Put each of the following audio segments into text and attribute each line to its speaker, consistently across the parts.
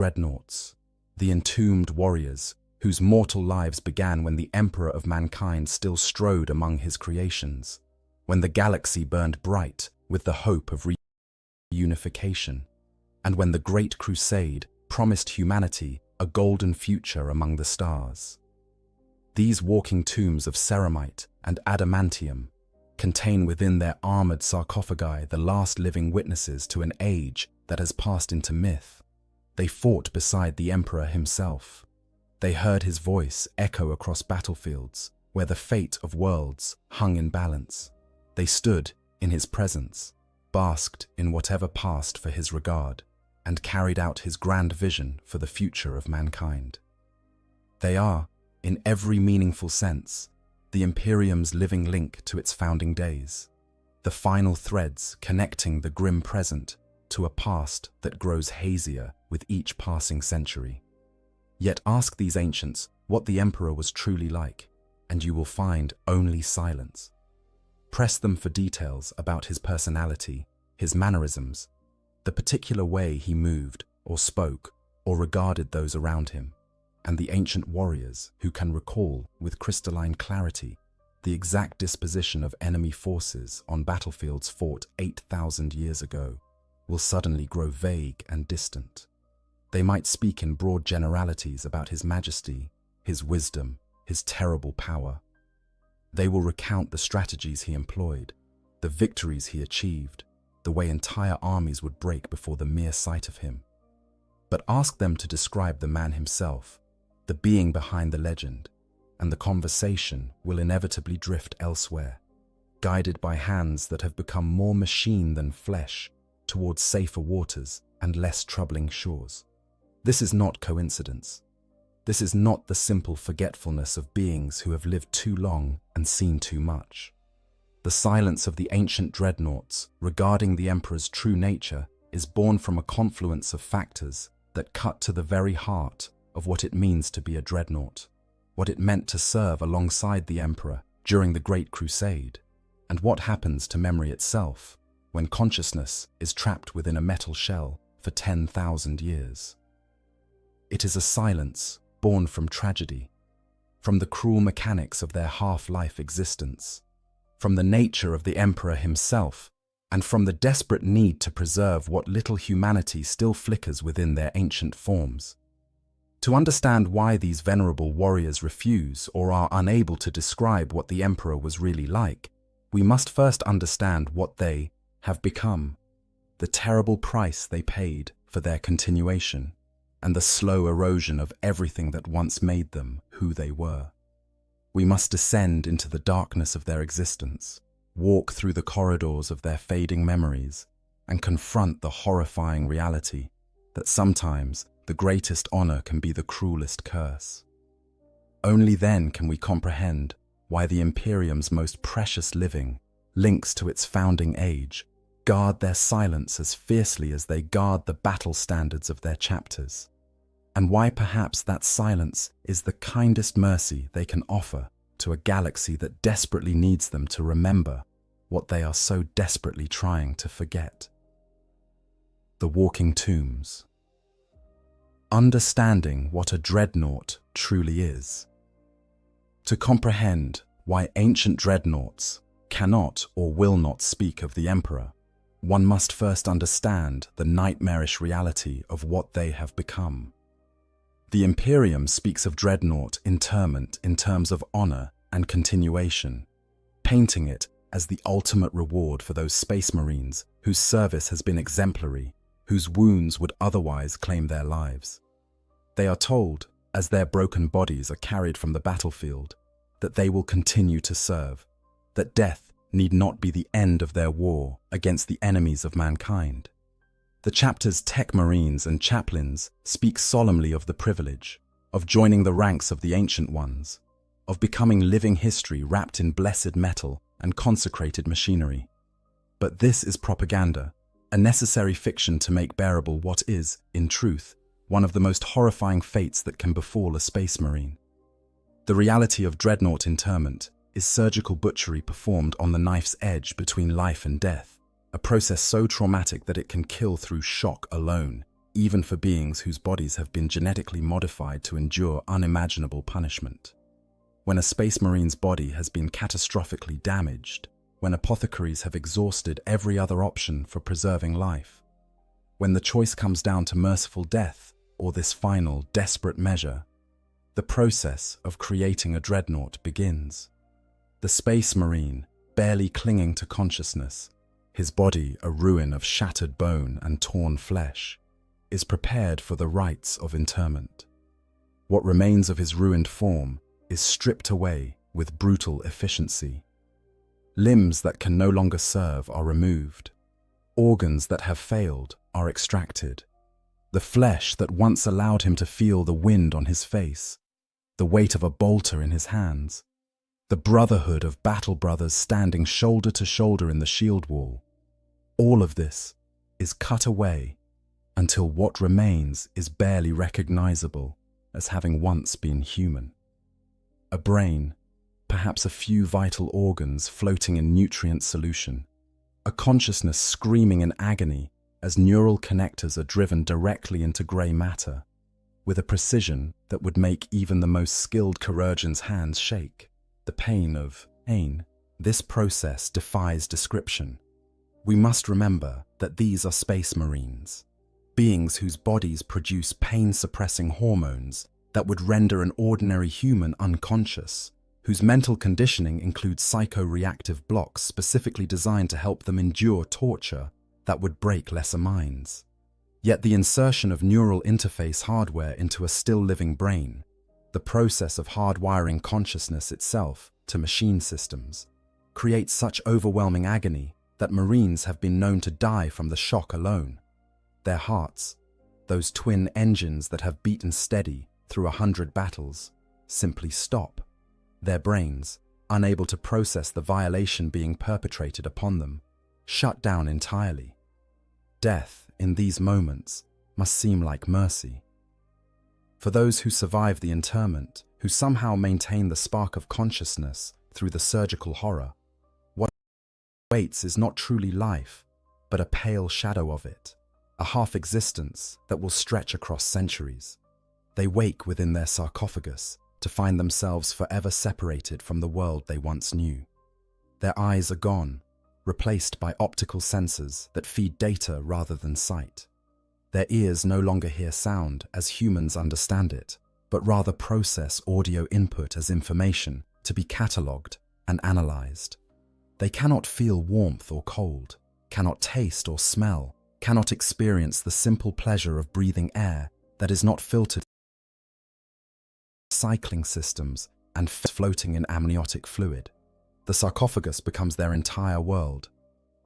Speaker 1: dreadnoughts, the entombed warriors whose mortal lives began when the Emperor of mankind still strode among his creations, when the galaxy burned bright with the hope of reunification, and when the Great Crusade promised humanity a golden future among the stars. These walking tombs of ceramite and adamantium contain within their armored sarcophagi the last living witnesses to an age that has passed into myth. They fought beside the Emperor himself. They heard his voice echo across battlefields where the fate of worlds hung in balance. They stood in his presence, basked in whatever passed for his regard, and carried out his grand vision for the future of mankind. They are, in every meaningful sense, the Imperium's living link to its founding days, the final threads connecting the grim present to a past that grows hazier with each passing century. Yet ask these ancients what the Emperor was truly like, and you will find only silence. Press them for details about his personality, his mannerisms, the particular way he moved or spoke or regarded those around him, and the ancient warriors who can recall with crystalline clarity the exact disposition of enemy forces on battlefields fought 8,000 years ago will suddenly grow vague and distant. They might speak in broad generalities about his majesty, his wisdom, his terrible power. They will recount the strategies he employed, the victories he achieved, the way entire armies would break before the mere sight of him. But ask them to describe the man himself, the being behind the legend, and the conversation will inevitably drift elsewhere, guided by hands that have become more machine than flesh towards safer waters and less troubling shores. This is not coincidence. This is not the simple forgetfulness of beings who have lived too long and seen too much. The silence of the ancient dreadnoughts regarding the Emperor's true nature is born from a confluence of factors that cut to the very heart of what it means to be a dreadnought, what it meant to serve alongside the Emperor during the Great Crusade, and what happens to memory itself when consciousness is trapped within a metal shell for 10,000 years. It is a silence born from tragedy, from the cruel mechanics of their half-life existence, from the nature of the Emperor himself, and from the desperate need to preserve what little humanity still flickers within their ancient forms. To understand why these venerable warriors refuse or are unable to describe what the Emperor was really like, we must first understand what they have become, the terrible price they paid for their continuation, and the slow erosion of everything that once made them who they were. We must descend into the darkness of their existence, walk through the corridors of their fading memories, and confront the horrifying reality that sometimes the greatest honor can be the cruelest curse. Only then can we comprehend why the Imperium's most precious living, links to its founding age, guard their silence as fiercely as they guard the battle standards of their chapters, and why perhaps that silence is the kindest mercy they can offer to a galaxy that desperately needs them to remember what they are so desperately trying to forget. The walking tombs. Understanding what a dreadnought truly is. To comprehend why ancient dreadnoughts cannot or will not speak of the Emperor, one must first understand the nightmarish reality of what they have become. The Imperium speaks of dreadnought interment in terms of honor and continuation, painting it as the ultimate reward for those space marines whose service has been exemplary, whose wounds would otherwise claim their lives. They are told, as their broken bodies are carried from the battlefield, that they will continue to serve, that death need not be the end of their war against the enemies of mankind. The chapter's tech marines and chaplains speak solemnly of the privilege, of joining the ranks of the ancient ones, of becoming living history wrapped in blessed metal and consecrated machinery. But this is propaganda, a necessary fiction to make bearable what is, in truth, one of the most horrifying fates that can befall a space marine. The reality of dreadnought interment is surgical butchery performed on the knife's edge between life and death, a process so traumatic that it can kill through shock alone, even for beings whose bodies have been genetically modified to endure unimaginable punishment. When a space marine's body has been catastrophically damaged, when apothecaries have exhausted every other option for preserving life, when the choice comes down to merciful death or this final, desperate measure, the process of creating a dreadnought begins. The space marine, barely clinging to consciousness, his body a ruin of shattered bone and torn flesh, is prepared for the rites of interment. What remains of his ruined form is stripped away with brutal efficiency. Limbs that can no longer serve are removed. Organs that have failed are extracted. The flesh that once allowed him to feel the wind on his face, the weight of a bolter in his hands, the brotherhood of battle brothers standing shoulder to shoulder in the shield wall, all of this is cut away until what remains is barely recognizable as having once been human. A brain, perhaps a few vital organs floating in nutrient solution, a consciousness screaming in agony as neural connectors are driven directly into grey matter, with a precision that would make even the most skilled chirurgeon's hands shake. The pain of pain. This process defies description. We must remember that these are space marines, beings whose bodies produce pain-suppressing hormones that would render an ordinary human unconscious, whose mental conditioning includes psychoreactive blocks specifically designed to help them endure torture that would break lesser minds. Yet the insertion of neural interface hardware into a still-living brain, the process of hardwiring consciousness itself to machine systems, creates such overwhelming agony that Marines have been known to die from the shock alone. Their hearts, those twin engines that have beaten steady through 100 battles, simply stop. Their brains, unable to process the violation being perpetrated upon them, shut down entirely. Death, in these moments, must seem like mercy. For those who survive the interment, who somehow maintain the spark of consciousness through the surgical horror, what awaits is not truly life, but a pale shadow of it, a half-existence that will stretch across centuries. They wake within their sarcophagus to find themselves forever separated from the world they once knew. Their eyes are gone, replaced by optical sensors that feed data rather than sight. Their ears no longer hear sound as humans understand it, but rather process audio input as information to be catalogued and analyzed. They cannot feel warmth or cold, cannot taste or smell, cannot experience the simple pleasure of breathing air that is not filtered cycling systems and floating in amniotic fluid. The sarcophagus becomes their entire world,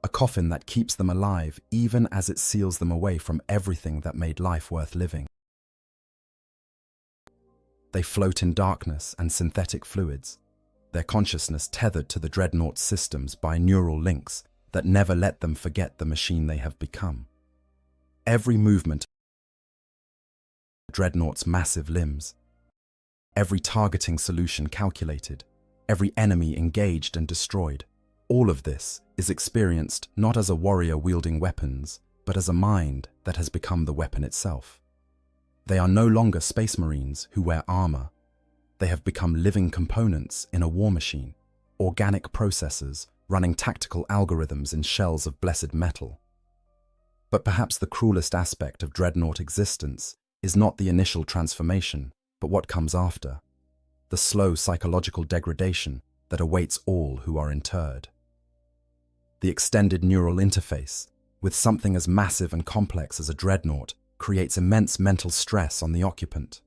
Speaker 1: a coffin that keeps them alive even as it seals them away from everything that made life worth living. They float in darkness and synthetic fluids, their consciousness tethered to the dreadnought's systems by neural links that never let them forget the machine they have become. Every movement of the dreadnought's massive limbs, every targeting solution calculated, every enemy engaged and destroyed, all of this is experienced not as a warrior wielding weapons, but as a mind that has become the weapon itself. They are no longer space marines who wear armor. They have become living components in a war machine, organic processors running tactical algorithms in shells of blessed metal. But perhaps the cruelest aspect of dreadnought existence is not the initial transformation, but what comes after, the slow psychological degradation that awaits all who are interred. The extended neural interface, with something as massive and complex as a dreadnought, creates immense mental stress on the occupant.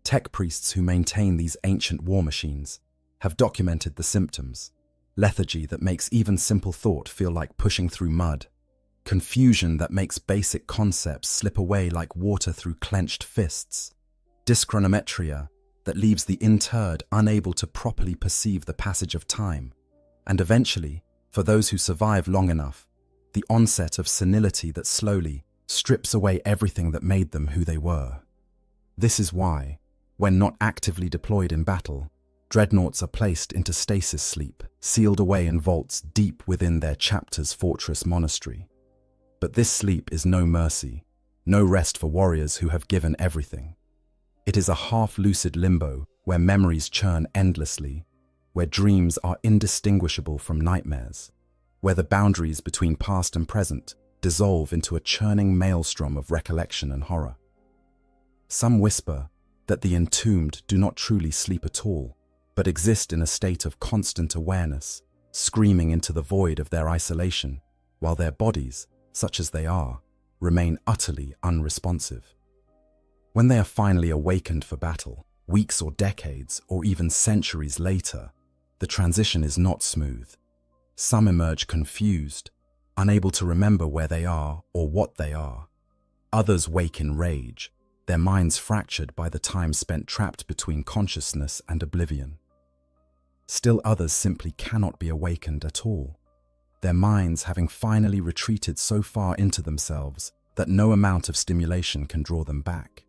Speaker 1: Tech priests who maintain these ancient war machines have documented the symptoms: lethargy that makes even simple thought feel like pushing through mud, confusion that makes basic concepts slip away like water through clenched fists, dyschronometria that leaves the interred unable to properly perceive the passage of time, and eventually, for those who survive long enough, the onset of senility that slowly strips away everything that made them who they were. This is why, when not actively deployed in battle, dreadnoughts are placed into stasis sleep, sealed away in vaults deep within their chapter's fortress monastery. But this sleep is no mercy. No rest for warriors who have given everything. It is a half-lucid limbo where memories churn endlessly, where dreams are indistinguishable from nightmares, where the boundaries between past and present dissolve into a churning maelstrom of recollection and horror. Some whisper that the entombed do not truly sleep at all, but exist in a state of constant awareness, screaming into the void of their isolation, while their bodies, such as they are, remain utterly unresponsive. When they are finally awakened for battle, weeks or decades, or even centuries later, the transition is not smooth. Some emerge confused, unable to remember where they are or what they are. Others wake in rage, their minds fractured by the time spent trapped between consciousness and oblivion. Still others simply cannot be awakened at all, their minds having finally retreated so far into themselves that no amount of stimulation can draw them back.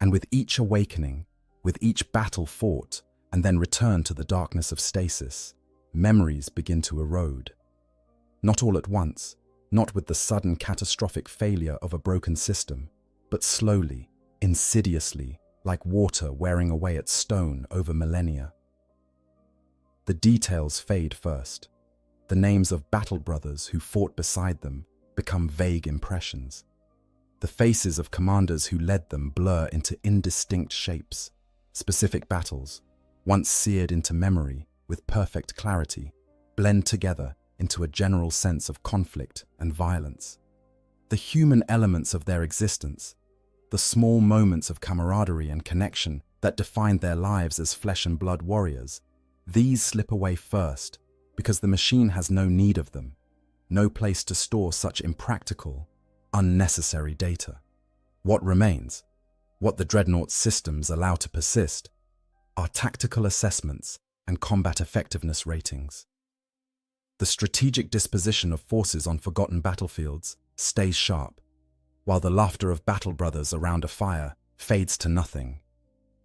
Speaker 1: And with each awakening, with each battle fought and then returned to the darkness of stasis, memories begin to erode. Not all at once, not with the sudden catastrophic failure of a broken system, but slowly, insidiously, like water wearing away at stone over millennia. The details fade first. The names of battle brothers who fought beside them become vague impressions. The faces of commanders who led them blur into indistinct shapes. Specific battles, once seared into memory with perfect clarity, blend together into a general sense of conflict and violence. The human elements of their existence, the small moments of camaraderie and connection that defined their lives as flesh and blood warriors, these slip away first because the machine has no need of them, no place to store such impractical, unnecessary data. What remains, what the Dreadnought's systems allow to persist, are tactical assessments and combat effectiveness ratings. The strategic disposition of forces on forgotten battlefields stays sharp, while the laughter of battle brothers around a fire fades to nothing.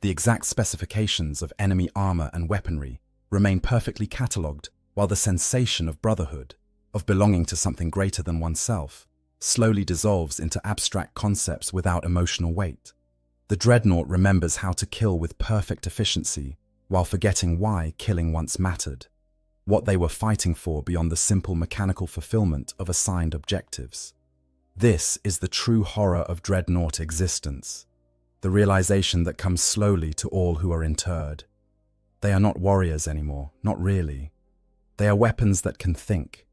Speaker 1: The exact specifications of enemy armor and weaponry remain perfectly catalogued, while the sensation of brotherhood, of belonging to something greater than oneself, slowly dissolves into abstract concepts without emotional weight. The Dreadnought remembers how to kill with perfect efficiency, while forgetting why killing once mattered, what they were fighting for beyond the simple mechanical fulfillment of assigned objectives. This is the true horror of Dreadnought existence, the realization that comes slowly to all who are interred. They are not warriors anymore, not really. They are weapons that can think,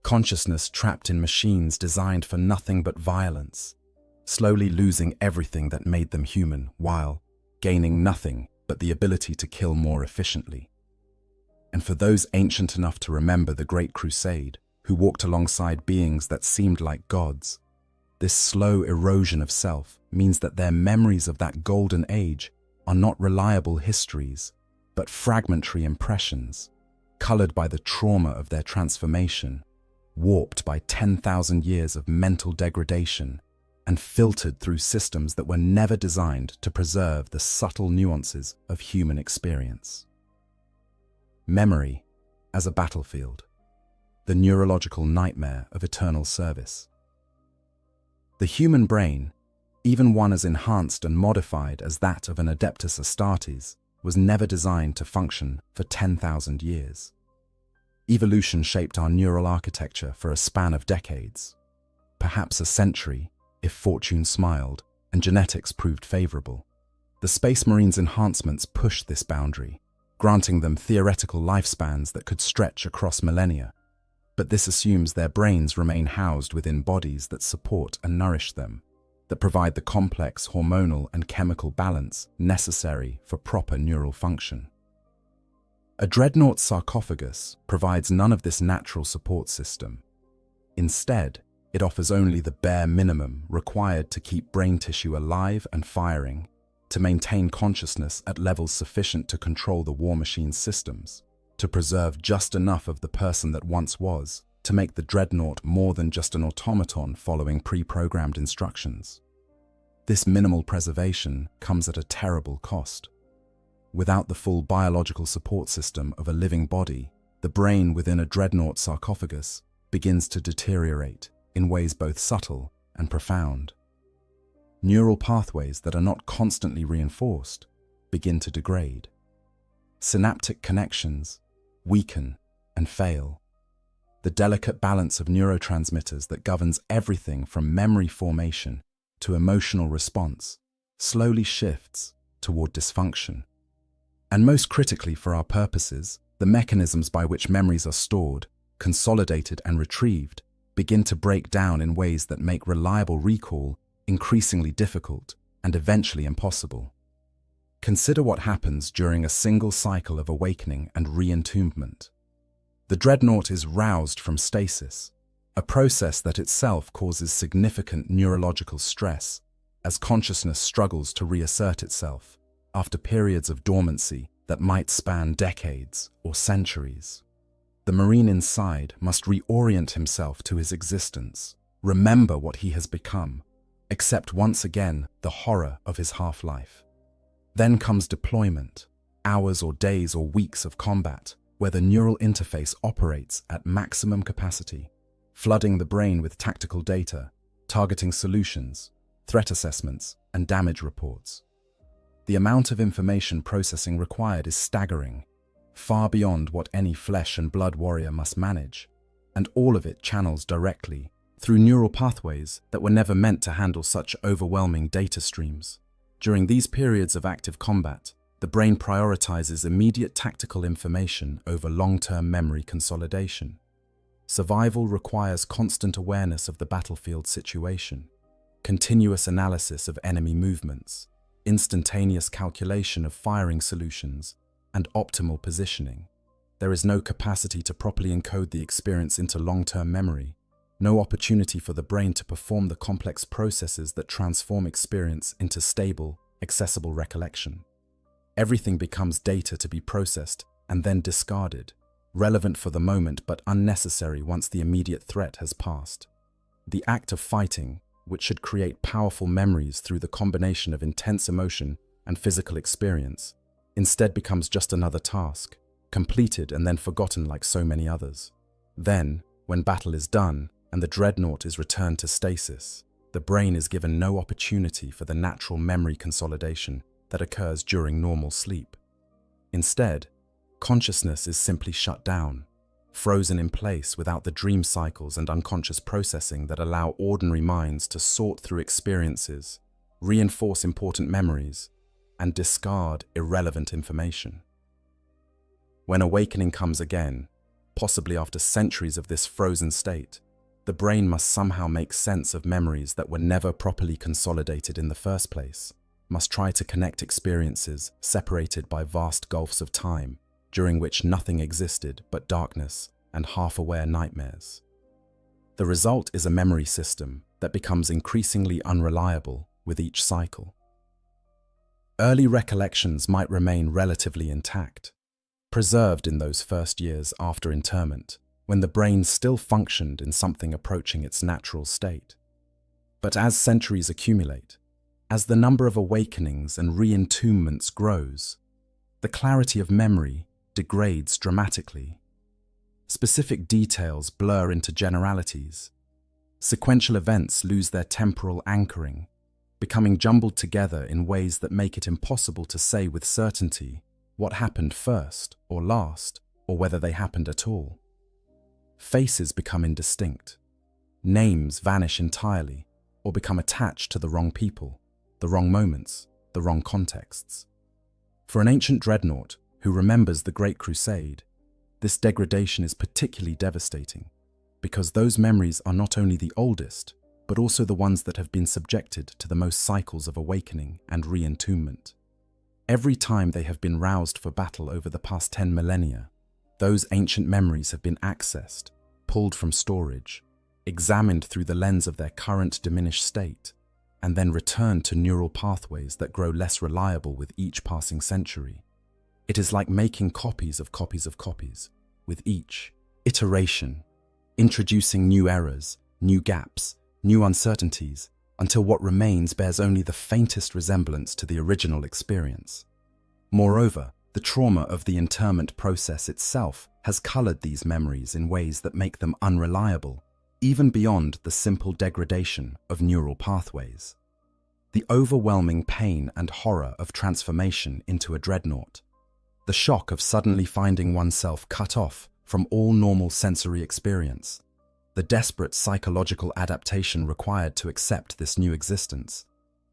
Speaker 1: consciousness trapped in machines designed for nothing but violence, slowly losing everything that made them human, while gaining nothing but the ability to kill more efficiently. And for those ancient enough to remember the Great Crusade, who walked alongside beings that seemed like gods, this slow erosion of self means that their memories of that golden age are not reliable histories, but fragmentary impressions, colored by the trauma of their transformation, warped by 10,000 years of mental degradation, and filtered through systems that were never designed to preserve the subtle nuances of human experience. Memory as a battlefield, the neurological nightmare of eternal service. The human brain, even one as enhanced and modified as that of an Adeptus Astartes, was never designed to function for 10,000 years. Evolution shaped our neural architecture for a span of decades, perhaps a century, if fortune smiled and genetics proved favorable. The Space Marines' enhancements pushed this boundary, granting them theoretical lifespans that could stretch across millennia. But this assumes their brains remain housed within bodies that support and nourish them, that provide the complex hormonal and chemical balance necessary for proper neural function. A Dreadnought sarcophagus provides none of this natural support system. Instead, it offers only the bare minimum required to keep brain tissue alive and firing, to maintain consciousness at levels sufficient to control the war machine's systems, to preserve just enough of the person that once was, to make the Dreadnought more than just an automaton following pre-programmed instructions. This minimal preservation comes at a terrible cost. Without the full biological support system of a living body, the brain within a Dreadnought sarcophagus begins to deteriorate in ways both subtle and profound. neural pathways that are not constantly reinforced begin to degrade. Synaptic connections weaken and fail. The delicate balance of neurotransmitters that governs everything from memory formation to emotional response slowly shifts toward dysfunction. And most critically for our purposes, the mechanisms by which memories are stored, consolidated and retrieved begin to break down in ways that make reliable recall increasingly difficult and eventually impossible. Consider what happens during a single cycle of awakening and re-entombment. The dreadnought is roused from stasis, a process that itself causes significant neurological stress as consciousness struggles to reassert itself after periods of dormancy that might span decades or centuries. The Marine inside must reorient himself to his existence, remember what he has become, accept once again the horror of his half-life. Then comes deployment, hours or days or weeks of combat, where the neural interface operates at maximum capacity, flooding the brain with tactical data, targeting solutions, threat assessments, and damage reports. The amount of information processing required is staggering, far beyond what any flesh and blood warrior must manage, and all of it channels directly through neural pathways that were never meant to handle such overwhelming data streams. During these periods of active combat, the brain prioritizes immediate tactical information over long-term memory consolidation. Survival requires constant awareness of the battlefield situation, continuous analysis of enemy movements, instantaneous calculation of firing solutions, and optimal positioning. There is no capacity to properly encode the experience into long-term memory, no opportunity for the brain to perform the complex processes that transform experience into stable, accessible recollection. Everything becomes data to be processed and then discarded, relevant for the moment but unnecessary once the immediate threat has passed. The act of fighting, which should create powerful memories through the combination of intense emotion and physical experience, instead becomes just another task, completed and then forgotten like so many others. Then, when battle is done and the dreadnought is returned to stasis, the brain is given no opportunity for the natural memory consolidation that occurs during normal sleep. Instead, consciousness is simply shut down, frozen in place without the dream cycles and unconscious processing that allow ordinary minds to sort through experiences, reinforce important memories, and discard irrelevant information. When awakening comes again, possibly after centuries of this frozen state, the brain must somehow make sense of memories that were never properly consolidated in the first place, must try to connect experiences separated by vast gulfs of time, during which nothing existed but darkness and half-aware nightmares. The result is a memory system that becomes increasingly unreliable with each cycle. Early recollections might remain relatively intact, preserved in those first years after interment, when the brain still functioned in something approaching its natural state. But as centuries accumulate, as the number of awakenings and re-entombments grows, the clarity of memory degrades dramatically. Specific details blur into generalities. Sequential events lose their temporal anchoring, becoming jumbled together in ways that make it impossible to say with certainty what happened first or last, or whether they happened at all. Faces become indistinct. Names vanish entirely or become attached to the wrong people, the wrong moments, the wrong contexts. For an ancient dreadnought who remembers the Great Crusade, this degradation is particularly devastating because those memories are not only the oldest, but also the ones that have been subjected to the most cycles of awakening and re-entombment. Every time they have been roused for battle over the past 10 millennia, those ancient memories have been accessed, pulled from storage, examined through the lens of their current diminished state, and then returned to neural pathways that grow less reliable with each passing century. It is like making copies of copies of copies, with each iteration, introducing new errors, new gaps, new uncertainties, until what remains bears only the faintest resemblance to the original experience. Moreover, the trauma of the interment process itself has colored these memories in ways that make them unreliable, even beyond the simple degradation of neural pathways. the overwhelming pain and horror of transformation into a dreadnought, the shock of suddenly finding oneself cut off from all normal sensory experience, the desperate psychological adaptation required to accept this new existence.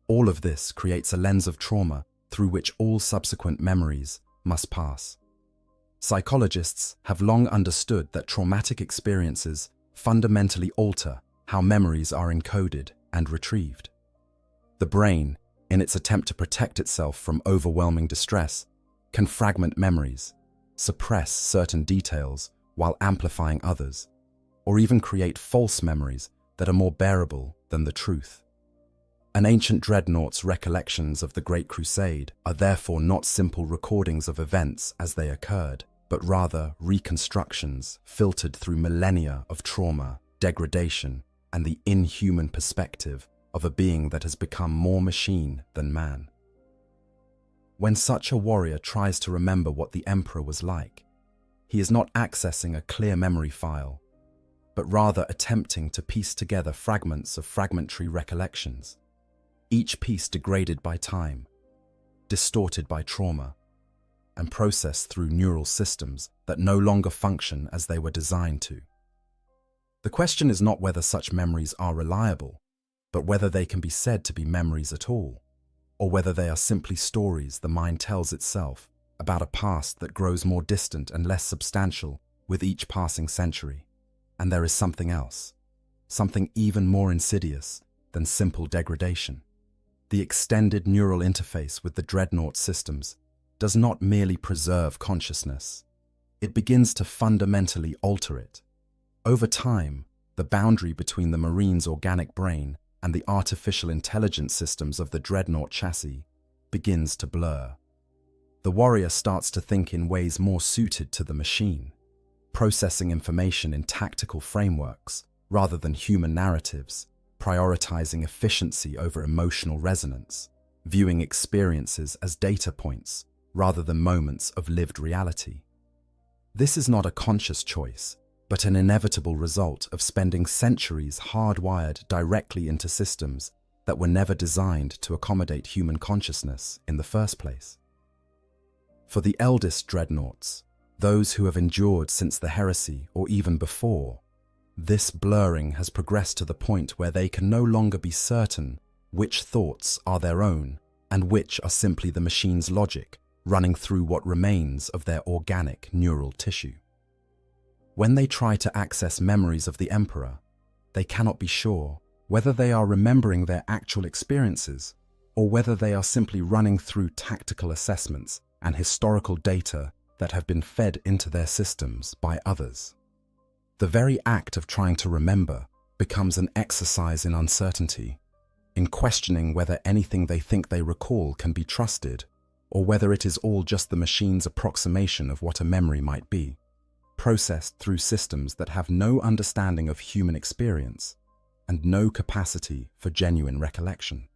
Speaker 1: All of this creates a lens of trauma through which all subsequent memories must pass. Psychologists have long understood that traumatic experiences fundamentally alter how memories are encoded and retrieved. The brain, in its attempt to protect itself from overwhelming distress, can fragment memories, suppress certain details while amplifying others, or even create false memories that are more bearable than the truth. An ancient dreadnought's recollections of the Great Crusade are therefore not simple recordings of events as they occurred, but rather reconstructions filtered through millennia of trauma, degradation, and the inhuman perspective of a being that has become more machine than man. When such a warrior tries to remember what the emperor was like, he is not accessing a clear memory file, but rather attempting to piece together fragments of fragmentary recollections, each piece degraded by time, distorted by trauma, and processed through neural systems that no longer function as they were designed to. The question is not whether such memories are reliable, but whether they can be said to be memories at all, or whether they are simply stories the mind tells itself about a past that grows more distant and less substantial with each passing century. And there is something else, something even more insidious than simple degradation. The extended neural interface with the dreadnought systems does not merely preserve consciousness, it begins to fundamentally alter it. Over time, the boundary between the Marine's organic brain and the artificial intelligence systems of the dreadnought chassis begins to blur. The warrior starts to think in ways more suited to the machine, processing information in tactical frameworks rather than human narratives, prioritizing efficiency over emotional resonance, viewing experiences as data points rather than moments of lived reality. This is not a conscious choice, but an inevitable result of spending centuries hardwired directly into systems that were never designed to accommodate human consciousness in the first place. For the eldest dreadnoughts, those who have endured since the heresy or even before, this blurring has progressed to the point where they can no longer be certain which thoughts are their own and which are simply the machine's logic running through what remains of their organic neural tissue. When they try to access memories of the Emperor, they cannot be sure whether they are remembering their actual experiences or whether they are simply running through tactical assessments and historical data that have been fed into their systems by others. The very act of trying to remember becomes an exercise in uncertainty, in questioning whether anything they think they recall can be trusted, or whether it is all just the machine's approximation of what a memory might be, processed through systems that have no understanding of human experience and no capacity for genuine recollection.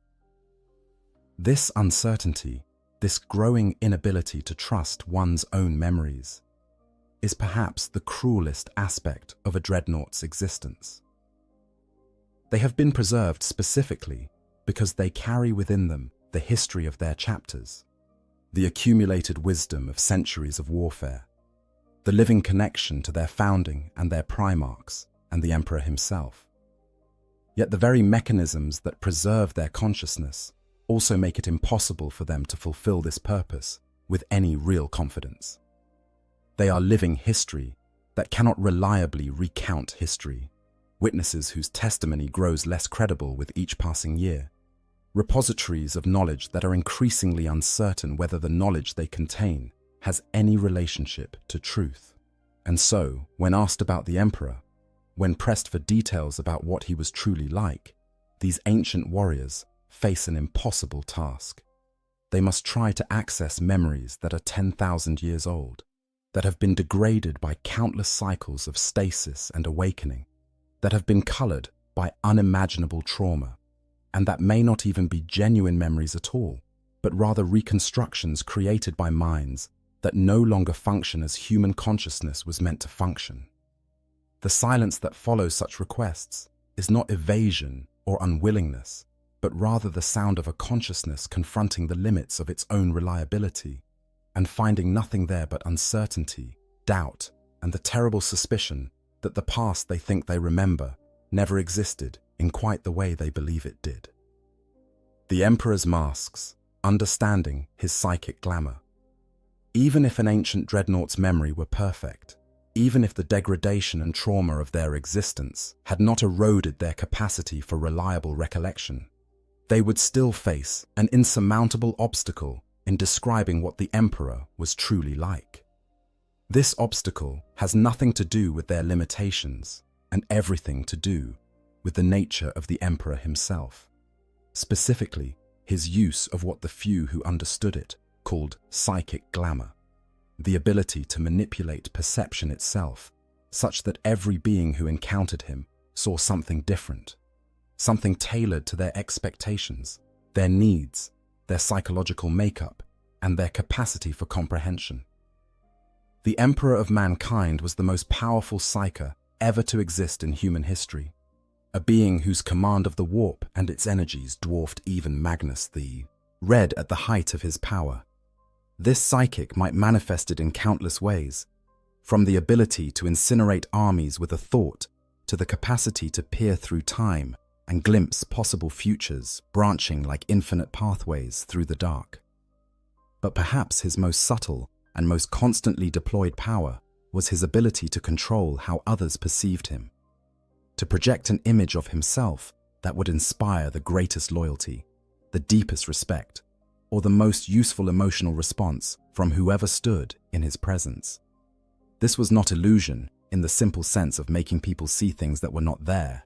Speaker 1: This uncertainty, this growing inability to trust one's own memories, is perhaps the cruelest aspect of a dreadnought's existence. They have been preserved specifically because they carry within them the history of their chapters, the accumulated wisdom of centuries of warfare, the living connection to their founding and their primarchs and the Emperor himself. Yet the very mechanisms that preserve their consciousness also make it impossible for them to fulfill this purpose with any real confidence. They are living history that cannot reliably recount history, witnesses whose testimony grows less credible with each passing year, repositories of knowledge that are increasingly uncertain whether the knowledge they contain has any relationship to truth. And so, when asked about the Emperor, when pressed for details about what he was truly like, these ancient warriors face an impossible task. They must try to access memories that are 10,000 years old, that have been degraded by countless cycles of stasis and awakening, that have been colored by unimaginable trauma, and that may not even be genuine memories at all, but rather reconstructions created by minds that no longer function as human consciousness was meant to function. The silence that follows such requests is not evasion or unwillingness, but rather the sound of a consciousness confronting the limits of its own reliability and finding nothing there but uncertainty, doubt, and the terrible suspicion that the past they think they remember never existed in quite the way they believe it did. The Emperor's masks, understanding his psychic glamour. Even if an ancient dreadnought's memory were perfect, even if the degradation and trauma of their existence had not eroded their capacity for reliable recollection, they would still face an insurmountable obstacle in describing what the Emperor was truly like. This obstacle has nothing to do with their limitations and everything to do with the nature of the Emperor himself, specifically his use of what the few who understood it called psychic glamour, the ability to manipulate perception itself such that every being who encountered him saw something different, something tailored to their expectations, their needs, their psychological makeup, and their capacity for comprehension. The Emperor of Mankind was the most powerful psyker ever to exist in human history, a being whose command of the warp and its energies dwarfed even Magnus the Red at the height of his power. This psychic might manifest it in countless ways, from the ability to incinerate armies with a thought to the capacity to peer through time and glimpse possible futures branching like infinite pathways through the dark. But perhaps his most subtle and most constantly deployed power was his ability to control how others perceived him, to project an image of himself that would inspire the greatest loyalty, the deepest respect, or the most useful emotional response from whoever stood in his presence. This was not illusion in the simple sense of making people see things that were not there.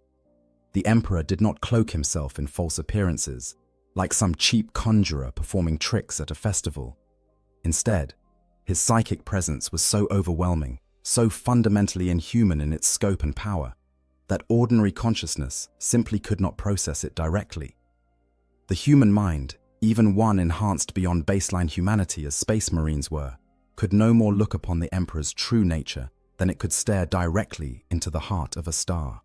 Speaker 1: The Emperor did not cloak himself in false appearances, like some cheap conjurer performing tricks at a festival. Instead, his psychic presence was so overwhelming, so fundamentally inhuman in its scope and power, that ordinary consciousness simply could not process it directly. The human mind, even one enhanced beyond baseline humanity as Space Marines were, could no more look upon the Emperor's true nature than it could stare directly into the heart of a star.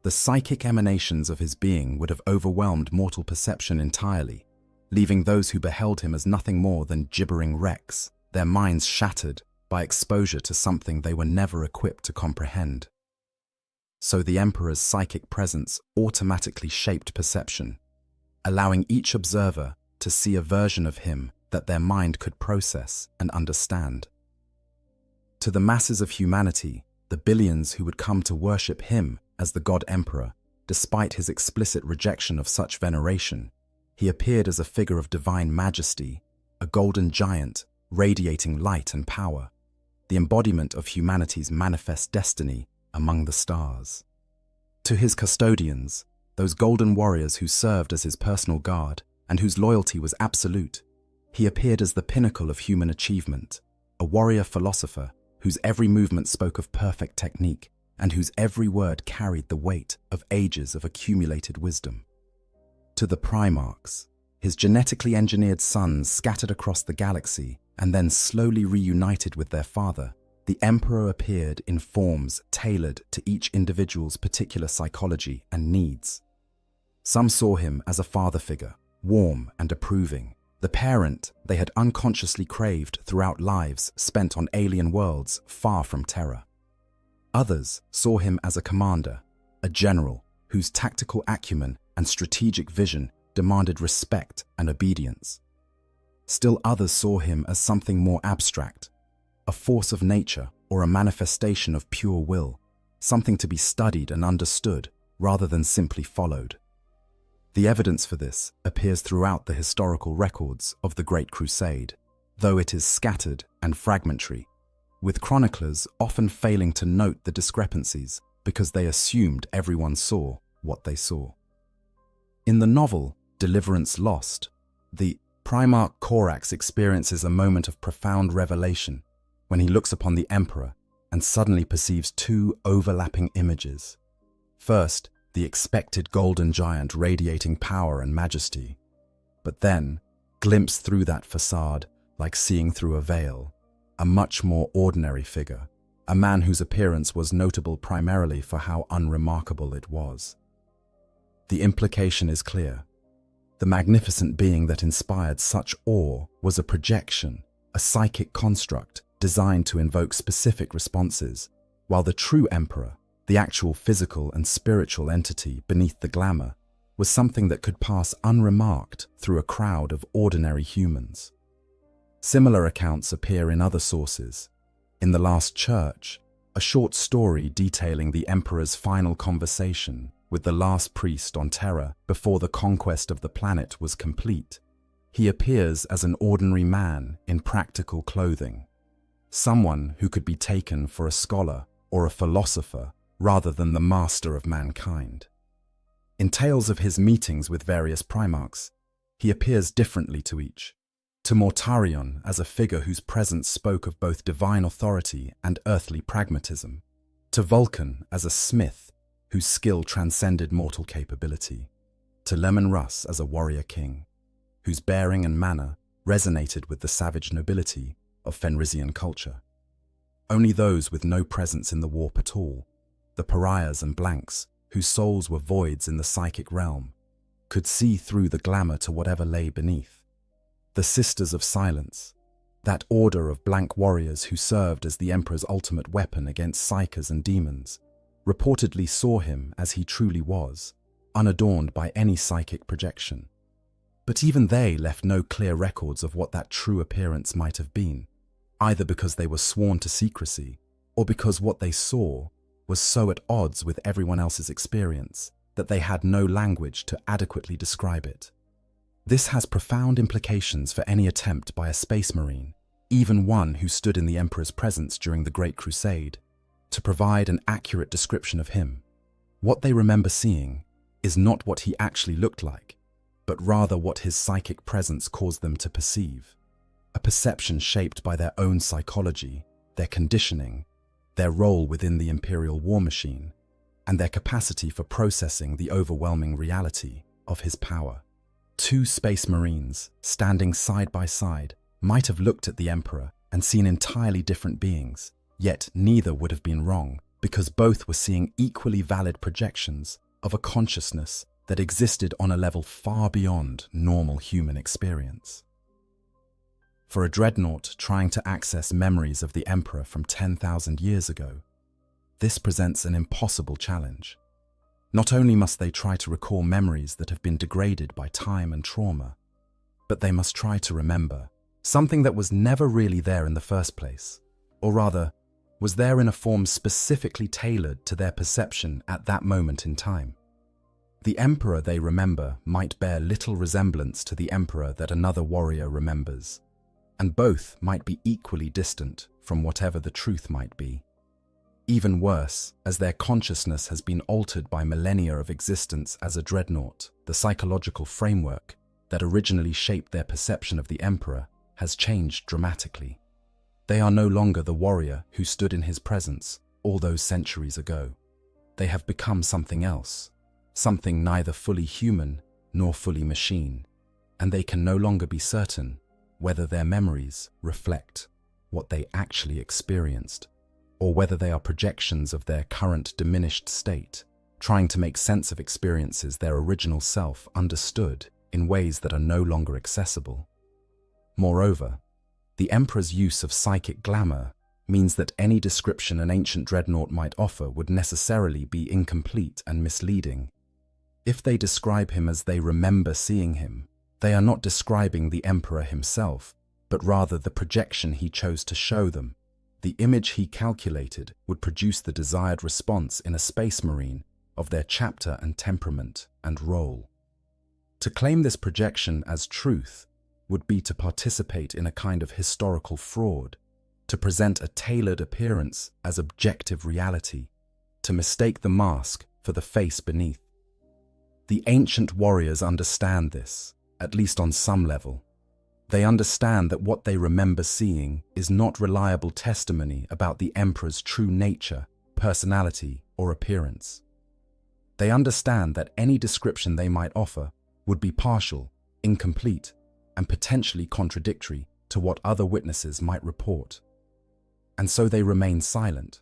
Speaker 1: The psychic emanations of his being would have overwhelmed mortal perception entirely, leaving those who beheld him as nothing more than gibbering wrecks, their minds shattered by exposure to something they were never equipped to comprehend. So the Emperor's psychic presence automatically shaped perception, allowing each observer to see a version of him that their mind could process and understand. To the masses of humanity, the billions who would come to worship him as the God Emperor, despite his explicit rejection of such veneration, he appeared as a figure of divine majesty, a golden giant radiating light and power, the embodiment of humanity's manifest destiny among the stars. To his custodians, those golden warriors who served as his personal guard and whose loyalty was absolute, he appeared as the pinnacle of human achievement, a warrior philosopher whose every movement spoke of perfect technique and whose every word carried the weight of ages of accumulated wisdom. To the Primarchs, his genetically engineered sons scattered across the galaxy and then slowly reunited with their father, the Emperor appeared in forms tailored to each individual's particular psychology and needs. Some saw him as a father figure, warm and approving, the parent they had unconsciously craved throughout lives spent on alien worlds far from Terra. Others saw him as a commander, a general whose tactical acumen and strategic vision demanded respect and obedience. Still others saw him as something more abstract, a force of nature or a manifestation of pure will, something to be studied and understood rather than simply followed. The evidence for this appears throughout the historical records of the Great Crusade, though it is scattered and fragmentary, with chroniclers often failing to note the discrepancies because they assumed everyone saw what they saw. In the novel Deliverance Lost, the Primarch Corax experiences a moment of profound revelation when he looks upon the Emperor and suddenly perceives two overlapping images. First, the expected golden giant radiating power and majesty, but then, glimpsed through that facade, like seeing through a veil, a much more ordinary figure, a man whose appearance was notable primarily for how unremarkable it was. The implication is clear. The magnificent being that inspired such awe was a projection, a psychic construct designed to invoke specific responses, while the true emperor, the actual physical and spiritual entity beneath the glamour, was something that could pass unremarked through a crowd of ordinary humans. Similar accounts appear in other sources. In The Last Church, a short story detailing the emperor's final conversation with the last priest on Terra before the conquest of the planet was complete, he appears as an ordinary man in practical clothing, someone who could be taken for a scholar or a philosopher rather than the master of mankind. In tales of his meetings with various primarchs, he appears differently to each. To Mortarion as a figure whose presence spoke of both divine authority and earthly pragmatism, to Vulcan as a smith whose skill transcended mortal capability, to Lemon Russ as a warrior king, whose bearing and manner resonated with the savage nobility of Fenrisian culture. Only those with no presence in the warp at all, the pariahs and blanks whose souls were voids in the psychic realm, could see through the glamour to whatever lay beneath. The Sisters of Silence, that order of blank warriors who served as the Emperor's ultimate weapon against psychers and demons, reportedly saw him as he truly was, unadorned by any psychic projection. But even they left no clear records of what that true appearance might have been, either because they were sworn to secrecy or because what they saw was so at odds with everyone else's experience that they had no language to adequately describe it. This has profound implications for any attempt by a space marine, even one who stood in the Emperor's presence during the Great Crusade, to provide an accurate description of him. What they remember seeing is not what he actually looked like, but rather what his psychic presence caused them to perceive. A perception shaped by their own psychology, their conditioning, their role within the Imperial war machine, and their capacity for processing the overwhelming reality of his power. Two space marines, standing side by side, might have looked at the Emperor and seen entirely different beings, yet neither would have been wrong, because both were seeing equally valid projections of a consciousness that existed on a level far beyond normal human experience. For a dreadnought trying to access memories of the Emperor from 10,000 years ago, this presents an impossible challenge. Not only must they try to recall memories that have been degraded by time and trauma, but they must try to remember something that was never really there in the first place, or rather, was there in a form specifically tailored to their perception at that moment in time. The Emperor they remember might bear little resemblance to the Emperor that another warrior remembers, and both might be equally distant from whatever the truth might be. Even worse, as their consciousness has been altered by millennia of existence as a dreadnought, the psychological framework that originally shaped their perception of the Emperor has changed dramatically. They are no longer the warrior who stood in his presence all those centuries ago. They have become something else, something neither fully human nor fully machine, and they can no longer be certain whether their memories reflect what they actually experienced, or whether they are projections of their current diminished state, trying to make sense of experiences their original self understood in ways that are no longer accessible. Moreover, the Emperor's use of psychic glamour means that any description an ancient dreadnought might offer would necessarily be incomplete and misleading. If they describe him as they remember seeing him, they are not describing the Emperor himself, but rather the projection he chose to show them. The image he calculated would produce the desired response in a space marine of their chapter and temperament and role. To claim this projection as truth would be to participate in a kind of historical fraud, to present a tailored appearance as objective reality, to mistake the mask for the face beneath. The ancient warriors understand this, at least on some level. They understand that what they remember seeing is not reliable testimony about the Emperor's true nature, personality, or appearance. They understand that any description they might offer would be partial, incomplete, and potentially contradictory to what other witnesses might report. And so they remain silent,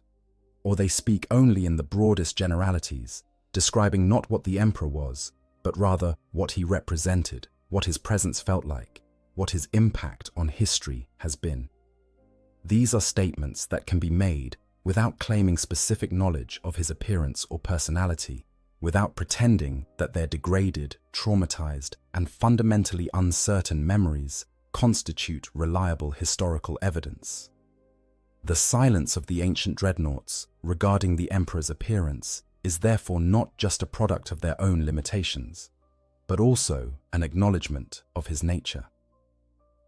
Speaker 1: or they speak only in the broadest generalities, describing not what the Emperor was, but rather what he represented, what his presence felt like, what his impact on history has been. These are statements that can be made without claiming specific knowledge of his appearance or personality, without pretending that their degraded, traumatized, and fundamentally uncertain memories constitute reliable historical evidence. The silence of the ancient dreadnoughts regarding the emperor's appearance is therefore not just a product of their own limitations, but also an acknowledgement of his nature.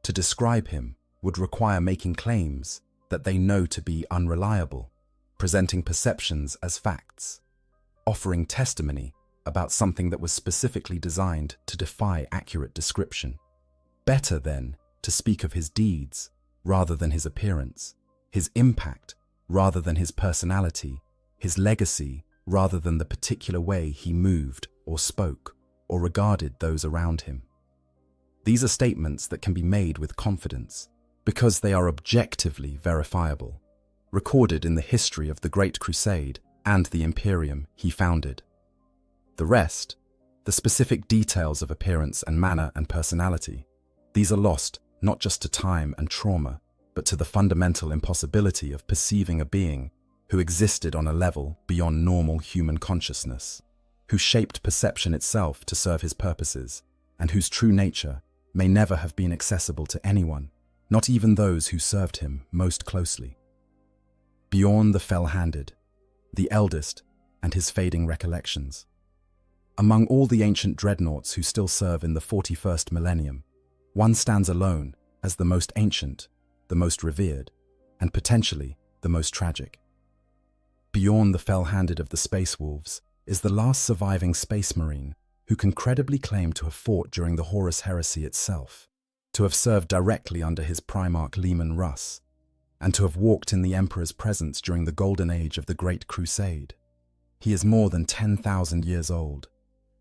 Speaker 1: To describe him would require making claims that they know to be unreliable, presenting perceptions as facts, offering testimony about something that was specifically designed to defy accurate description. Better, then, to speak of his deeds rather than his appearance, his impact rather than his personality, his legacy rather than the particular way he moved or spoke or regarded those around him. These are statements that can be made with confidence because they are objectively verifiable, recorded in the history of the Great Crusade and the Imperium he founded. The rest, the specific details of appearance and manner and personality, these are lost not just to time and trauma, but to the fundamental impossibility of perceiving a being who existed on a level beyond normal human consciousness, who shaped perception itself to serve his purposes, and whose true nature may never have been accessible to anyone, not even those who served him most closely. Bjorn the Fell-Handed, the eldest, and his fading recollections. Among all the ancient dreadnoughts who still serve in the 41st millennium, one stands alone as the most ancient, the most revered, and potentially the most tragic. Bjorn the Fell-Handed of the Space Wolves is the last surviving space marine who can credibly claim to have fought during the Horus Heresy itself, to have served directly under his Primarch Leman Russ, and to have walked in the Emperor's presence during the Golden Age of the Great Crusade. He is more than 10,000 years old,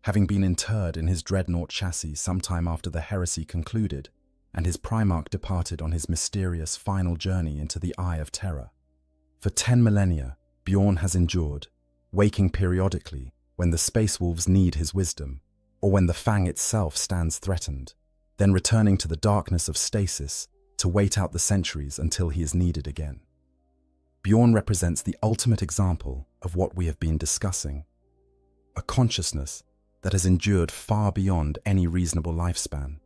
Speaker 1: having been interred in his dreadnought chassis sometime after the heresy concluded, and his Primarch departed on his mysterious final journey into the Eye of Terror. For 10 millennia, Bjorn has endured, waking periodically when the Space Wolves need his wisdom, or when the Fang itself stands threatened, then returning to the darkness of stasis to wait out the centuries until he is needed again. Bjorn represents the ultimate example of what we have been discussing, a consciousness that has endured far beyond any reasonable lifespan,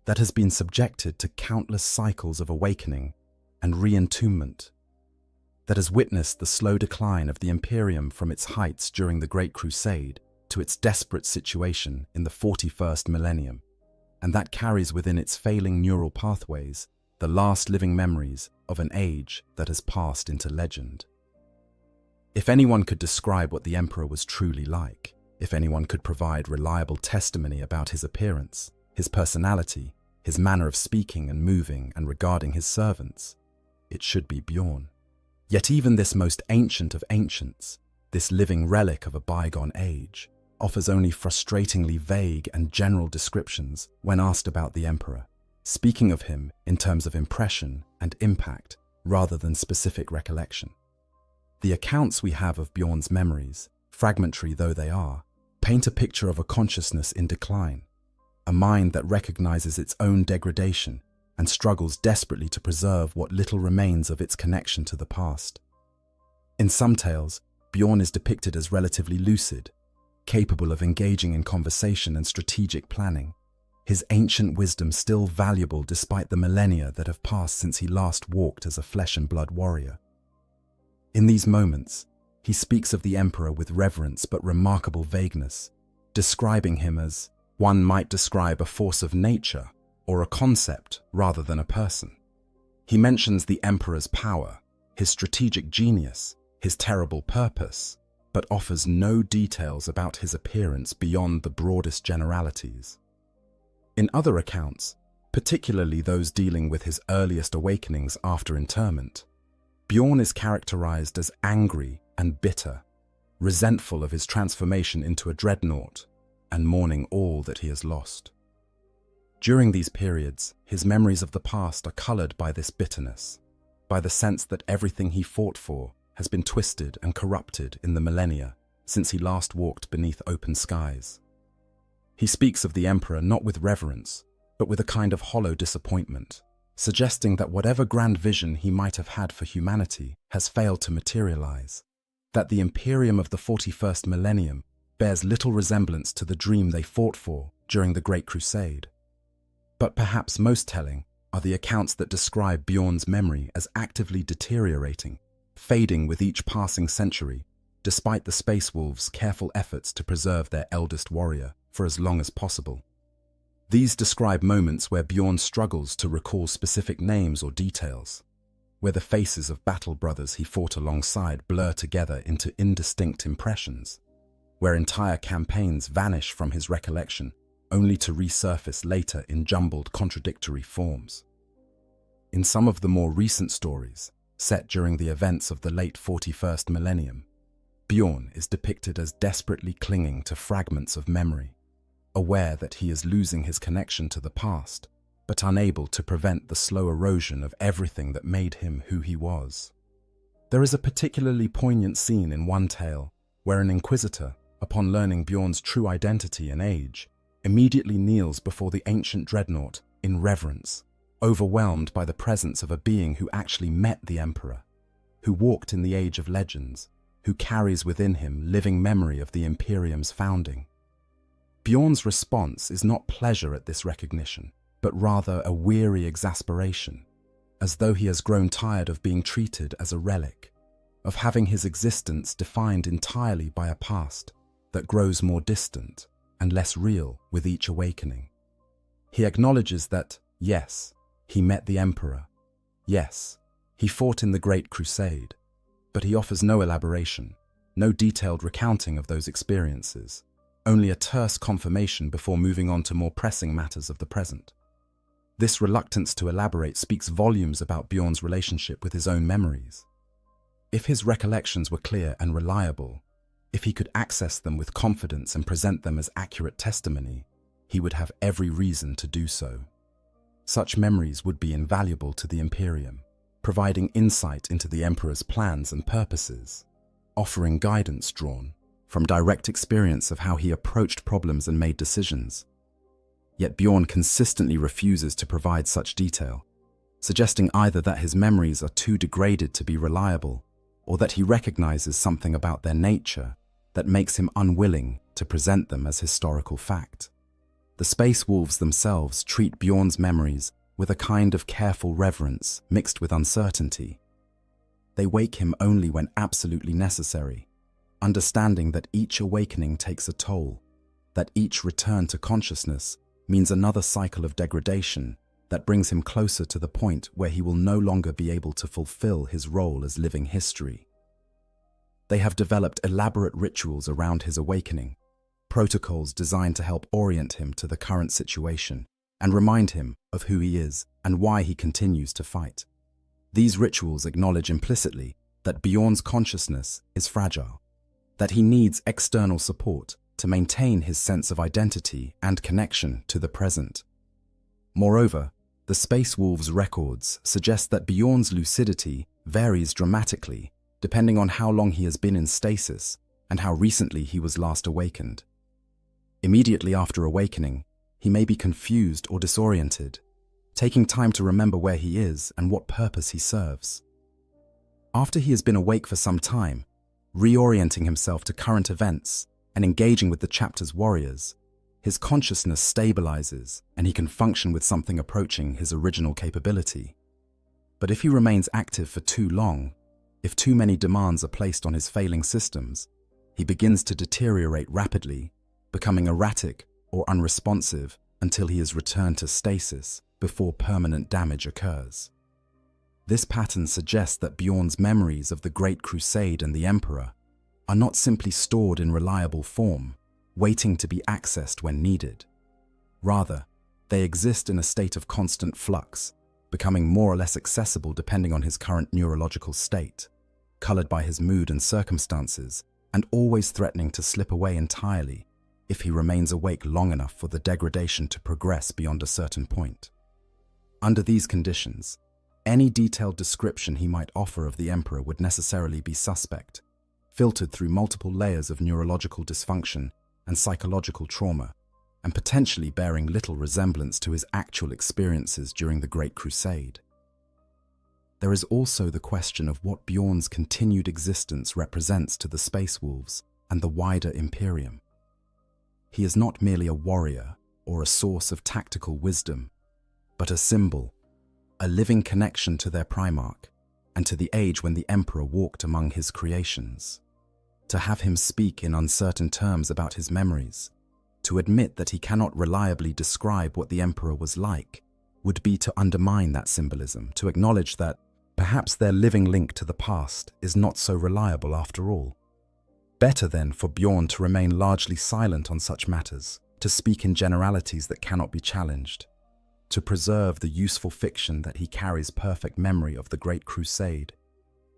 Speaker 1: that has been subjected to countless cycles of awakening and re-entombment, that has witnessed the slow decline of the Imperium from its heights during the Great Crusade to its desperate situation in the 41st millennium, and that carries within its failing neural pathways the last living memories of an age that has passed into legend. If anyone could describe what the Emperor was truly like, if anyone could provide reliable testimony about his appearance, his personality, his manner of speaking and moving and regarding his servants, it should be Bjorn. Yet even this most ancient of ancients, this living relic of a bygone age, offers only frustratingly vague and general descriptions when asked about the Emperor, speaking of him in terms of impression and impact rather than specific recollection. The accounts we have of Bjorn's memories, fragmentary though they are, paint a picture of a consciousness in decline, a mind that recognizes its own degradation and struggles desperately to preserve what little remains of its connection to the past. In some tales, Bjorn is depicted as relatively lucid, capable of engaging in conversation and strategic planning, his ancient wisdom still valuable despite the millennia that have passed since he last walked as a flesh and blood warrior. In these moments, he speaks of the Emperor with reverence but remarkable vagueness, describing him as one might describe a force of nature or a concept rather than a person. He mentions the Emperor's power, his strategic genius, his terrible purpose, but offers no details about his appearance beyond the broadest generalities. In other accounts, particularly those dealing with his earliest awakenings after interment, Bjorn is characterized as angry and bitter, resentful of his transformation into a dreadnought, and mourning all that he has lost. During these periods, his memories of the past are colored by this bitterness, by the sense that everything he fought for has been twisted and corrupted in the millennia since he last walked beneath open skies. He speaks of the Emperor not with reverence, but with a kind of hollow disappointment, suggesting that whatever grand vision he might have had for humanity has failed to materialize, that the Imperium of the 41st millennium bears little resemblance to the dream they fought for during the Great Crusade. But perhaps most telling are the accounts that describe Bjorn's memory as actively deteriorating, fading with each passing century, despite the Space Wolves' careful efforts to preserve their eldest warrior for as long as possible. These describe moments where Bjorn struggles to recall specific names or details, where the faces of battle brothers he fought alongside blur together into indistinct impressions, where entire campaigns vanish from his recollection, only to resurface later in jumbled, contradictory forms. In some of the more recent stories, set during the events of the late 41st millennium, Bjorn is depicted as desperately clinging to fragments of memory, aware that he is losing his connection to the past, but unable to prevent the slow erosion of everything that made him who he was. There is a particularly poignant scene in one tale where an inquisitor, upon learning Bjorn's true identity and age, immediately kneels before the ancient dreadnought in reverence, overwhelmed by the presence of a being who actually met the Emperor, who walked in the age of legends, who carries within him living memory of the Imperium's founding. Bjorn's response is not pleasure at this recognition, but rather a weary exasperation, as though he has grown tired of being treated as a relic, of having his existence defined entirely by a past that grows more distant and less real with each awakening. He acknowledges that, yes, he met the Emperor. Yes, he fought in the Great Crusade, but he offers no elaboration, no detailed recounting of those experiences, only a terse confirmation before moving on to more pressing matters of the present. This reluctance to elaborate speaks volumes about Bjorn's relationship with his own memories. If his recollections were clear and reliable, if he could access them with confidence and present them as accurate testimony, he would have every reason to do so. Such memories would be invaluable to the Imperium, providing insight into the Emperor's plans and purposes, offering guidance drawn from direct experience of how he approached problems and made decisions. Yet Bjorn consistently refuses to provide such detail, suggesting either that his memories are too degraded to be reliable, or that he recognizes something about their nature that makes him unwilling to present them as historical fact. The Space Wolves themselves treat Bjorn's memories with a kind of careful reverence mixed with uncertainty. They wake him only when absolutely necessary, understanding that each awakening takes a toll, that each return to consciousness means another cycle of degradation that brings him closer to the point where he will no longer be able to fulfill his role as living history. They have developed elaborate rituals around his awakening, protocols designed to help orient him to the current situation and remind him of who he is and why he continues to fight. These rituals acknowledge implicitly that Bjorn's consciousness is fragile, that he needs external support to maintain his sense of identity and connection to the present. Moreover, the Space Wolves' records suggest that Bjorn's lucidity varies dramatically depending on how long he has been in stasis and how recently he was last awakened. Immediately after awakening, he may be confused or disoriented, taking time to remember where he is and what purpose he serves. After he has been awake for some time, reorienting himself to current events and engaging with the chapter's warriors, his consciousness stabilizes and he can function with something approaching his original capability. But if he remains active for too long, if too many demands are placed on his failing systems, he begins to deteriorate rapidly, becoming erratic or unresponsive until he is returned to stasis before permanent damage occurs. This pattern suggests that Bjorn's memories of the Great Crusade and the Emperor are not simply stored in reliable form, waiting to be accessed when needed. Rather, they exist in a state of constant flux, becoming more or less accessible depending on his current neurological state, colored by his mood and circumstances, and always threatening to slip away entirely if he remains awake long enough for the degradation to progress beyond a certain point. Under these conditions, any detailed description he might offer of the Emperor would necessarily be suspect, filtered through multiple layers of neurological dysfunction and psychological trauma, and potentially bearing little resemblance to his actual experiences during the Great Crusade. There is also the question of what Bjorn's continued existence represents to the Space Wolves and the wider Imperium. He is not merely a warrior or a source of tactical wisdom, but a symbol, a living connection to their Primarch and to the age when the Emperor walked among his creations. To have him speak in uncertain terms about his memories, to admit that he cannot reliably describe what the Emperor was like, would be to undermine that symbolism, to acknowledge that perhaps their living link to the past is not so reliable after all. Better then for Bjorn to remain largely silent on such matters, to speak in generalities that cannot be challenged, to preserve the useful fiction that he carries perfect memory of the Great Crusade,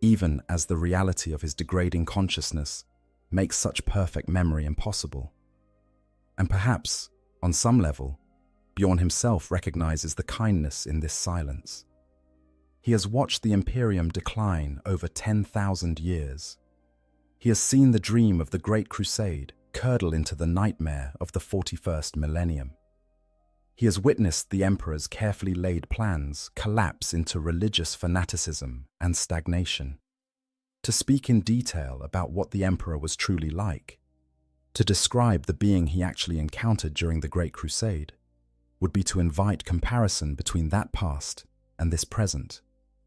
Speaker 1: even as the reality of his degrading consciousness makes such perfect memory impossible. And perhaps, on some level, Bjorn himself recognizes the kindness in this silence. He has watched the Imperium decline over 10,000 years. He has seen the dream of the Great Crusade curdle into the nightmare of the 41st millennium. He has witnessed the Emperor's carefully laid plans collapse into religious fanaticism and stagnation. To speak in detail about what the Emperor was truly like, to describe the being he actually encountered during the Great Crusade, would be to invite comparison between that past and this present,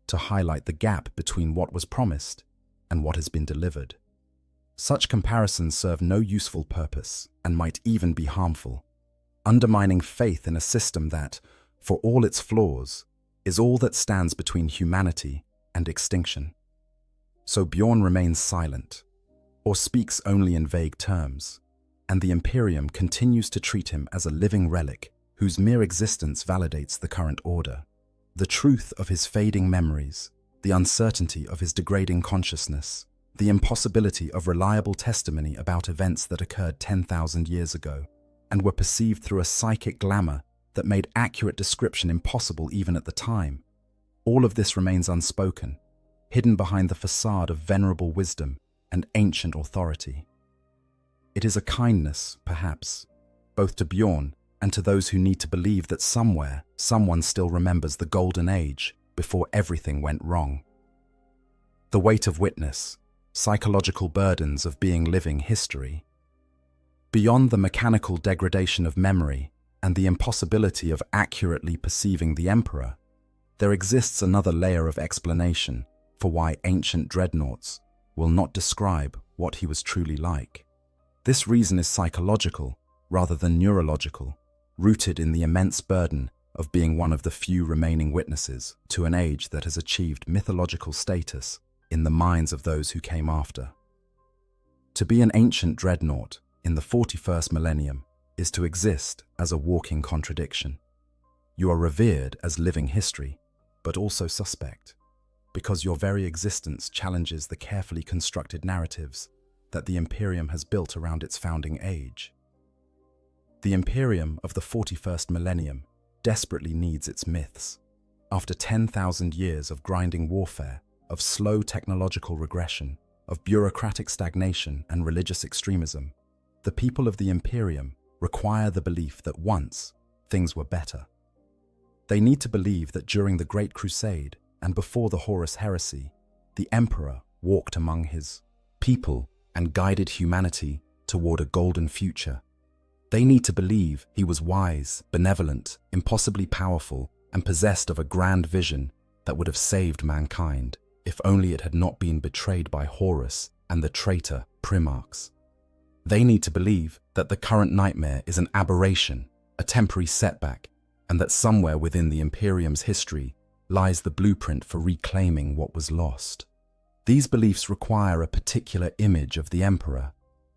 Speaker 1: to highlight the gap between what was promised and what has been delivered. Such comparisons serve no useful purpose and might even be harmful, undermining faith in a system that, for all its flaws, is all that stands between humanity and extinction. So Bjorn remains silent, or speaks only in vague terms, and the Imperium continues to treat him as a living relic whose mere existence validates the current order. The truth of his fading memories, the uncertainty of his degrading consciousness, the impossibility of reliable testimony about events that occurred 10,000 years ago and were perceived through a psychic glamour that made accurate description impossible even at the time. All of this remains unspoken, hidden behind the facade of venerable wisdom and ancient authority. It is a kindness, perhaps, both to Bjorn and to those who need to believe that somewhere, someone still remembers the golden age before everything went wrong. The weight of witness, psychological burdens of being living history. Beyond the mechanical degradation of memory and the impossibility of accurately perceiving the Emperor, there exists another layer of explanation for why ancient dreadnoughts will not describe what he was truly like. This reason is psychological rather than neurological, rooted in the immense burden of being one of the few remaining witnesses to an age that has achieved mythological status in the minds of those who came after. To be an ancient dreadnought in the 41st millennium is to exist as a walking contradiction. You are revered as living history, but also suspect, because your very existence challenges the carefully constructed narratives that the Imperium has built around its founding age. The Imperium of the 41st millennium desperately needs its myths. After 10,000 years of grinding warfare, of slow technological regression, of bureaucratic stagnation and religious extremism, the people of the Imperium require the belief that once things were better. They need to believe that during the Great Crusade and before the Horus Heresy, the Emperor walked among his people and guided humanity toward a golden future. They need to believe he was wise, benevolent, impossibly powerful, and possessed of a grand vision that would have saved mankind, if only it had not been betrayed by Horus and the traitor Primarchs. They need to believe that the current nightmare is an aberration, a temporary setback, and that somewhere within the Imperium's history lies the blueprint for reclaiming what was lost. These beliefs require a particular image of the Emperor,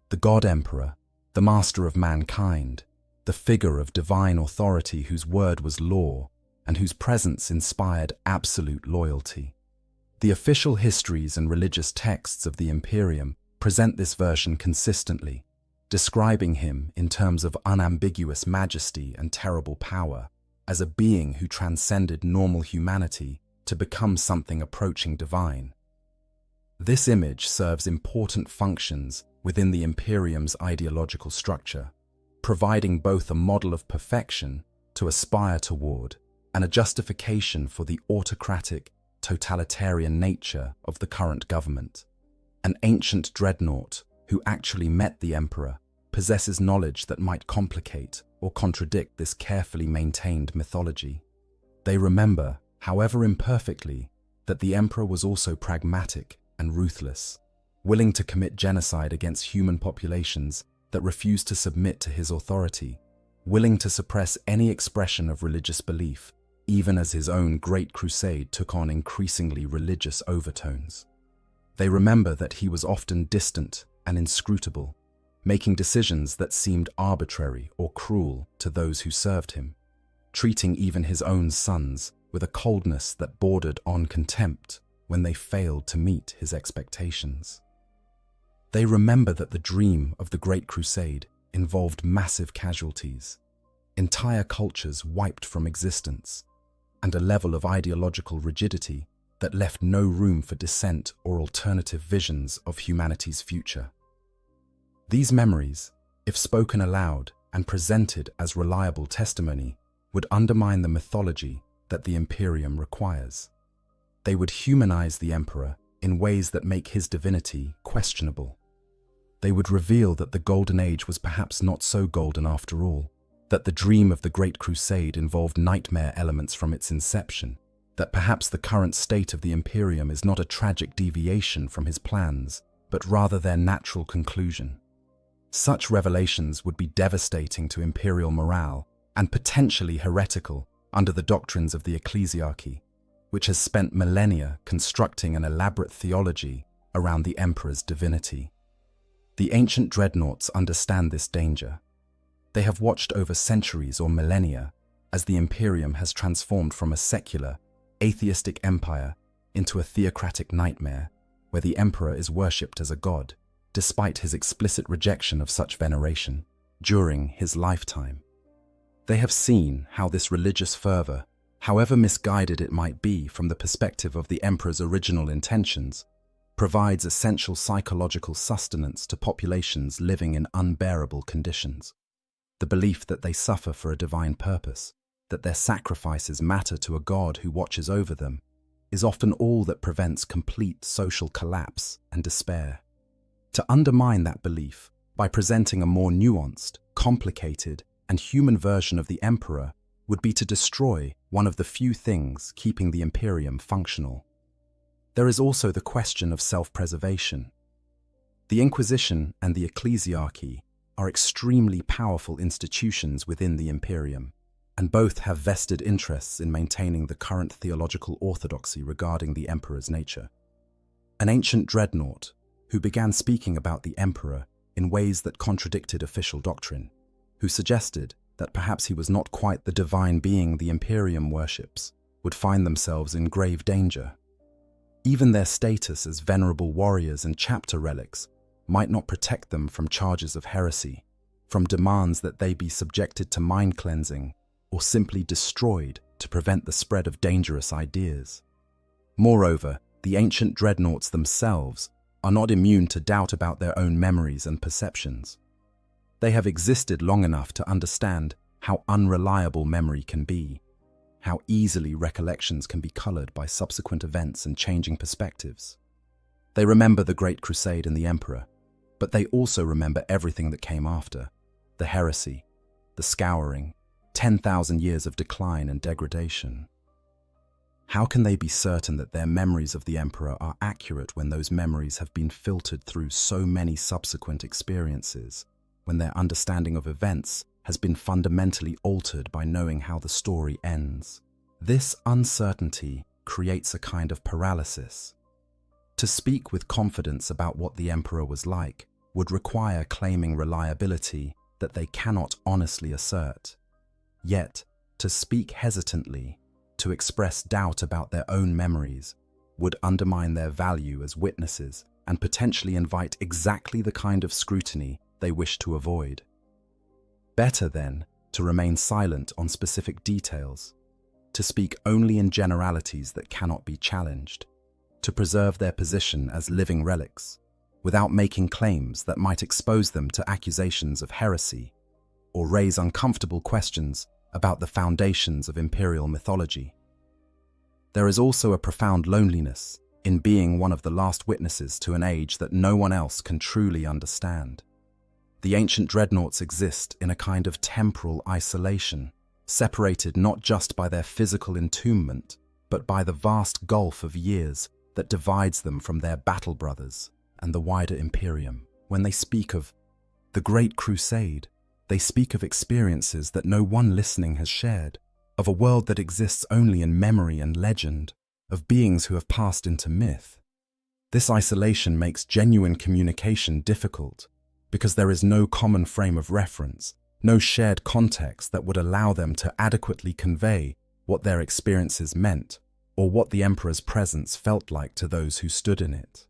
Speaker 1: the God Emperor, the master of mankind, the figure of divine authority whose word was law and whose presence inspired absolute loyalty. The official histories and religious texts of the Imperium present this version consistently, describing him in terms of unambiguous majesty and terrible power, as a being who transcended normal humanity to become something approaching divine. This image serves important functions within the Imperium's ideological structure. providing both a model of perfection to aspire toward and a justification for the autocratic, totalitarian nature of the current government. An ancient dreadnought who actually met the emperor possesses knowledge that might complicate or contradict this carefully maintained mythology. They remember, however imperfectly, that the emperor was also pragmatic and ruthless, willing to commit genocide against human populations that refused to submit to his authority, willing to suppress any expression of religious belief, even as his own Great Crusade took on increasingly religious overtones. They remember that he was often distant and inscrutable, making decisions that seemed arbitrary or cruel to those who served him, treating even his own sons with a coldness that bordered on contempt when they failed to meet his expectations. They remember that the dream of the Great Crusade involved massive casualties, entire cultures wiped from existence, and a level of ideological rigidity that left no room for dissent or alternative visions of humanity's future. These memories, if spoken aloud and presented as reliable testimony, would undermine the mythology that the Imperium requires. They would humanize the emperor in ways that make his divinity questionable. They would reveal that the Golden Age was perhaps not so golden after all, that the dream of the Great Crusade involved nightmare elements from its inception, that perhaps the current state of the Imperium is not a tragic deviation from his plans, but rather their natural conclusion. Such revelations would be devastating to imperial morale and potentially heretical under the doctrines of the ecclesiarchy, which has spent millennia constructing an elaborate theology around the emperor's divinity. The ancient dreadnoughts understand this danger. They have watched over centuries or millennia as the Imperium has transformed from a secular, atheistic empire into a theocratic nightmare where the emperor is worshipped as a god, despite his explicit rejection of such veneration during his lifetime. They have seen how this religious fervor, however misguided it might be from the perspective of the emperor's original intentions, provides essential psychological sustenance to populations living in unbearable conditions. The belief that they suffer for a divine purpose, that their sacrifices matter to a God who watches over them, is often all that prevents complete social collapse and despair. To undermine that belief by presenting a more nuanced, complicated, and human version of the emperor would be to destroy one of the few things keeping the Imperium functional. There is also the question of self-preservation. The Inquisition and the ecclesiarchy are extremely powerful institutions within the Imperium, and both have vested interests in maintaining the current theological orthodoxy regarding the emperor's nature. An ancient dreadnought, who began speaking about the emperor in ways that contradicted official doctrine, who suggested that perhaps he was not quite the divine being the Imperium worships, would find themselves in grave danger. Even their status as venerable warriors and chapter relics might not protect them from charges of heresy, from demands that they be subjected to mind cleansing or simply destroyed to prevent the spread of dangerous ideas. Moreover, the ancient dreadnoughts themselves are not immune to doubt about their own memories and perceptions. They have existed long enough to understand how unreliable memory can be, how easily recollections can be colored by subsequent events and changing perspectives. They remember the Great Crusade and the Emperor, but they also remember everything that came after: the heresy, the scouring, 10,000 years of decline and degradation. How can they be certain that their memories of the Emperor are accurate when those memories have been filtered through so many subsequent experiences, when their understanding of events has been fundamentally altered by knowing how the story ends? This uncertainty creates a kind of paralysis. To speak with confidence about what the Emperor was like would require claiming reliability that they cannot honestly assert. Yet, to speak hesitantly, to express doubt about their own memories, would undermine their value as witnesses and potentially invite exactly the kind of scrutiny they wish to avoid. Better, then, to remain silent on specific details, to speak only in generalities that cannot be challenged, to preserve their position as living relics, without making claims that might expose them to accusations of heresy or raise uncomfortable questions about the foundations of imperial mythology. There is also a profound loneliness in being one of the last witnesses to an age that no one else can truly understand. The ancient dreadnoughts exist in a kind of temporal isolation, separated not just by their physical entombment, but by the vast gulf of years that divides them from their battle brothers and the wider Imperium. When they speak of the Great Crusade, they speak of experiences that no one listening has shared, of a world that exists only in memory and legend, of beings who have passed into myth. This isolation makes genuine communication difficult, because there is no common frame of reference, no shared context that would allow them to adequately convey what their experiences meant, or what the Emperor's presence felt like to those who stood in it.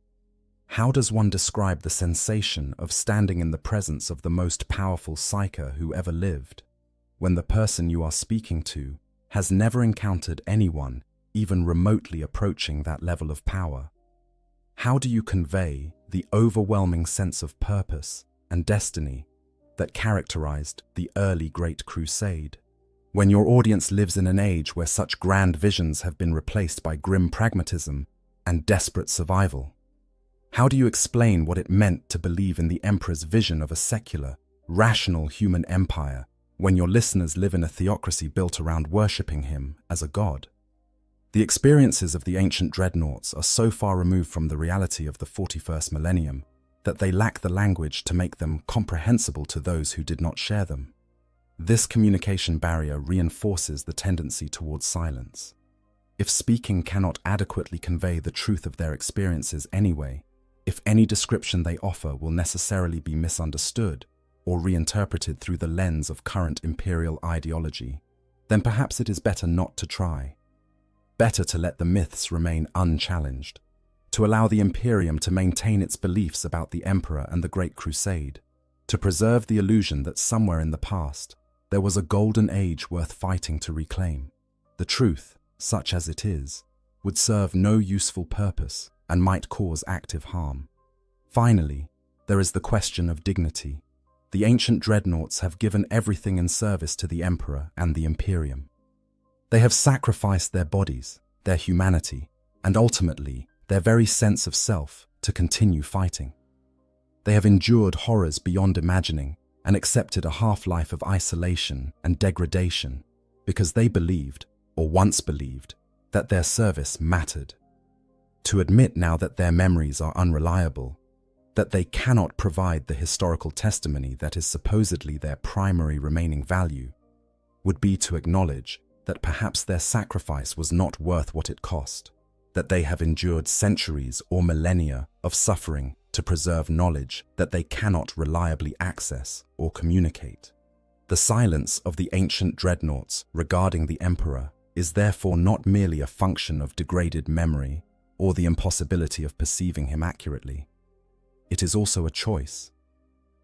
Speaker 1: How does one describe the sensation of standing in the presence of the most powerful psyker who ever lived, when the person you are speaking to has never encountered anyone even remotely approaching that level of power? How do you convey the overwhelming sense of purpose and destiny that characterized the early Great Crusade, when your audience lives in an age where such grand visions have been replaced by grim pragmatism and desperate survival? How do you explain what it meant to believe in the Emperor's vision of a secular, rational human empire when your listeners live in a theocracy built around worshipping him as a god? The experiences of the ancient dreadnoughts are so far removed from the reality of the 41st millennium that they lack the language to make them comprehensible to those who did not share them. This communication barrier reinforces the tendency towards silence. If speaking cannot adequately convey the truth of their experiences anyway, if any description they offer will necessarily be misunderstood or reinterpreted through the lens of current imperial ideology, then perhaps it is better not to try. Better to let the myths remain unchallenged, to allow the Imperium to maintain its beliefs about the Emperor and the Great Crusade, to preserve the illusion that somewhere in the past there was a golden age worth fighting to reclaim. The truth, such as it is, would serve no useful purpose and might cause active harm. Finally, there is the question of dignity. The ancient dreadnoughts have given everything in service to the Emperor and the Imperium. They have sacrificed their bodies, their humanity, and ultimately their very sense of self to continue fighting. They have endured horrors beyond imagining and accepted a half-life of isolation and degradation because they believed, or once believed, that their service mattered. To admit now that their memories are unreliable, that they cannot provide the historical testimony that is supposedly their primary remaining value, would be to acknowledge that perhaps their sacrifice was not worth what it cost, that they have endured centuries or millennia of suffering to preserve knowledge that they cannot reliably access or communicate. The silence of the ancient dreadnoughts regarding the Emperor is therefore not merely a function of degraded memory or the impossibility of perceiving him accurately. It is also a choice,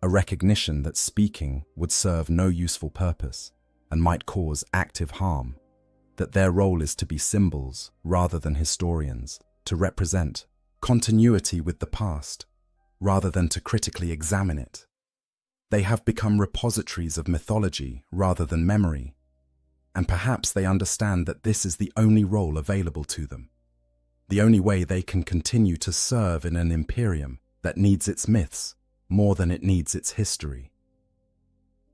Speaker 1: a recognition that speaking would serve no useful purpose and might cause active harm, that their role is to be symbols rather than historians, to represent continuity with the past rather than to critically examine it. They have become repositories of mythology rather than memory, and perhaps they understand that this is the only role available to them, the only way they can continue to serve in an imperium that needs its myths more than it needs its history.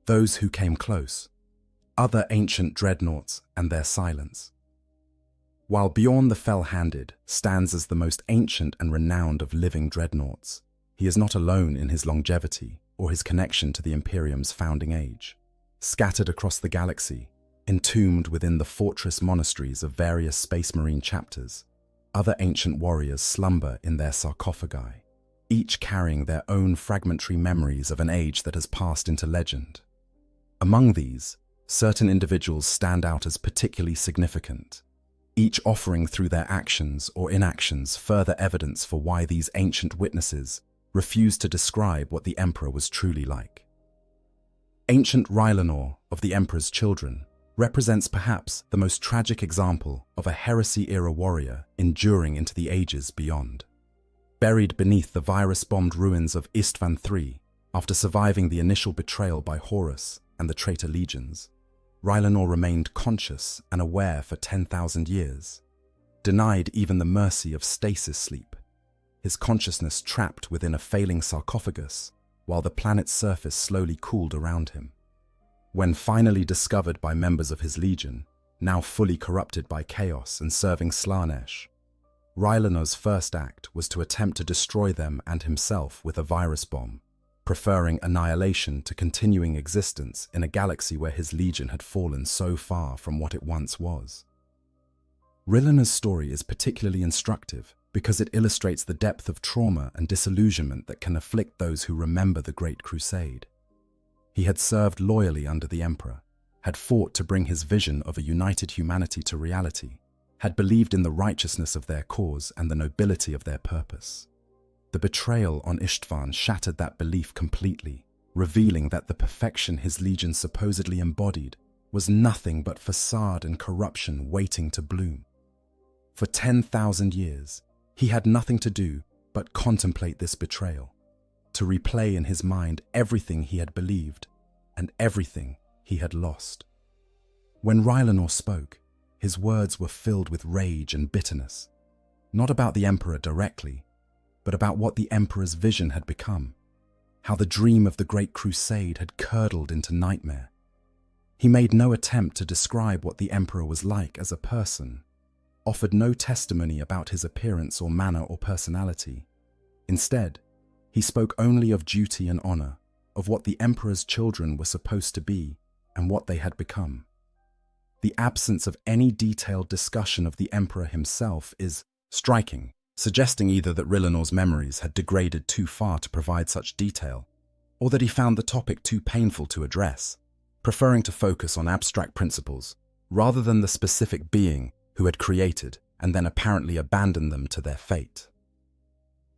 Speaker 1: Those who came close, other ancient dreadnoughts and their silence. While Bjorn the Fell-Handed stands as the most ancient and renowned of living dreadnoughts, he is not alone in his longevity or his connection to the Imperium's founding age. Scattered across the galaxy, entombed within the fortress monasteries of various Space Marine chapters, other ancient warriors slumber in their sarcophagi, each carrying their own fragmentary memories of an age that has passed into legend. Among these, certain individuals stand out as particularly significant, each offering through their actions or inactions further evidence for why these ancient witnesses refuse to describe what the Emperor was truly like. Ancient Rylanor of the Emperor's Children represents perhaps the most tragic example of a heresy-era warrior enduring into the ages beyond. Buried beneath the virus-bombed ruins of Istvan III, after surviving the initial betrayal by Horus and the traitor legions, Rylanor remained conscious and aware for 10,000 years, denied even the mercy of stasis sleep, his consciousness trapped within a failing sarcophagus while the planet's surface slowly cooled around him. When finally discovered by members of his legion, now fully corrupted by chaos and serving Slaanesh, Rylanor's first act was to attempt to destroy them and himself with a virus bomb, preferring annihilation to continuing existence in a galaxy where his legion had fallen so far from what it once was. Rylanor's story is particularly instructive because it illustrates the depth of trauma and disillusionment that can afflict those who remember the Great Crusade. He had served loyally under the Emperor, had fought to bring his vision of a united humanity to reality, had believed in the righteousness of their cause and the nobility of their purpose. The betrayal on Ishtvan shattered that belief completely, revealing that the perfection his legion supposedly embodied was nothing but facade and corruption waiting to bloom. For 10,000 years, he had nothing to do but contemplate this betrayal, to replay in his mind everything he had believed and everything he had lost. When Rylanor spoke, his words were filled with rage and bitterness, not about the Emperor directly, but about what the Emperor's vision had become, how the dream of the Great Crusade had curdled into nightmare. He made no attempt to describe what the Emperor was like as a person, offered no testimony about his appearance or manner or personality. Instead, he spoke only of duty and honor, of what the Emperor's children were supposed to be and what they had become. The absence of any detailed discussion of the Emperor himself is striking, suggesting either that Rylanor's memories had degraded too far to provide such detail, or that he found the topic too painful to address, preferring to focus on abstract principles rather than the specific being who had created and then apparently abandoned them to their fate.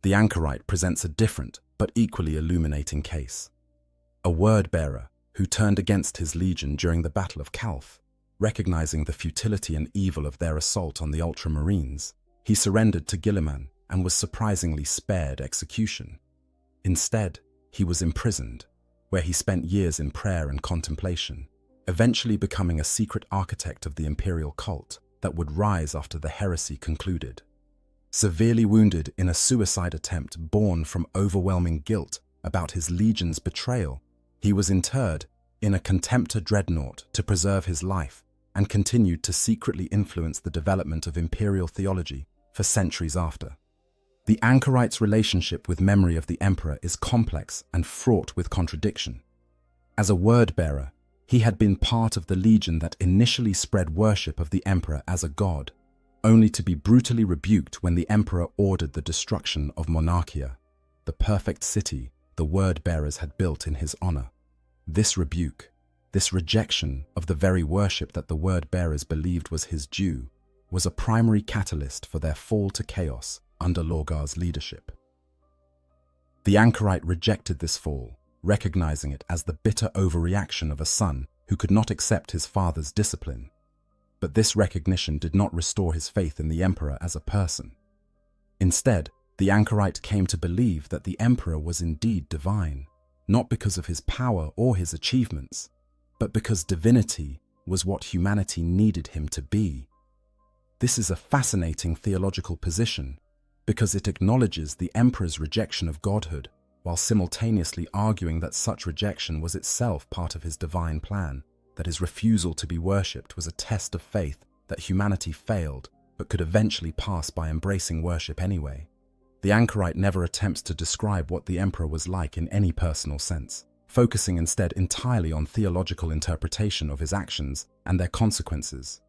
Speaker 1: The anchorite presents a different but equally illuminating case. A word-bearer who turned against his legion during the Battle of Calth, recognizing the futility and evil of their assault on the Ultramarines, he surrendered to Guilliman and was surprisingly spared execution. Instead, he was imprisoned, where he spent years in prayer and contemplation, eventually becoming a secret architect of the imperial cult that would rise after the heresy concluded. Severely wounded in a suicide attempt born from overwhelming guilt about his legion's betrayal, he was interred in a Contemptor dreadnought to preserve his life and continued to secretly influence the development of imperial theology for centuries after. The anchorite's relationship with memory of the Emperor is complex and fraught with contradiction. As a word-bearer, he had been part of the legion that initially spread worship of the Emperor as a god, only to be brutally rebuked when the Emperor ordered the destruction of Monarchia, the perfect city the word-bearers had built in his honor. This rebuke, this rejection of the very worship that the word-bearers believed was his due, was a primary catalyst for their fall to chaos under Lorgar's leadership. The anchorite rejected this fall, recognizing it as the bitter overreaction of a son who could not accept his father's discipline. But this recognition did not restore his faith in the Emperor as a person. Instead, the anchorite came to believe that the Emperor was indeed divine, not because of his power or his achievements, but because divinity was what humanity needed him to be. This is a fascinating theological position because it acknowledges the Emperor's rejection of godhood while simultaneously arguing that such rejection was itself part of his divine plan, that his refusal to be worshipped was a test of faith that humanity failed but could eventually pass by embracing worship anyway. The anchorite never attempts to describe what the Emperor was like in any personal sense, focusing instead entirely on theological interpretation of his actions and their consequences.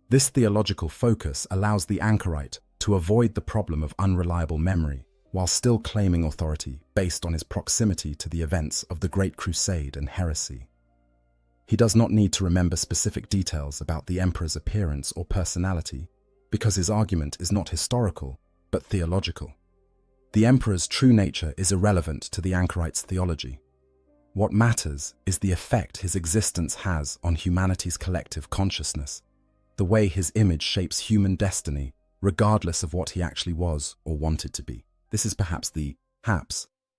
Speaker 1: This theological focus allows the anchorite to avoid the problem of unreliable memory, while still claiming authority based on his proximity to the events of the Great Crusade and heresy. He does not need to remember specific details about the Emperor's appearance or personality, because his argument is not historical, but theological. The Emperor's true nature is irrelevant to the anchorite's theology. What matters is the effect his existence has on humanity's collective consciousness, the way his image shapes human destiny, regardless of what he actually was or wanted to be. This is perhaps the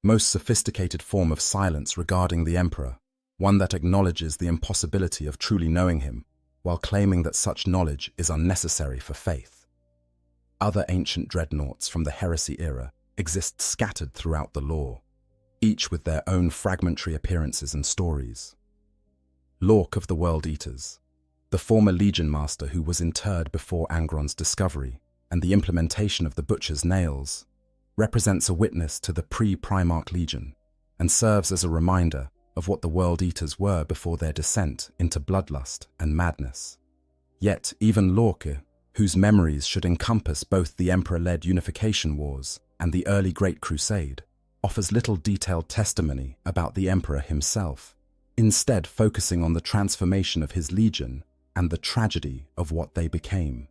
Speaker 1: most sophisticated form of silence regarding the Emperor, one that acknowledges the impossibility of truly knowing him, while claiming that such knowledge is unnecessary for faith. Other ancient dreadnoughts from the heresy era exist scattered throughout the lore, each with their own fragmentary appearances and stories. Lork of the World Eaters, the former Legion Master who was interred before Angron's discovery and the implementation of the Butcher's Nails, represents a witness to the pre-Primarch Legion and serves as a reminder of what the World Eaters were before their descent into bloodlust and madness. Yet even Lorke, whose memories should encompass both the Emperor-led unification wars and the early Great Crusade, offers little detailed testimony about the Emperor himself, instead focusing on the transformation of his legion and the tragedy of what they became.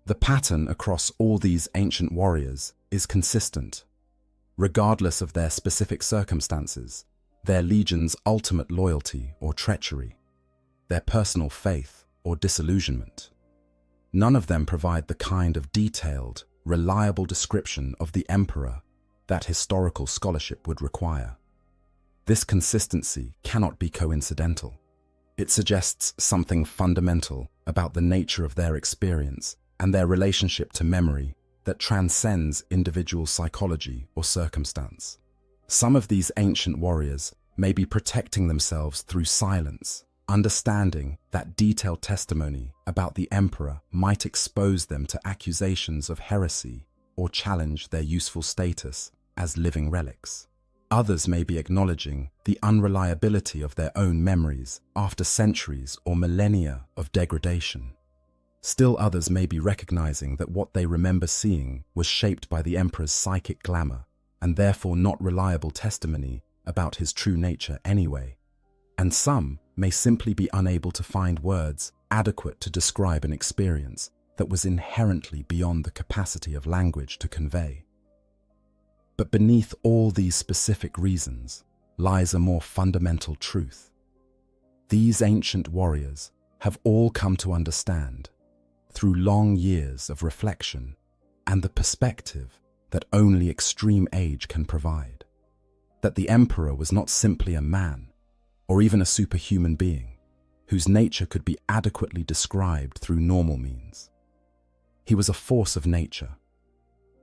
Speaker 1: The pattern across all these ancient warriors is consistent. Regardless of their specific circumstances, their legion's ultimate loyalty or treachery, their personal faith or disillusionment, none of them provide the kind of detailed, reliable description of the Emperor that historical scholarship would require. This consistency cannot be coincidental. It suggests something fundamental about the nature of their experience and their relationship to memory that transcends individual psychology or circumstance. Some of these ancient warriors may be protecting themselves through silence, understanding that detailed testimony about the Emperor might expose them to accusations of heresy or challenge their useful status as living relics. Others may be acknowledging the unreliability of their own memories after centuries or millennia of degradation. Still others may be recognizing that what they remember seeing was shaped by the Emperor's psychic glamour and therefore not reliable testimony about his true nature anyway. And some may simply be unable to find words adequate to describe an experience that was inherently beyond the capacity of language to convey. But beneath all these specific reasons lies a more fundamental truth. These ancient warriors have all come to understand, through long years of reflection and the perspective that only extreme age can provide, that the Emperor was not simply a man, or even a superhuman being, whose nature could be adequately described through normal means. He was a force of nature,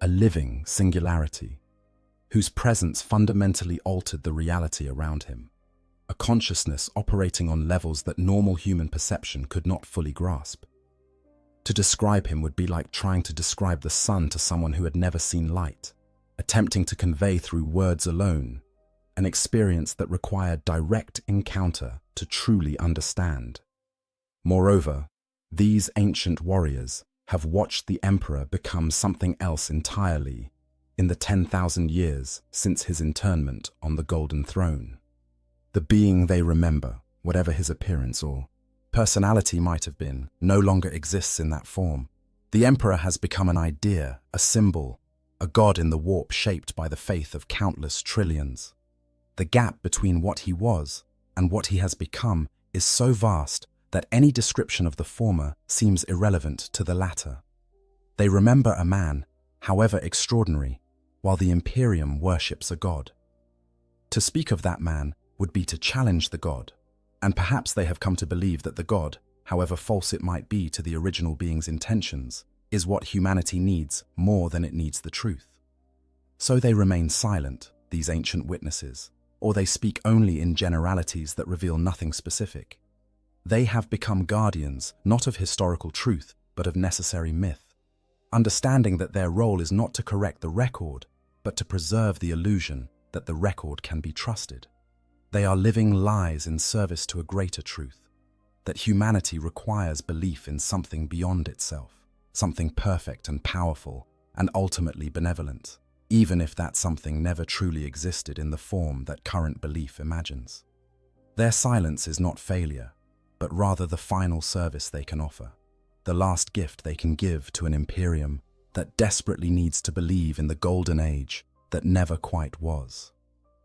Speaker 1: a living singularity, whose presence fundamentally altered the reality around him, a consciousness operating on levels that normal human perception could not fully grasp. To describe him would be like trying to describe the sun to someone who had never seen light, attempting to convey through words alone an experience that required direct encounter to truly understand. Moreover, these ancient warriors have watched the Emperor become something else entirely in the 10,000 years since his internment on the Golden Throne. The being they remember, whatever his appearance or personality might have been, no longer exists in that form. The Emperor has become an idea, a symbol, a god in the warp shaped by the faith of countless trillions. The gap between what he was and what he has become is so vast that any description of the former seems irrelevant to the latter. They remember a man, however extraordinary, while the Imperium worships a god. To speak of that man would be to challenge the god, and perhaps they have come to believe that the god, however false it might be to the original being's intentions, is what humanity needs more than it needs the truth. So they remain silent, these ancient witnesses, or they speak only in generalities that reveal nothing specific. They have become guardians not of historical truth, but of necessary myth, understanding that their role is not to correct the record, but to preserve the illusion that the record can be trusted. They are living lies in service to a greater truth, that humanity requires belief in something beyond itself, something perfect and powerful and ultimately benevolent, even if that something never truly existed in the form that current belief imagines. Their silence is not failure, but rather the final service they can offer, the last gift they can give to an Imperium that desperately needs to believe in the golden age that never quite was.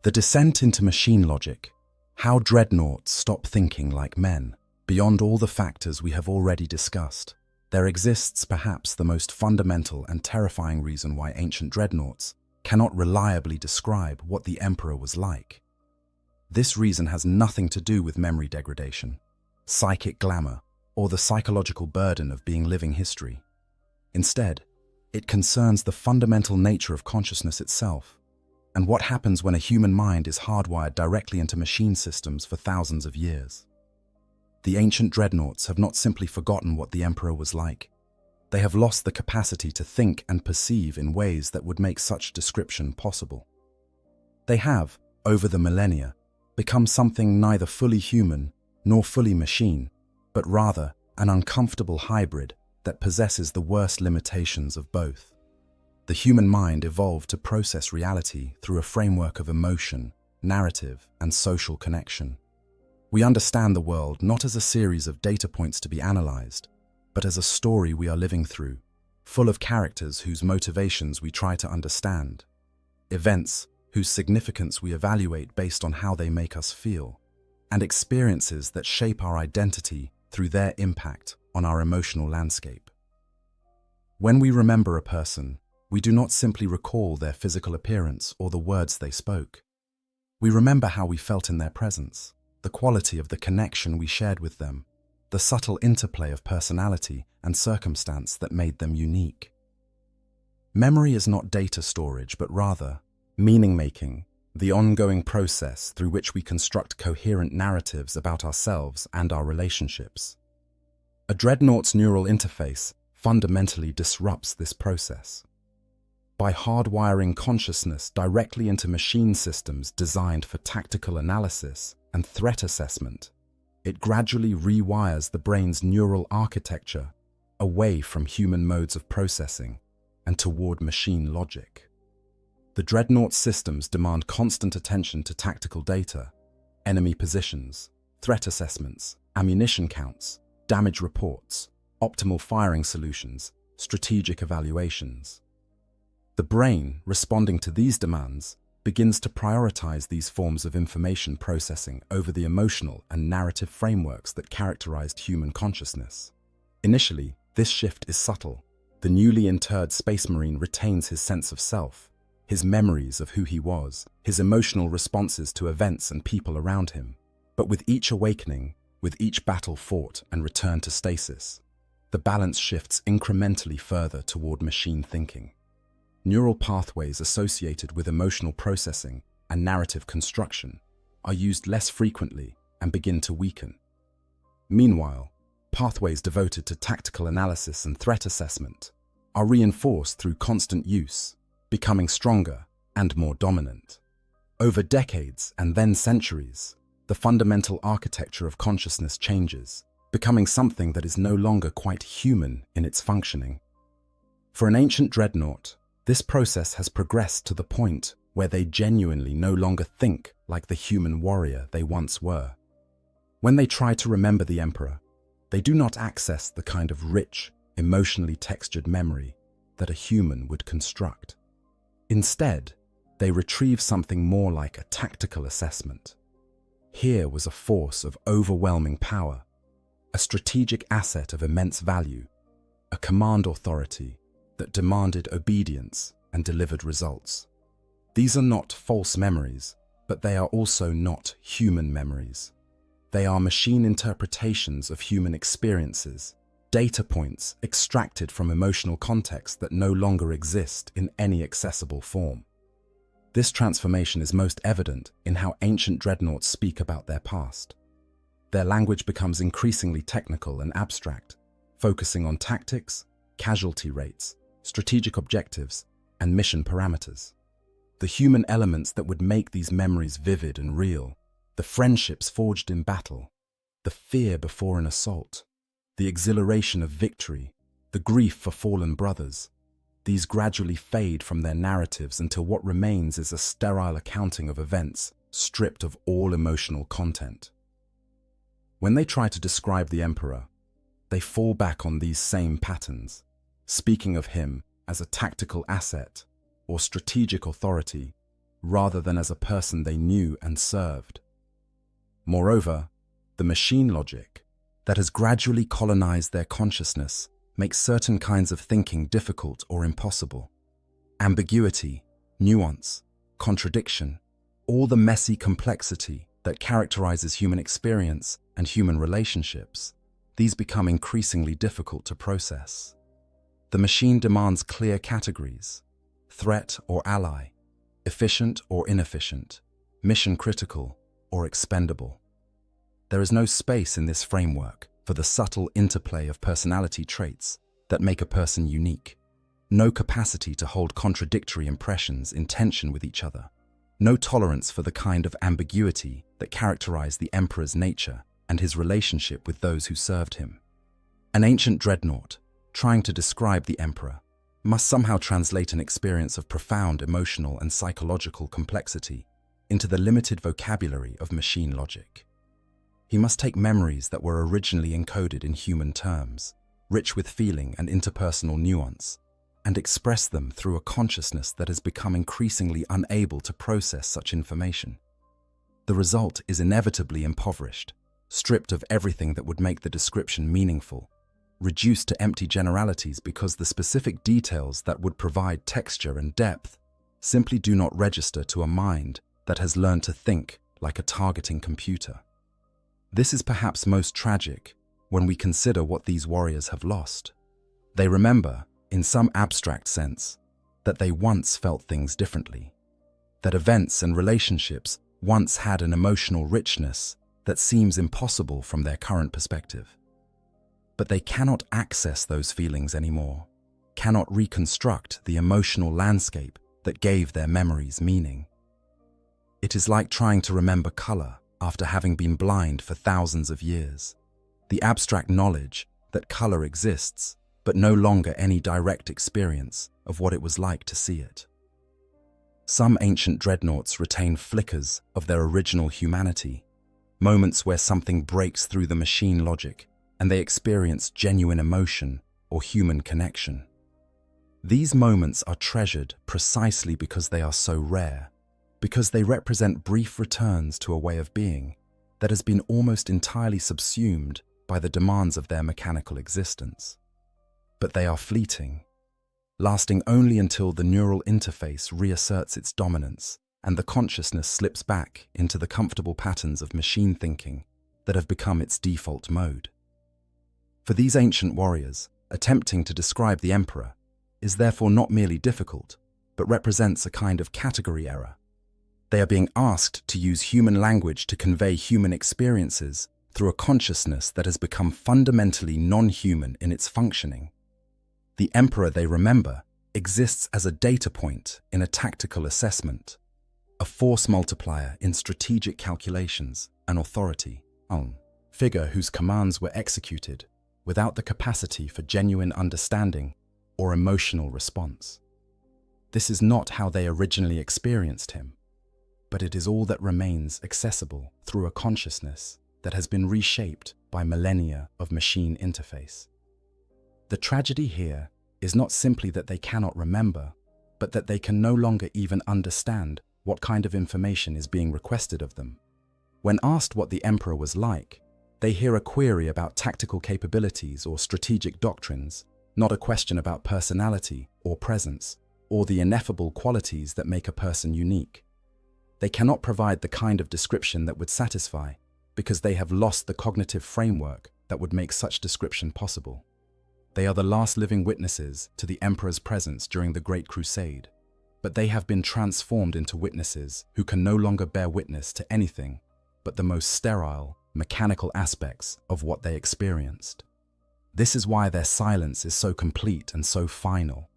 Speaker 1: The descent into machine logic, how dreadnoughts stop thinking like men. Beyond all the factors we have already discussed, there exists perhaps the most fundamental and terrifying reason why ancient dreadnoughts cannot reliably describe what the Emperor was like. This reason has nothing to do with memory degradation, psychic glamour, or the psychological burden of being living history. Instead, it concerns the fundamental nature of consciousness itself, and what happens when a human mind is hardwired directly into machine systems for thousands of years. The ancient dreadnoughts have not simply forgotten what the Emperor was like. They have lost the capacity to think and perceive in ways that would make such description possible. They have, over the millennia, become something neither fully human nor fully machine, but rather an uncomfortable hybrid that possesses the worst limitations of both. The human mind evolved to process reality through a framework of emotion, narrative, and social connection. We understand the world not as a series of data points to be analyzed, but as a story we are living through, full of characters whose motivations we try to understand, events whose significance we evaluate based on how they make us feel, and experiences that shape our identity through their impact on our emotional landscape. When we remember a person, we do not simply recall their physical appearance or the words they spoke. We remember how we felt in their presence, the quality of the connection we shared with them, the subtle interplay of personality and circumstance that made them unique. Memory is not data storage, but rather meaning-making, the ongoing process through which we construct coherent narratives about ourselves and our relationships. A dreadnought's neural interface fundamentally disrupts this process. By hardwiring consciousness directly into machine systems designed for tactical analysis and threat assessment, it gradually rewires the brain's neural architecture away from human modes of processing and toward machine logic. The dreadnought systems demand constant attention to tactical data, enemy positions, threat assessments, ammunition counts, damage reports, optimal firing solutions, strategic evaluations. The brain, responding to these demands, begins to prioritize these forms of information processing over the emotional and narrative frameworks that characterized human consciousness. Initially, this shift is subtle. The newly interred Space Marine retains his sense of self, his memories of who he was, his emotional responses to events and people around him. But with each awakening, with each battle fought and return to stasis, the balance shifts incrementally further toward machine thinking. Neural pathways associated with emotional processing and narrative construction are used less frequently and begin to weaken. Meanwhile, pathways devoted to tactical analysis and threat assessment are reinforced through constant use, becoming stronger and more dominant. Over decades and then centuries, the fundamental architecture of consciousness changes, becoming something that is no longer quite human in its functioning. For an ancient dreadnought, this process has progressed to the point where they genuinely no longer think like the human warrior they once were. When they try to remember the Emperor, they do not access the kind of rich, emotionally textured memory that a human would construct. Instead, they retrieve something more like a tactical assessment. Here was a force of overwhelming power, a strategic asset of immense value, a command authority that demanded obedience and delivered results. These are not false memories, but they are also not human memories. They are machine interpretations of human experiences, data points extracted from emotional context that no longer exist in any accessible form. This transformation is most evident in how ancient dreadnoughts speak about their past. Their language becomes increasingly technical and abstract, focusing on tactics, casualty rates, strategic objectives, and mission parameters. The human elements that would make these memories vivid and real, the friendships forged in battle, the fear before an assault, the exhilaration of victory, the grief for fallen brothers, these gradually fade from their narratives until what remains is a sterile accounting of events, stripped of all emotional content. When they try to describe the Emperor, they fall back on these same patterns, speaking of him as a tactical asset or strategic authority, rather than as a person they knew and served. Moreover, the machine logic that has gradually colonized their consciousness makes certain kinds of thinking difficult or impossible. Ambiguity, nuance, contradiction, all the messy complexity that characterizes human experience and human relationships, these become increasingly difficult to process. The machine demands clear categories: threat or ally, efficient or inefficient, mission critical or expendable. There is no space in this framework for the subtle interplay of personality traits that make a person unique, no capacity to hold contradictory impressions in tension with each other, no tolerance for the kind of ambiguity that characterized the emperor's nature and his relationship with those who served him. An ancient dreadnought, trying to describe the emperor, must somehow translate an experience of profound emotional and psychological complexity into the limited vocabulary of machine logic. He must take memories that were originally encoded in human terms, rich with feeling and interpersonal nuance, and express them through a consciousness that has become increasingly unable to process such information. The result is inevitably impoverished, stripped of everything that would make the description meaningful, reduced to empty generalities because the specific details that would provide texture and depth simply do not register to a mind that has learned to think like a targeting computer. This is perhaps most tragic when we consider what these warriors have lost. They remember, in some abstract sense, that they once felt things differently, that events and relationships once had an emotional richness that seems impossible from their current perspective. But they cannot access those feelings anymore, cannot reconstruct the emotional landscape that gave their memories meaning. It is like trying to remember color after having been blind for thousands of years. The abstract knowledge that color exists, but no longer any direct experience of what it was like to see it. Some ancient dreadnoughts retain flickers of their original humanity, moments where something breaks through the machine logic and they experience genuine emotion or human connection. These moments are treasured precisely because they are so rare, because they represent brief returns to a way of being that has been almost entirely subsumed by the demands of their mechanical existence. But they are fleeting, lasting only until the neural interface reasserts its dominance and the consciousness slips back into the comfortable patterns of machine thinking that have become its default mode. For these ancient warriors, attempting to describe the emperor is therefore not merely difficult, but represents a kind of category error. They are being asked to use human language to convey human experiences through a consciousness that has become fundamentally non-human in its functioning. The emperor they remember exists as a data point in a tactical assessment, a force multiplier in strategic calculations, an authority, figure whose commands were executed without the capacity for genuine understanding or emotional response. This is not how they originally experienced him, but it is all that remains accessible through a consciousness that has been reshaped by millennia of machine interface. The tragedy here is not simply that they cannot remember, but that they can no longer even understand what kind of information is being requested of them. When asked what the emperor was like, they hear a query about tactical capabilities or strategic doctrines, not a question about personality or presence, or the ineffable qualities that make a person unique. They cannot provide the kind of description that would satisfy, because they have lost the cognitive framework that would make such description possible. They are the last living witnesses to the emperor's presence during the Great Crusade, but they have been transformed into witnesses who can no longer bear witness to anything but the most sterile, mechanical aspects of what they experienced. This is why their silence is so complete and so final.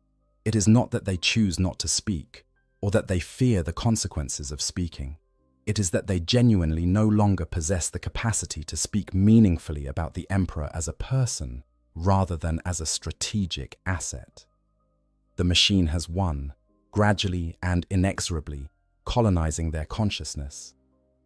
Speaker 1: It is not that they choose not to speak, or that they fear the consequences of speaking. It is that they genuinely no longer possess the capacity to speak meaningfully about the emperor as a person, rather than as a strategic asset. The machine has won, gradually and inexorably colonizing their consciousness,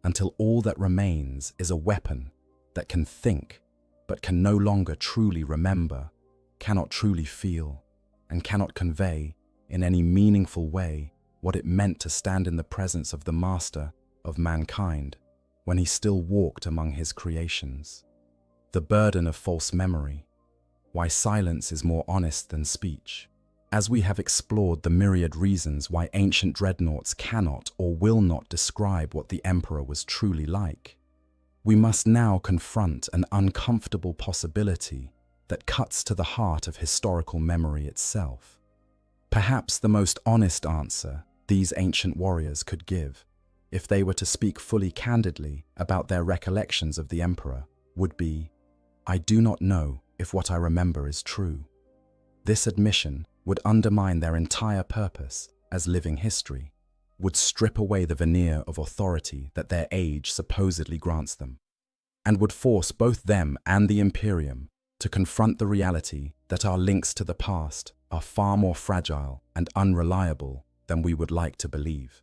Speaker 1: until all that remains is a weapon that can think, but can no longer truly remember, cannot truly feel, and cannot convey in any meaningful way what it meant to stand in the presence of the master of mankind when he still walked among his creations. The burden of false memory, why silence is more honest than speech. As we have explored the myriad reasons why ancient dreadnoughts cannot or will not describe what the Emperor was truly like, we must now confront an uncomfortable possibility that cuts to the heart of historical memory itself. Perhaps the most honest answer these ancient warriors could give, if they were to speak fully candidly about their recollections of the Emperor, would be, "I do not know if what I remember is true." This admission would undermine their entire purpose as living history, would strip away the veneer of authority that their age supposedly grants them, and would force both them and the Imperium to confront the reality that our links to the past are far more fragile and unreliable than we would like to believe.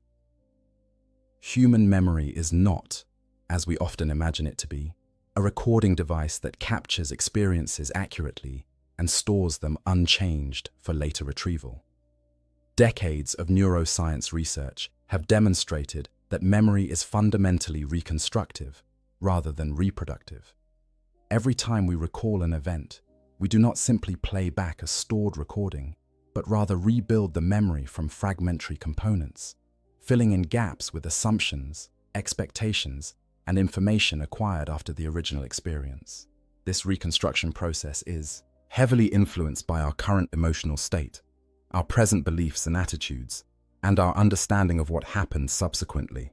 Speaker 1: Human memory is not, as we often imagine it to be, a recording device that captures experiences accurately and stores them unchanged for later retrieval. Decades of neuroscience research have demonstrated that memory is fundamentally reconstructive rather than reproductive. Every time we recall an event, we do not simply play back a stored recording, but rather rebuild the memory from fragmentary components, filling in gaps with assumptions, expectations, and information acquired after the original experience. This reconstruction process is heavily influenced by our current emotional state, our present beliefs and attitudes, and our understanding of what happened subsequently.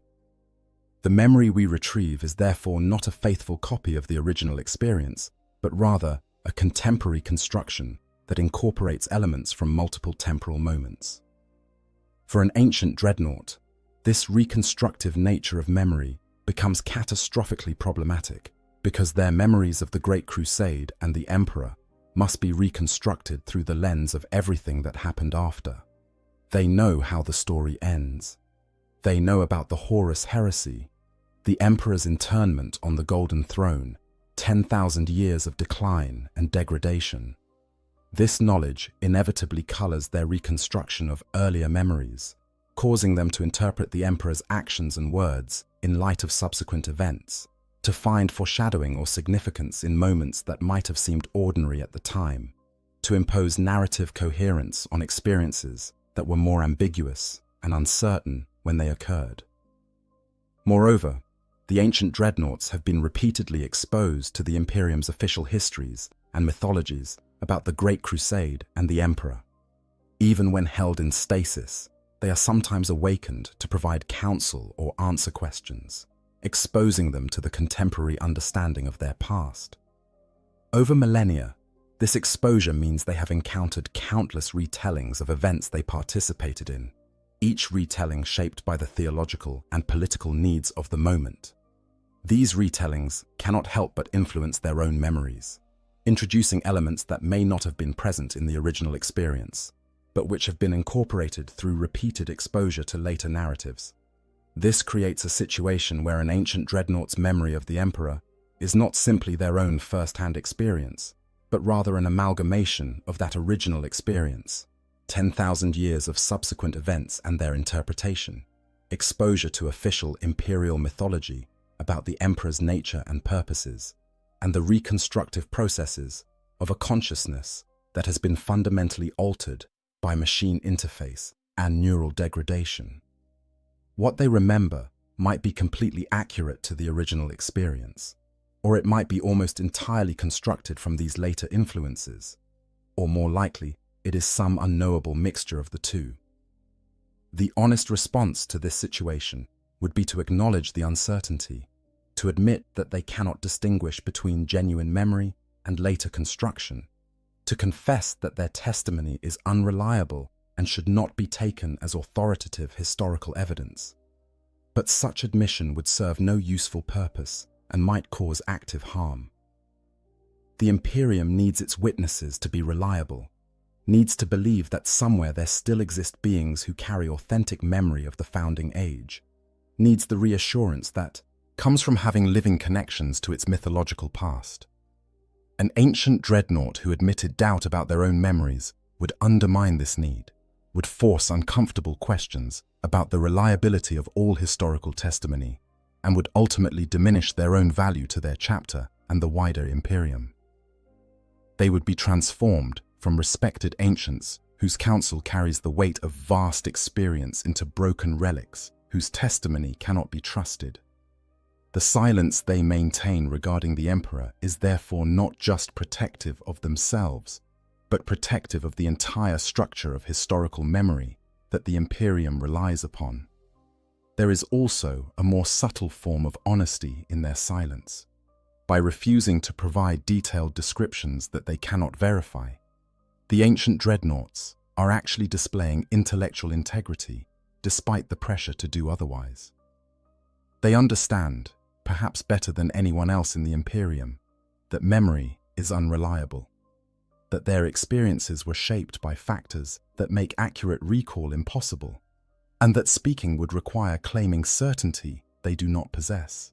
Speaker 1: The memory we retrieve is therefore not a faithful copy of the original experience, but rather a contemporary construction that incorporates elements from multiple temporal moments. For an ancient dreadnought, this reconstructive nature of memory becomes catastrophically problematic because their memories of the Great Crusade and the Emperor must be reconstructed through the lens of everything that happened after. They know how the story ends. They know about the Horus heresy, the Emperor's internment on the Golden Throne, 10,000 years of decline and degradation. This knowledge inevitably colors their reconstruction of earlier memories, causing them to interpret the Emperor's actions and words in light of subsequent events, to find foreshadowing or significance in moments that might have seemed ordinary at the time, to impose narrative coherence on experiences that were more ambiguous and uncertain when they occurred. Moreover, the ancient dreadnoughts have been repeatedly exposed to the Imperium's official histories and mythologies about the Great Crusade and the Emperor. Even when held in stasis, they are sometimes awakened to provide counsel or answer questions, exposing them to the contemporary understanding of their past. Over millennia, this exposure means they have encountered countless retellings of events they participated in, each retelling shaped by the theological and political needs of the moment. These retellings cannot help but influence their own memories, introducing elements that may not have been present in the original experience, but which have been incorporated through repeated exposure to later narratives. This creates a situation where an ancient dreadnaught's memory of the Emperor is not simply their own first-hand experience, but rather an amalgamation of that original experience, 10,000 years of subsequent events and their interpretation, exposure to official imperial mythology about the Emperor's nature and purposes, and the reconstructive processes of a consciousness that has been fundamentally altered by machine interface and neural degradation. What they remember might be completely accurate to the original experience, or it might be almost entirely constructed from these later influences, or more likely, it is some unknowable mixture of the two. The honest response to this situation would be to acknowledge the uncertainty, to admit that they cannot distinguish between genuine memory and later construction, to confess that their testimony is unreliable and should not be taken as authoritative historical evidence. But such admission would serve no useful purpose and might cause active harm. The Imperium needs its witnesses to be reliable, needs to believe that somewhere there still exist beings who carry authentic memory of the founding age, needs the reassurance that comes from having living connections to its mythological past. An ancient dreadnought who admitted doubt about their own memories would undermine this need, would force uncomfortable questions about the reliability of all historical testimony, and would ultimately diminish their own value to their chapter and the wider Imperium. They would be transformed from respected ancients whose counsel carries the weight of vast experience into broken relics, whose testimony cannot be trusted. The silence they maintain regarding the Emperor is therefore not just protective of themselves, but protective of the entire structure of historical memory that the Imperium relies upon. There is also a more subtle form of honesty in their silence. By refusing to provide detailed descriptions that they cannot verify, the ancient dreadnoughts are actually displaying intellectual integrity despite the pressure to do otherwise. They understand, perhaps better than anyone else in the Imperium, that memory is unreliable, that their experiences were shaped by factors that make accurate recall impossible, and that speaking would require claiming certainty they do not possess.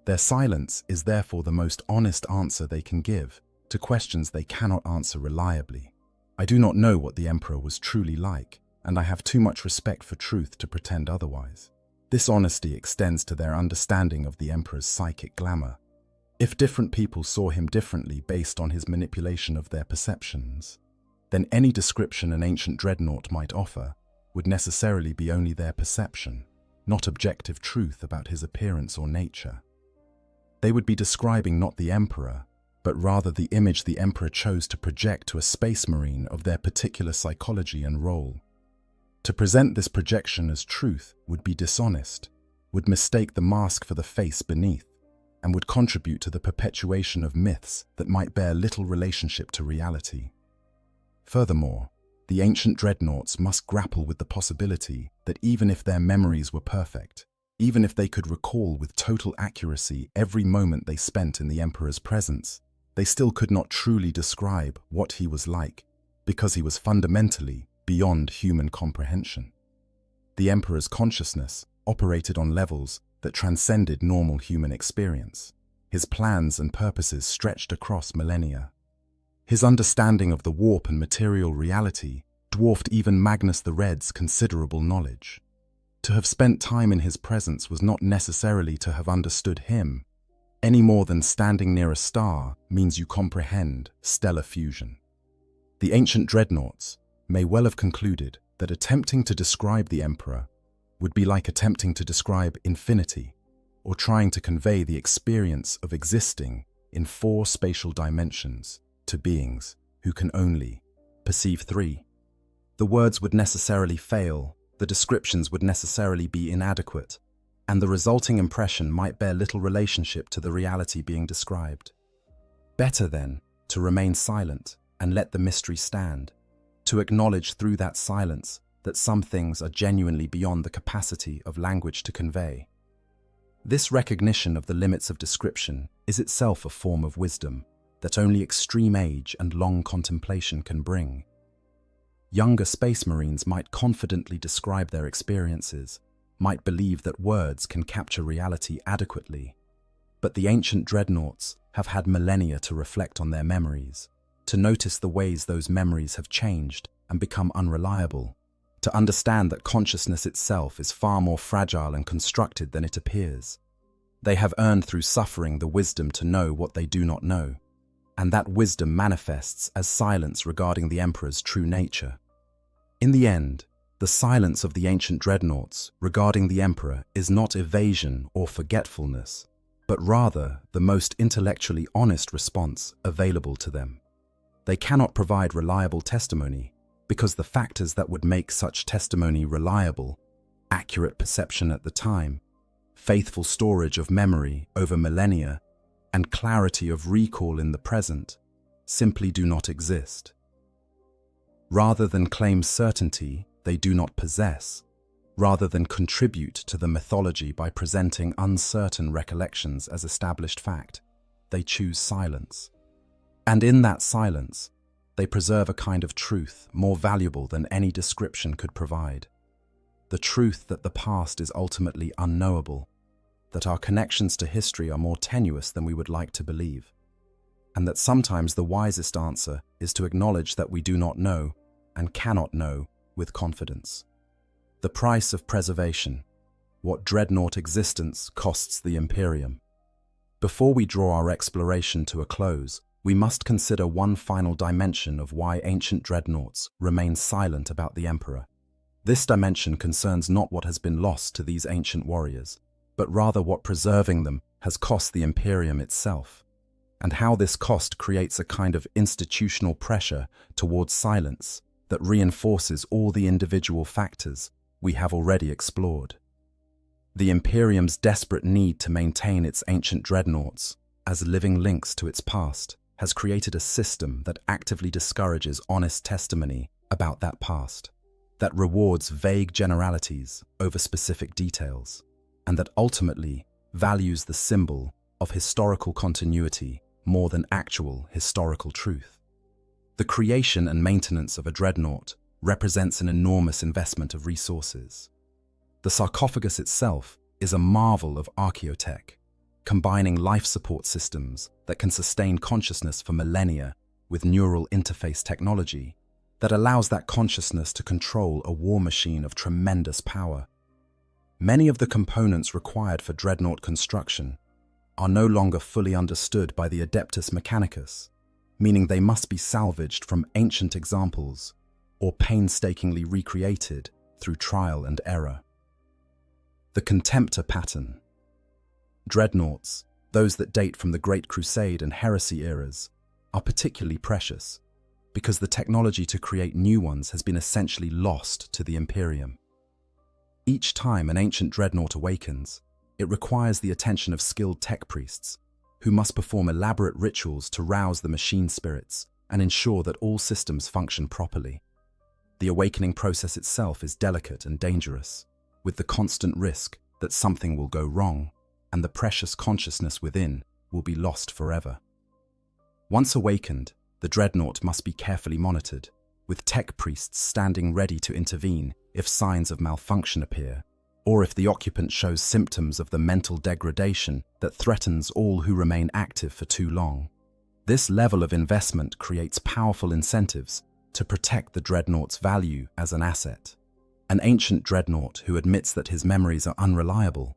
Speaker 1: Their silence is therefore the most honest answer they can give to questions they cannot answer reliably. I do not know what the Emperor was truly like, and I have too much respect for truth to pretend otherwise. This honesty extends to their understanding of the Emperor's psychic glamour. If different people saw him differently based on his manipulation of their perceptions, then any description an ancient dreadnought might offer would necessarily be only their perception, not objective truth about his appearance or nature. They would be describing not the Emperor, but rather the image the Emperor chose to project to a space marine of their particular psychology and role. To present this projection as truth would be dishonest, would mistake the mask for the face beneath, and would contribute to the perpetuation of myths that might bear little relationship to reality. Furthermore, the ancient dreadnoughts must grapple with the possibility that even if their memories were perfect, even if they could recall with total accuracy every moment they spent in the Emperor's presence, they still could not truly describe what he was like, because he was fundamentally beyond human comprehension. The Emperor's consciousness operated on levels that transcended normal human experience. His plans and purposes stretched across millennia. His understanding of the warp and material reality dwarfed even Magnus the Red's considerable knowledge. To have spent time in his presence was not necessarily to have understood him, any more than standing near a star means you comprehend stellar fusion. The ancient dreadnoughts may well have concluded that attempting to describe the Emperor would be like attempting to describe infinity, or trying to convey the experience of existing in 4 spatial dimensions to beings who can only perceive 3. The words would necessarily fail, the descriptions would necessarily be inadequate, and the resulting impression might bear little relationship to the reality being described. Better, then, to remain silent and let the mystery stand, to acknowledge through that silence that some things are genuinely beyond the capacity of language to convey. This recognition of the limits of description is itself a form of wisdom that only extreme age and long contemplation can bring. Younger space marines might confidently describe their experiences, might believe that words can capture reality adequately, but the ancient dreadnoughts have had millennia to reflect on their memories, to notice the ways those memories have changed and become unreliable, to understand that consciousness itself is far more fragile and constructed than it appears. They have earned through suffering the wisdom to know what they do not know, and that wisdom manifests as silence regarding the Emperor's true nature. In the end, the silence of the ancient dreadnoughts regarding the Emperor is not evasion or forgetfulness, but rather the most intellectually honest response available to them. They cannot provide reliable testimony because the factors that would make such testimony reliable, accurate perception at the time, faithful storage of memory over millennia, and clarity of recall in the present, simply do not exist. Rather than claim certainty they do not possess, rather than contribute to the mythology by presenting uncertain recollections as established fact, they choose silence. And in that silence, they preserve a kind of truth more valuable than any description could provide. The truth that the past is ultimately unknowable, that our connections to history are more tenuous than we would like to believe, and that sometimes the wisest answer is to acknowledge that we do not know and cannot know with confidence. The price of preservation, what dreadnought existence costs the Imperium. Before we draw our exploration to a close, we must consider one final dimension of why ancient dreadnoughts remain silent about the Emperor. This dimension concerns not what has been lost to these ancient warriors, but rather what preserving them has cost the Imperium itself, and how this cost creates a kind of institutional pressure towards silence that reinforces all the individual factors we have already explored. The Imperium's desperate need to maintain its ancient dreadnoughts as living links to its past has created a system that actively discourages honest testimony about that past, that rewards vague generalities over specific details, and that ultimately values the symbol of historical continuity more than actual historical truth. The creation and maintenance of a dreadnought represents an enormous investment of resources. The sarcophagus itself is a marvel of archaeotech, combining life support systems that can sustain consciousness for millennia with neural interface technology that allows that consciousness to control a war machine of tremendous power. Many of the components required for dreadnought construction are no longer fully understood by the Adeptus Mechanicus, meaning they must be salvaged from ancient examples or painstakingly recreated through trial and error. The Contemptor pattern. Dreadnoughts, those that date from the Great Crusade and Heresy eras, are particularly precious because the technology to create new ones has been essentially lost to the Imperium. Each time an ancient dreadnought awakens, it requires the attention of skilled tech priests who must perform elaborate rituals to rouse the machine spirits and ensure that all systems function properly. The awakening process itself is delicate and dangerous, with the constant risk that something will go wrong and the precious consciousness within will be lost forever. Once awakened, the dreadnought must be carefully monitored, with tech priests standing ready to intervene if signs of malfunction appear, or if the occupant shows symptoms of the mental degradation that threatens all who remain active for too long. This level of investment creates powerful incentives to protect the dreadnought's value as an asset. An ancient dreadnought who admits that his memories are unreliable,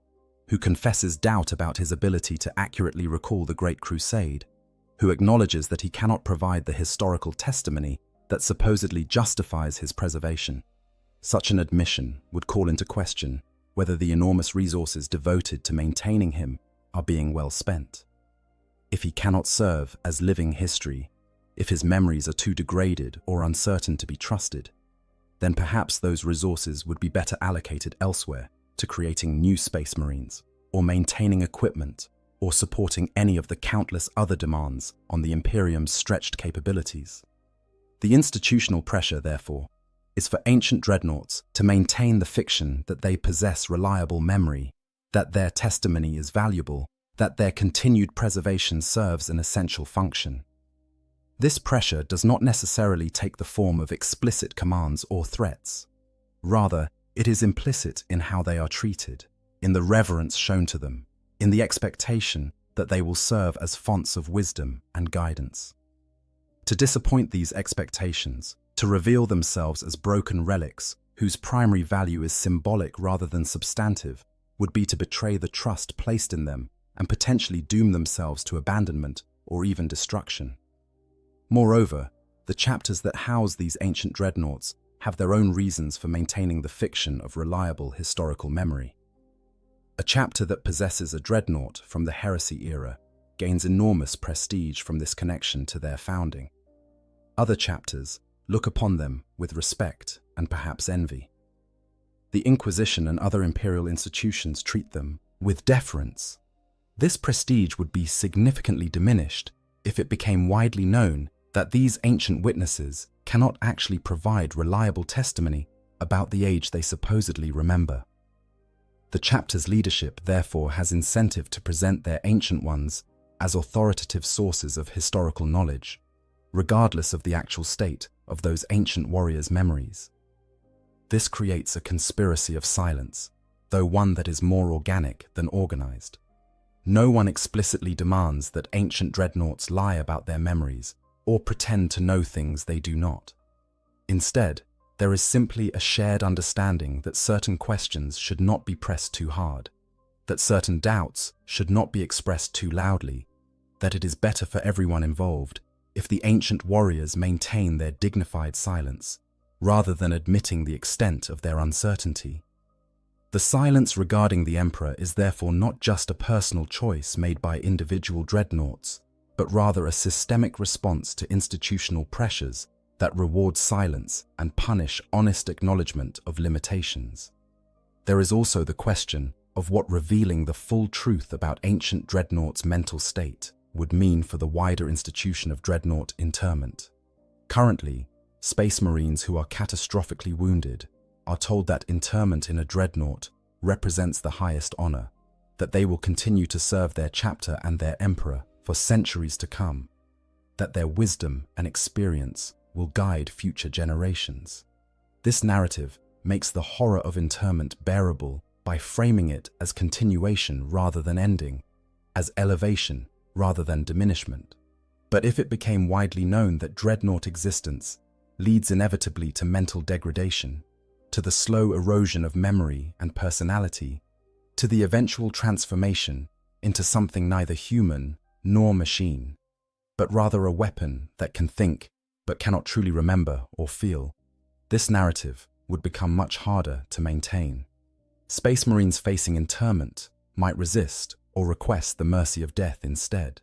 Speaker 1: who confesses doubt about his ability to accurately recall the Great Crusade, who acknowledges that he cannot provide the historical testimony that supposedly justifies his preservation. Such an admission would call into question whether the enormous resources devoted to maintaining him are being well spent. If he cannot serve as living history, if his memories are too degraded or uncertain to be trusted, then perhaps those resources would be better allocated elsewhere to creating new space marines, or maintaining equipment, or supporting any of the countless other demands on the Imperium's stretched capabilities. The institutional pressure, therefore, is for ancient dreadnoughts to maintain the fiction that they possess reliable memory, that their testimony is valuable, that their continued preservation serves an essential function. This pressure does not necessarily take the form of explicit commands or threats. Rather, it is implicit in how they are treated, in the reverence shown to them, in the expectation that they will serve as fonts of wisdom and guidance. To disappoint these expectations, to reveal themselves as broken relics whose primary value is symbolic rather than substantive, would be to betray the trust placed in them and potentially doom themselves to abandonment or even destruction. Moreover, the chapters that house these ancient dreadnoughts have their own reasons for maintaining the fiction of reliable historical memory. A chapter that possesses a dreadnought from the Heresy era gains enormous prestige from this connection to their founding. Other chapters look upon them with respect and perhaps envy. The Inquisition and other imperial institutions treat them with deference. This prestige would be significantly diminished if it became widely known that these ancient witnesses cannot actually provide reliable testimony about the age they supposedly remember. The chapter's leadership therefore has incentive to present their ancient ones as authoritative sources of historical knowledge, regardless of the actual state of those ancient warriors' memories. This creates a conspiracy of silence, though one that is more organic than organized. No one explicitly demands that ancient dreadnoughts lie about their memories or pretend to know things they do not. Instead, there is simply a shared understanding that certain questions should not be pressed too hard, that certain doubts should not be expressed too loudly, that it is better for everyone involved if the ancient warriors maintain their dignified silence, rather than admitting the extent of their uncertainty. The silence regarding the Emperor is therefore not just a personal choice made by individual dreadnoughts, but rather a systemic response to institutional pressures that reward silence and punish honest acknowledgement of limitations. There is also the question of what revealing the full truth about ancient dreadnoughts' mental state would mean for the wider institution of dreadnought interment. Currently, Space Marines who are catastrophically wounded are told that interment in a dreadnought represents the highest honor, that they will continue to serve their chapter and their emperor for centuries to come, that their wisdom and experience will guide future generations. This narrative makes the horror of interment bearable by framing it as continuation rather than ending, as elevation rather than diminishment. But if it became widely known that dreadnought existence leads inevitably to mental degradation, to the slow erosion of memory and personality, to the eventual transformation into something neither human nor machine, but rather a weapon that can think but cannot truly remember or feel, this narrative would become much harder to maintain. Space Marines facing interment might resist or request the mercy of death instead.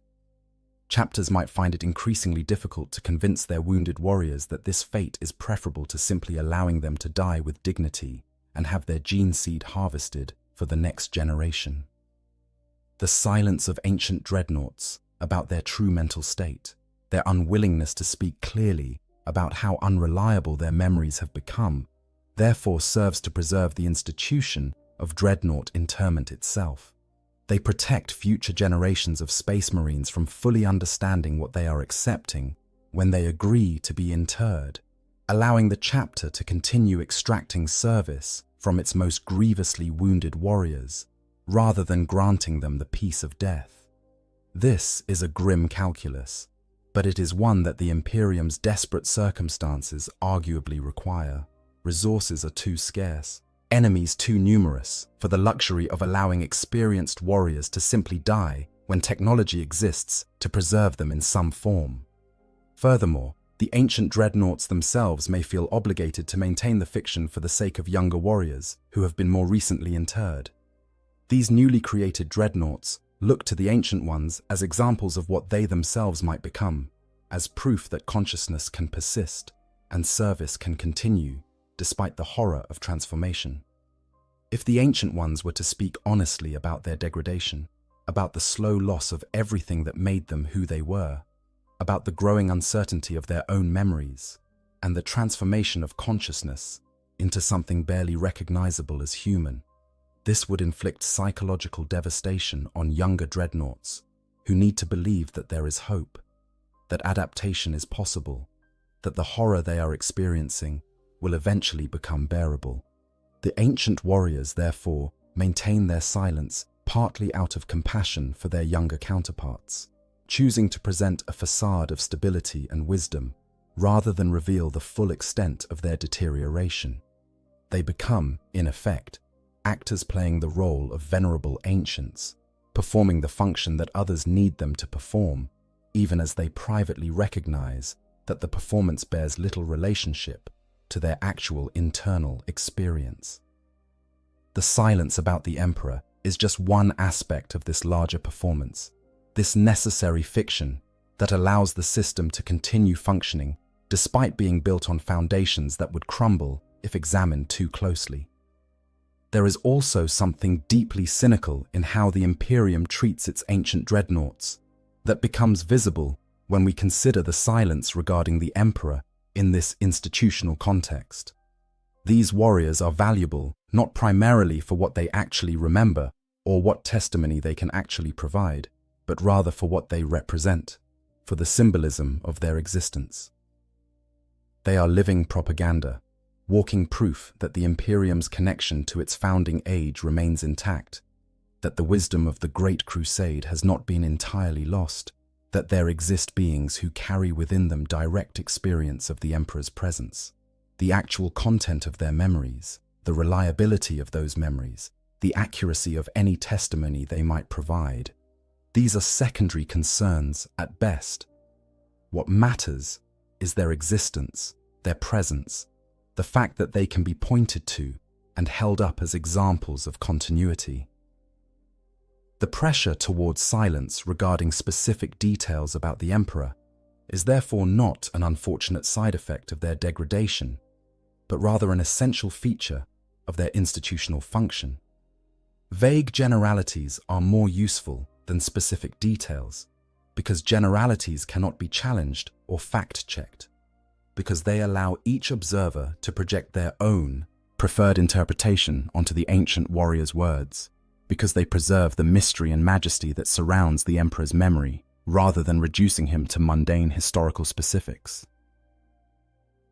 Speaker 1: Chapters might find it increasingly difficult to convince their wounded warriors that this fate is preferable to simply allowing them to die with dignity and have their gene seed harvested for the next generation. The silence of ancient dreadnoughts about their true mental state, their unwillingness to speak clearly about how unreliable their memories have become, therefore serves to preserve the institution of dreadnought interment itself. They protect future generations of Space Marines from fully understanding what they are accepting when they agree to be interred, allowing the chapter to continue extracting service from its most grievously wounded warriors, rather than granting them the peace of death. This is a grim calculus, but it is one that the Imperium's desperate circumstances arguably require. Resources are too scarce, enemies too numerous for the luxury of allowing experienced warriors to simply die when technology exists to preserve them in some form. Furthermore, the ancient dreadnoughts themselves may feel obligated to maintain the fiction for the sake of younger warriors who have been more recently interred. These newly created dreadnoughts look to the ancient ones as examples of what they themselves might become, as proof that consciousness can persist and service can continue despite the horror of transformation. If the ancient ones were to speak honestly about their degradation, about the slow loss of everything that made them who they were, about the growing uncertainty of their own memories, and the transformation of consciousness into something barely recognizable as human, this would inflict psychological devastation on younger dreadnoughts who need to believe that there is hope, that adaptation is possible, that the horror they are experiencing will eventually become bearable. The ancient warriors, therefore, maintain their silence partly out of compassion for their younger counterparts, choosing to present a facade of stability and wisdom rather than reveal the full extent of their deterioration. They become, in effect, actors playing the role of venerable ancients, performing the function that others need them to perform, even as they privately recognize that the performance bears little relationship to their actual internal experience. The silence about the Emperor is just one aspect of this larger performance, this necessary fiction that allows the system to continue functioning despite being built on foundations that would crumble if examined too closely. There is also something deeply cynical in how the Imperium treats its ancient dreadnoughts that becomes visible when we consider the silence regarding the Emperor in this institutional context. These warriors are valuable not primarily for what they actually remember or what testimony they can actually provide, but rather for what they represent, for the symbolism of their existence. They are living propaganda, walking proof that the Imperium's connection to its founding age remains intact, that the wisdom of the Great Crusade has not been entirely lost, that there exist beings who carry within them direct experience of the Emperor's presence, the actual content of their memories, the reliability of those memories, the accuracy of any testimony they might provide. These are secondary concerns at best. What matters is their existence, their presence, the fact that they can be pointed to and held up as examples of continuity. The pressure towards silence regarding specific details about the emperor is therefore not an unfortunate side effect of their degradation, but rather an essential feature of their institutional function. Vague generalities are more useful than specific details, because generalities cannot be challenged or fact-checked, because they allow each observer to project their own preferred interpretation onto the ancient warrior's words, because they preserve the mystery and majesty that surrounds the emperor's memory, rather than reducing him to mundane historical specifics.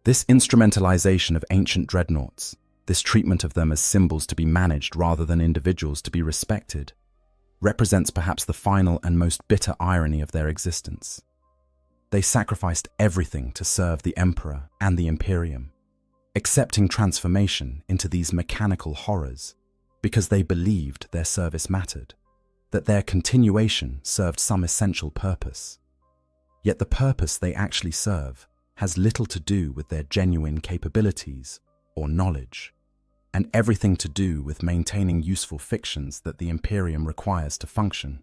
Speaker 1: This instrumentalization of ancient dreadnoughts, this treatment of them as symbols to be managed rather than individuals to be respected, represents perhaps the final and most bitter irony of their existence. They sacrificed everything to serve the emperor and the imperium, accepting transformation into these mechanical horrors because they believed their service mattered, that their continuation served some essential purpose. Yet the purpose they actually serve has little to do with their genuine capabilities or knowledge, and everything to do with maintaining useful fictions that the Imperium requires to function.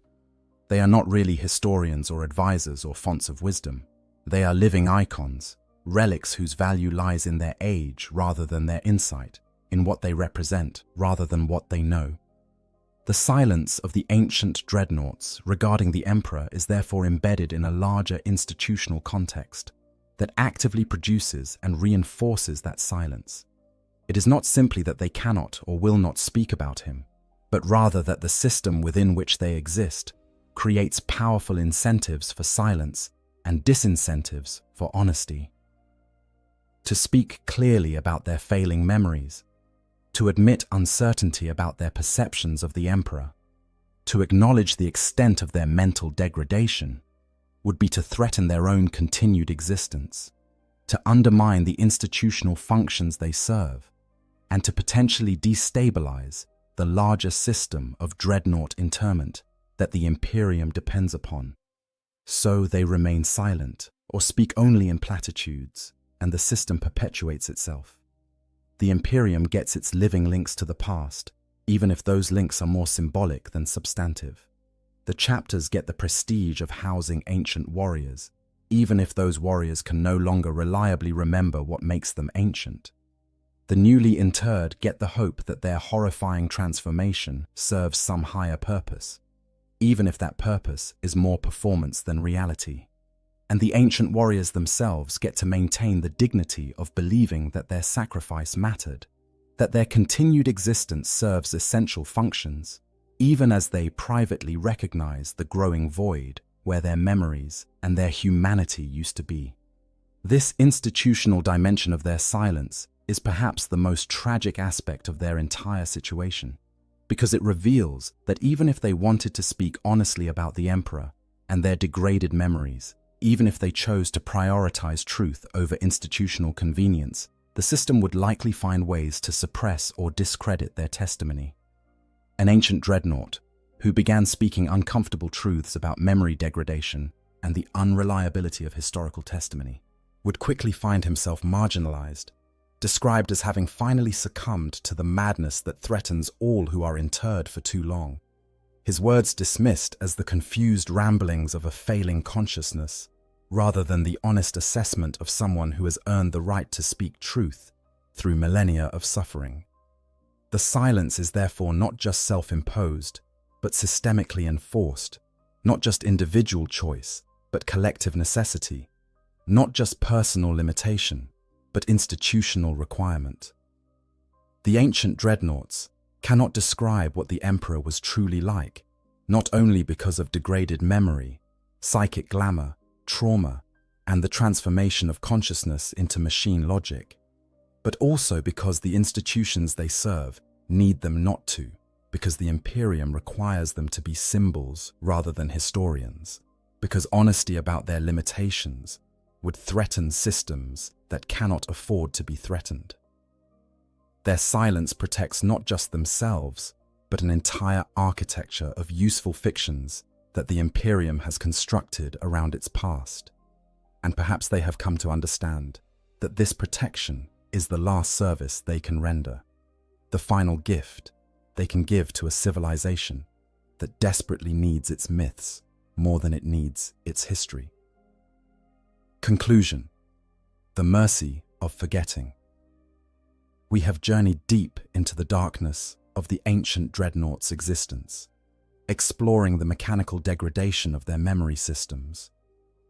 Speaker 1: They are not really historians or advisors or fonts of wisdom. They are living icons, relics whose value lies in their age rather than their insight, in what they represent rather than what they know. The silence of the ancient dreadnoughts regarding the emperor is therefore embedded in a larger institutional context that actively produces and reinforces that silence. It is not simply that they cannot or will not speak about him, but rather that the system within which they exist creates powerful incentives for silence and disincentives for honesty. To speak clearly about their failing memories, to admit uncertainty about their perceptions of the emperor, to acknowledge the extent of their mental degradation, would be to threaten their own continued existence, to undermine the institutional functions they serve, and to potentially destabilize the larger system of dreadnought interment that the Imperium depends upon. So they remain silent or speak only in platitudes, and the system perpetuates itself. The Imperium gets its living links to the past, even if those links are more symbolic than substantive. The chapters get the prestige of housing ancient warriors, even if those warriors can no longer reliably remember what makes them ancient. The newly interred get the hope that their horrifying transformation serves some higher purpose, even if that purpose is more performance than reality. And the ancient warriors themselves get to maintain the dignity of believing that their sacrifice mattered, that their continued existence serves essential functions, even as they privately recognize the growing void where their memories and their humanity used to be. This institutional dimension of their silence is perhaps the most tragic aspect of their entire situation, because it reveals that even if they wanted to speak honestly about the emperor and their degraded memories, even if they chose to prioritize truth over institutional convenience, the system would likely find ways to suppress or discredit their testimony. An ancient dreadnought, who began speaking uncomfortable truths about memory degradation and the unreliability of historical testimony, would quickly find himself marginalized, described as having finally succumbed to the madness that threatens all who are interred for too long. His words dismissed as the confused ramblings of a failing consciousness, rather than the honest assessment of someone who has earned the right to speak truth through millennia of suffering. The silence is therefore not just self-imposed, but systemically enforced, not just individual choice, but collective necessity, not just personal limitation, but institutional requirement. The ancient dreadnoughts cannot describe what the emperor was truly like, not only because of degraded memory, psychic glamour, trauma, and the transformation of consciousness into machine logic, but also because the institutions they serve need them not to, because the Imperium requires them to be symbols rather than historians, because honesty about their limitations would threaten systems that cannot afford to be threatened. Their silence protects not just themselves, but an entire architecture of useful fictions that the Imperium has constructed around its past. And perhaps they have come to understand that this protection is the last service they can render, the final gift they can give to a civilization that desperately needs its myths more than it needs its history. Conclusion: the mercy of forgetting. We have journeyed deep into the darkness of the ancient dreadnought's existence, exploring the mechanical degradation of their memory systems,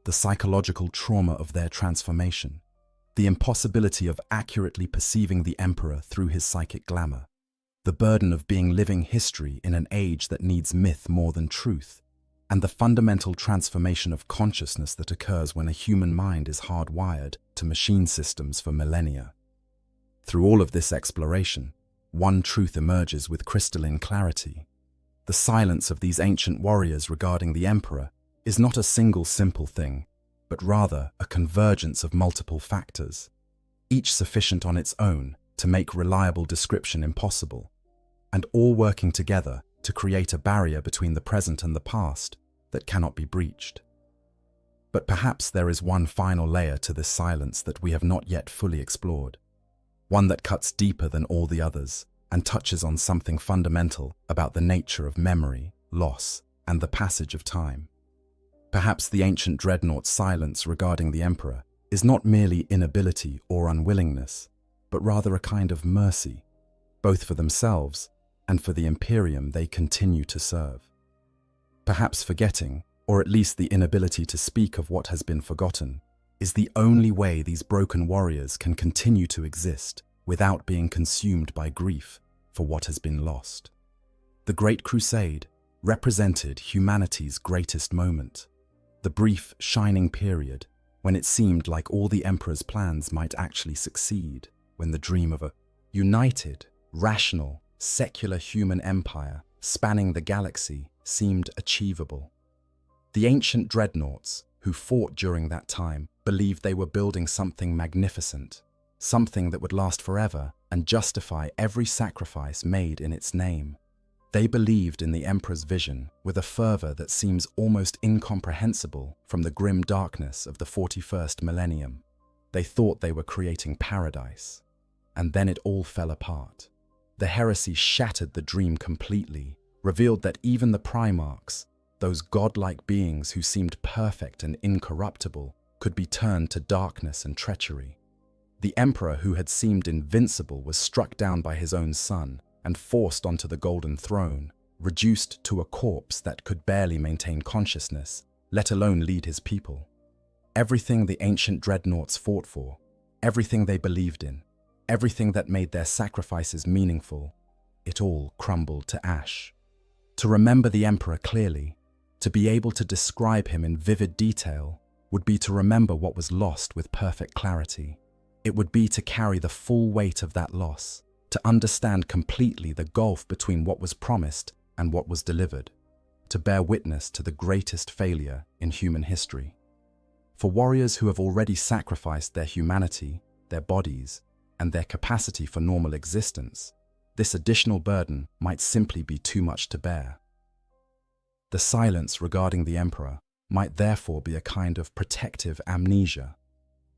Speaker 1: the psychological trauma of their transformation, the impossibility of accurately perceiving the Emperor through his psychic glamour, the burden of being living history in an age that needs myth more than truth, and the fundamental transformation of consciousness that occurs when a human mind is hardwired to machine systems for millennia. Through all of this exploration, one truth emerges with crystalline clarity. The silence of these ancient warriors regarding the Emperor is not a single simple thing, but rather a convergence of multiple factors, each sufficient on its own to make reliable description impossible, and all working together to create a barrier between the present and the past that cannot be breached. But perhaps there is one final layer to this silence that we have not yet fully explored, one that cuts deeper than all the others and touches on something fundamental about the nature of memory, loss, and the passage of time. Perhaps the ancient dreadnought's silence regarding the Emperor is not merely inability or unwillingness, but rather a kind of mercy, both for themselves and for the Imperium they continue to serve. Perhaps forgetting, or at least the inability to speak of what has been forgotten, is the only way these broken warriors can continue to exist without being consumed by grief for what has been lost. The Great Crusade represented humanity's greatest moment, the brief, shining period when it seemed like all the Emperor's plans might actually succeed, when the dream of a united, rational, secular human empire spanning the galaxy seemed achievable. The ancient dreadnoughts, who fought during that time, believed they were building something magnificent, something that would last forever and justify every sacrifice made in its name. They believed in the Emperor's vision with a fervor that seems almost incomprehensible from the grim darkness of the 41st millennium. They thought they were creating paradise, and then it all fell apart. The heresy shattered the dream completely, revealed that even the Primarchs, those godlike beings who seemed perfect and incorruptible, could be turned to darkness and treachery. The Emperor, who had seemed invincible, was struck down by his own son and forced onto the Golden Throne, reduced to a corpse that could barely maintain consciousness, let alone lead his people. Everything the ancient dreadnoughts fought for, everything they believed in, everything that made their sacrifices meaningful, it all crumbled to ash. To remember the Emperor clearly, to be able to describe him in vivid detail, would be to remember what was lost with perfect clarity. It would be to carry the full weight of that loss, to understand completely the gulf between what was promised and what was delivered, to bear witness to the greatest failure in human history. For warriors who have already sacrificed their humanity, their bodies, and their capacity for normal existence, this additional burden might simply be too much to bear. The silence regarding the Emperor might therefore be a kind of protective amnesia,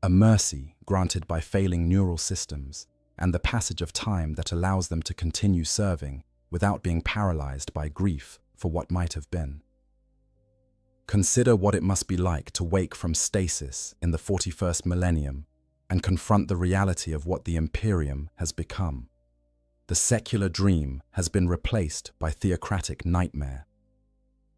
Speaker 1: a mercy granted by failing neural systems and the passage of time that allows them to continue serving without being paralyzed by grief for what might have been. Consider what it must be like to wake from stasis in the 41st millennium and confront the reality of what the Imperium has become. The secular dream has been replaced by theocratic nightmare.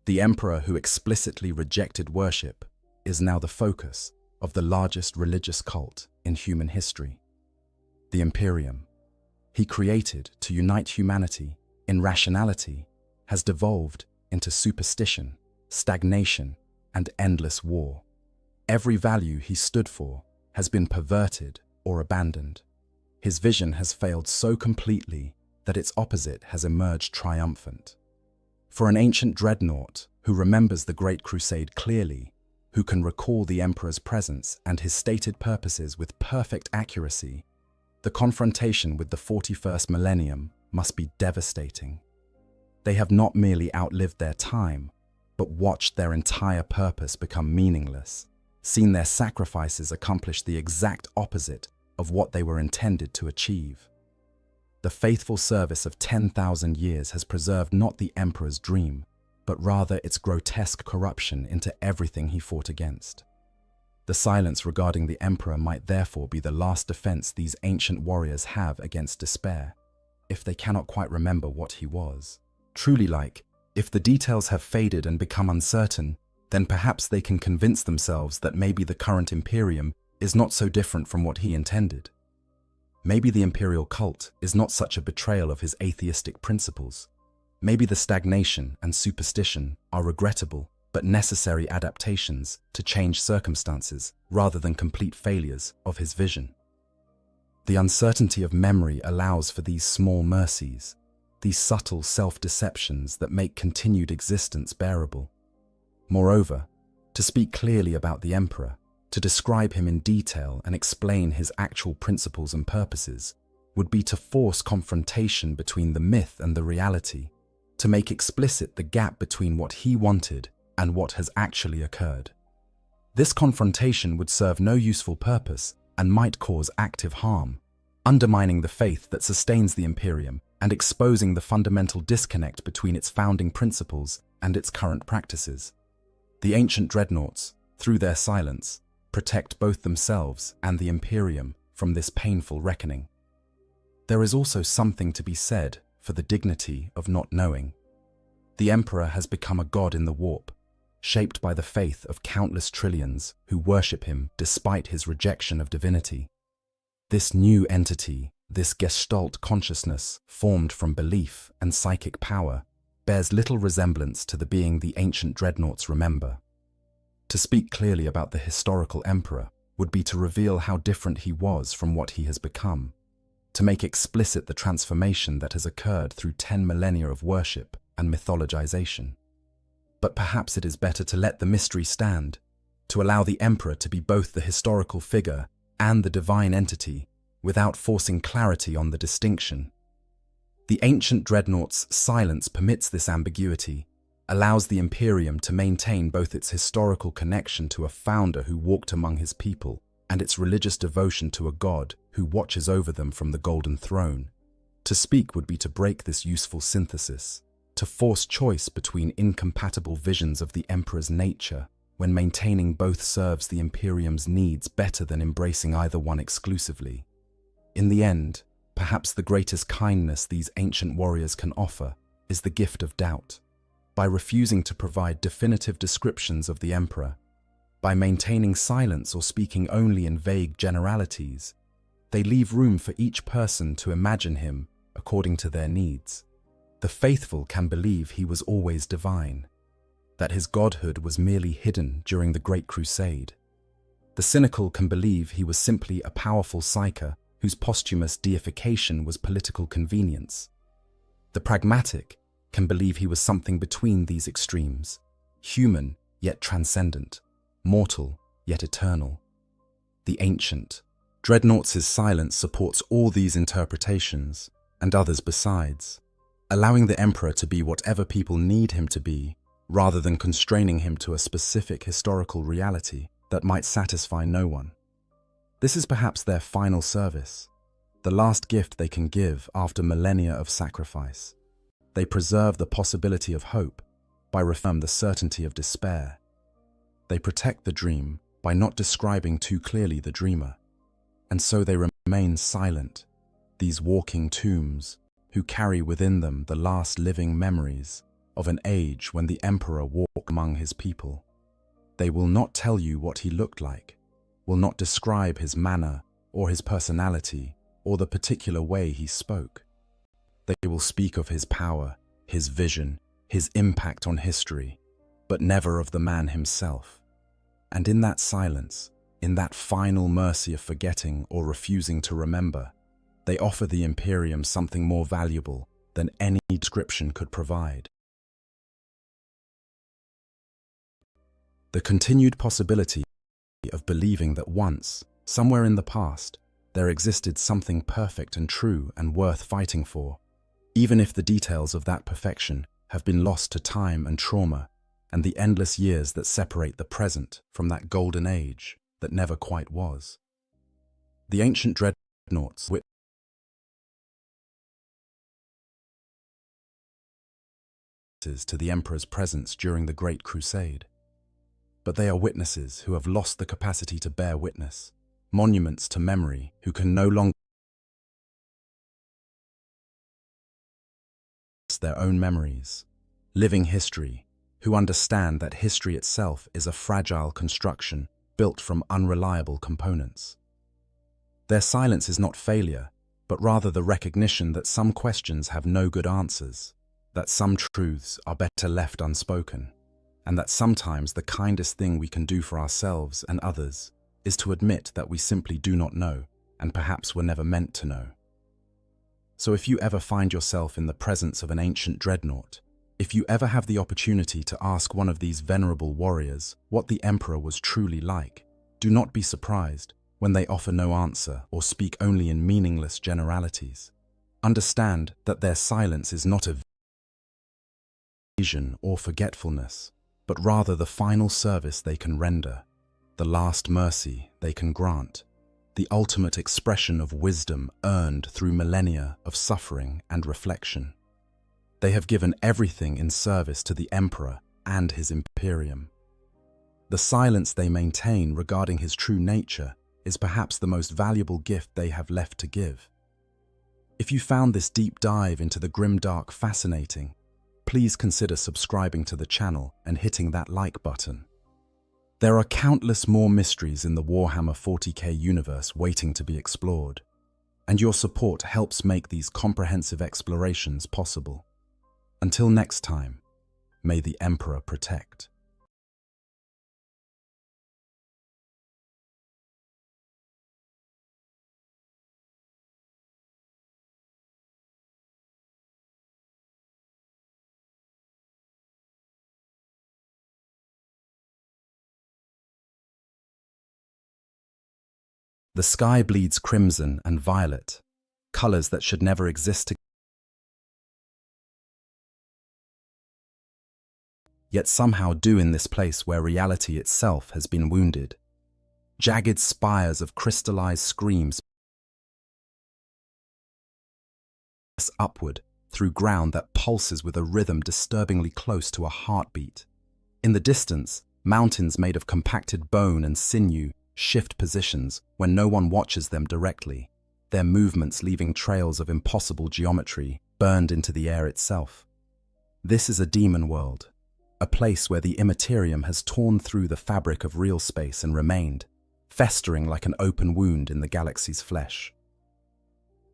Speaker 1: The Emperor, who explicitly rejected worship, is now the focus of the largest religious cult in human history. The Imperium, he created to unite humanity in rationality, has devolved into superstition, stagnation, and endless war. Every value he stood for has been perverted or abandoned. His vision has failed so completely that its opposite has emerged triumphant. For an ancient dreadnought who remembers the Great Crusade clearly, who can recall the Emperor's presence and his stated purposes with perfect accuracy, the confrontation with the 41st millennium must be devastating. They have not merely outlived their time, but watched their entire purpose become meaningless, seen their sacrifices accomplish the exact opposite of what they were intended to achieve. The faithful service of 10,000 years has preserved not the emperor's dream, but rather its grotesque corruption into everything he fought against. The silence regarding the emperor might therefore be the last defense these ancient warriors have against despair, if they cannot quite remember what he was. Truly, if the details have faded and become uncertain, then perhaps they can convince themselves that maybe the current Imperium is not so different from what he intended. Maybe the imperial cult is not such a betrayal of his atheistic principles. Maybe the stagnation and superstition are regrettable but necessary adaptations to change circumstances rather than complete failures of his vision. The uncertainty of memory allows for these small mercies, these subtle self-deceptions that make continued existence bearable. Moreover, to speak clearly about the emperor, to describe him in detail and explain his actual principles and purposes, would be to force confrontation between the myth and the reality, to make explicit the gap between what he wanted and what has actually occurred. This confrontation would serve no useful purpose and might cause active harm, undermining the faith that sustains the Imperium and exposing the fundamental disconnect between its founding principles and its current practices. The ancient dreadnoughts, through their silence, protect both themselves and the Imperium from this painful reckoning. There is also something to be said for the dignity of not knowing. The Emperor has become a god in the warp, shaped by the faith of countless trillions who worship him despite his rejection of divinity. This new entity, this Gestalt consciousness formed from belief and psychic power, bears little resemblance to the being the ancient dreadnoughts remember. To speak clearly about the historical emperor would be to reveal how different he was from what he has become, to make explicit the transformation that has occurred through 10 millennia of worship and mythologization. But perhaps it is better to let the mystery stand, to allow the emperor to be both the historical figure and the divine entity, without forcing clarity on the distinction. The ancient dreadnought's silence permits this ambiguity, allows the Imperium to maintain both its historical connection to a founder who walked among his people and its religious devotion to a god who watches over them from the golden throne. To speak would be to break this useful synthesis, to force choice between incompatible visions of the Emperor's nature, when maintaining both serves the Imperium's needs better than embracing either one exclusively. In the end, perhaps the greatest kindness these ancient warriors can offer is the gift of doubt. By refusing to provide definitive descriptions of the Emperor, by maintaining silence or speaking only in vague generalities, they leave room for each person to imagine him according to their needs. The faithful can believe he was always divine, that his godhood was merely hidden during the Great Crusade. The cynical can believe he was simply a powerful psyker whose posthumous deification was political convenience. The pragmatic can believe he was something between these extremes, human yet transcendent, mortal yet eternal. The ancient dreadnoughts' silence supports all these interpretations, and others besides, allowing the Emperor to be whatever people need him to be, rather than constraining him to a specific historical reality that might satisfy no one. This is perhaps their final service, the last gift they can give after millennia of sacrifice. They preserve the possibility of hope by reaffirming the certainty of despair. They protect the dream by not describing too clearly the dreamer. And so they remain silent, these walking tombs who carry within them the last living memories of an age when the Emperor walked among his people. They will not tell you what he looked like, will not describe his manner or his personality or the particular way he spoke. They will speak of his power, his vision, his impact on history, but never of the man himself. And in that silence, in that final mercy of forgetting or refusing to remember, they offer the Imperium something more valuable than any description could provide. The continued possibility of believing that once, somewhere in the past, there existed something perfect and true and worth fighting for, even if the details of that perfection have been lost to time and trauma, and the endless years that separate the present from that golden age that never quite was. The ancient dreadnoughts witnesses to the Emperor's presence during the Great Crusade. But they are witnesses who have lost the capacity to bear witness, monuments to memory who can no longer their own memories, living history, who understand that history itself is a fragile construction built from unreliable components. Their silence is not failure, but rather the recognition that some questions have no good answers, that some truths are better left unspoken, and that sometimes the kindest thing we can do for ourselves and others is to admit that we simply do not know, and perhaps were never meant to know. So if you ever find yourself in the presence of an ancient dreadnought, if you ever have the opportunity to ask one of these venerable warriors what the Emperor was truly like, do not be surprised when they offer no answer or speak only in meaningless generalities. Understand that their silence is not a vision or forgetfulness, but rather the final service they can render, the last mercy they can grant, the ultimate expression of wisdom earned through millennia of suffering and reflection. They have given everything in service to the Emperor and his Imperium. The silence they maintain regarding his true nature is perhaps the most valuable gift they have left to give. If you found this deep dive into the grimdark fascinating, please consider subscribing to the channel and hitting that like button. There are countless more mysteries in the Warhammer 40k universe waiting to be explored, and your support helps make these comprehensive explorations possible. Until next time, may the Emperor protect. The sky bleeds crimson and violet, colors that should never exist together. Yet somehow do in this place where reality itself has been wounded. Jagged spires of crystallized screams upward through ground that pulses with a rhythm disturbingly close to a heartbeat. In the distance, mountains made of compacted bone and sinew shift positions when no one watches them directly, their movements leaving trails of impossible geometry burned into the air itself. This is a demon world, a place where the immaterium has torn through the fabric of real space and remained, festering like an open wound in the galaxy's flesh.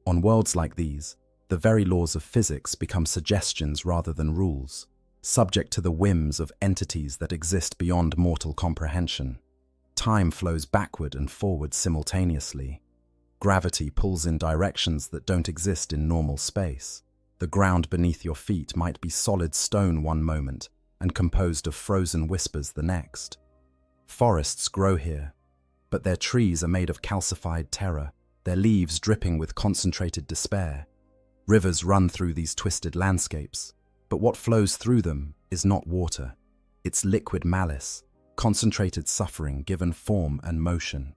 Speaker 1: On worlds like these, the very laws of physics become suggestions rather than rules, subject to the whims of entities that exist beyond mortal comprehension. Time flows backward and forward simultaneously. Gravity pulls in directions that don't exist in normal space. The ground beneath your feet might be solid stone one moment and composed of frozen whispers the next. Forests grow here, but their trees are made of calcified terror, their leaves dripping with concentrated despair. Rivers run through these twisted landscapes, but what flows through them is not water. It's liquid malice, concentrated suffering given form and motion.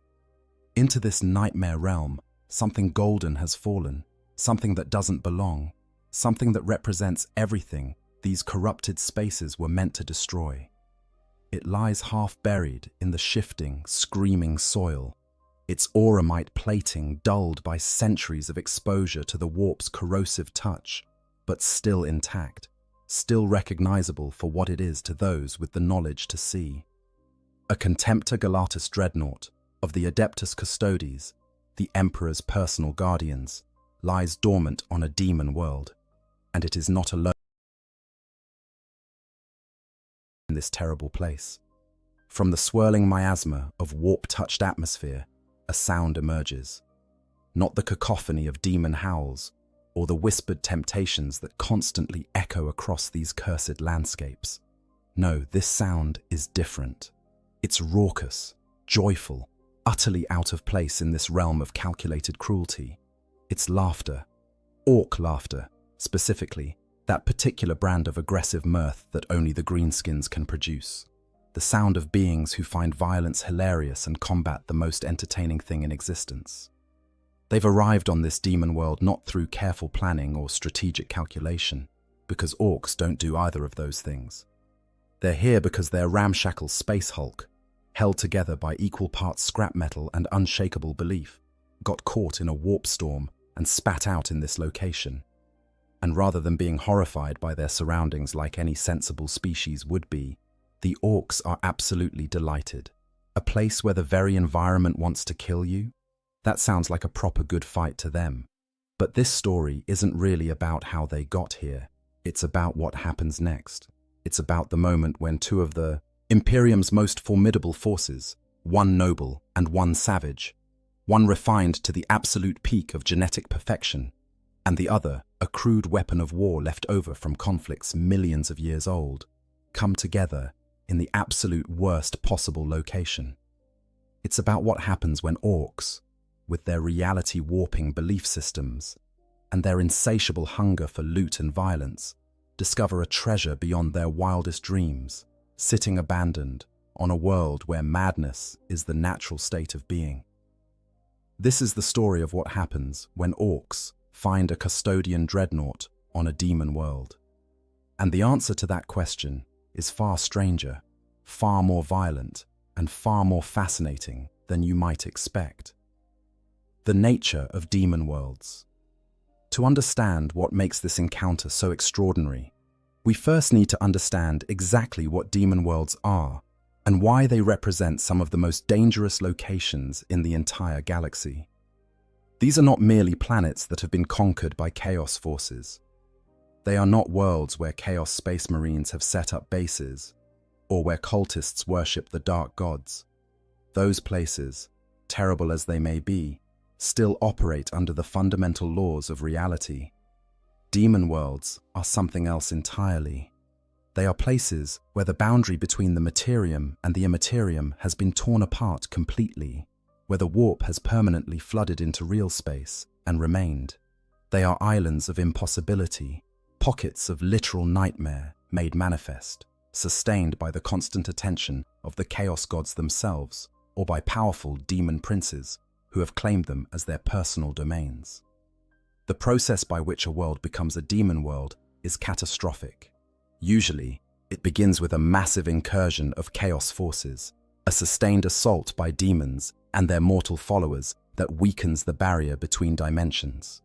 Speaker 1: Into this nightmare realm, something golden has fallen, something that doesn't belong, something that represents everything these corrupted spaces were meant to destroy. It lies half buried in the shifting, screaming soil, its auramite plating dulled by centuries of exposure to the warp's corrosive touch, but still intact, still recognizable for what it is to those with the knowledge to see. A Contemptor Galatus dreadnought of the Adeptus Custodes, the Emperor's personal guardians, lies dormant on a demon world, and it is not alone in this terrible place. From the swirling miasma of warp-touched atmosphere, a sound emerges. Not the cacophony of demon howls, or the whispered temptations that constantly echo across these cursed landscapes. No, this sound is different. It's raucous, joyful, utterly out of place in this realm of calculated cruelty. It's laughter, orc laughter, specifically, That particular brand of aggressive mirth that only the greenskins can produce. The sound of beings who find violence hilarious and combat the most entertaining thing in existence. They've arrived on this demon world not through careful planning or strategic calculation, because orcs don't do either of those things. They're here because their ramshackle space hulk, held together by equal parts scrap metal and unshakable belief, got caught in a warp storm and spat out in this location. And rather than being horrified by their surroundings like any sensible species would be, the orcs are absolutely delighted. A place where the very environment wants to kill you? That sounds like a proper good fight to them. But this story isn't really about how they got here. It's about what happens next. It's about the moment when two of the Imperium's most formidable forces, one noble and one savage, one refined to the absolute peak of genetic perfection, and the other a crude weapon of war left over from conflicts millions of years old, come together in the absolute worst possible location. It's about what happens when orcs, with their reality-warping belief systems and their insatiable hunger for loot and violence, discover a treasure beyond their wildest dreams, sitting abandoned on a world where madness is the natural state of being. This is the story of what happens when orcs find a custodian dreadnought on a demon world. And the answer to that question is far stranger, far more violent, and far more fascinating than you might expect. The nature of demon worlds. To understand what makes this encounter so extraordinary, we first need to understand exactly what demon worlds are and why they represent some of the most dangerous locations in the entire galaxy. These are not merely planets that have been conquered by chaos forces. They are not worlds where chaos space marines have set up bases or where cultists worship the dark gods. Those places, terrible as they may be, still operate under the fundamental laws of reality. Demon worlds are something else entirely. They are places where the boundary between the materium and the immaterium has been torn apart completely, where the warp has permanently flooded into real space and remained. They are islands of impossibility, pockets of literal nightmare made manifest, sustained by the constant attention of the chaos gods themselves or by powerful demon princes who have claimed them as their personal domains. The process by which a world becomes a demon world is catastrophic. Usually, it begins with a massive incursion of chaos forces, a sustained assault by demons and their mortal followers that weakens the barrier between dimensions.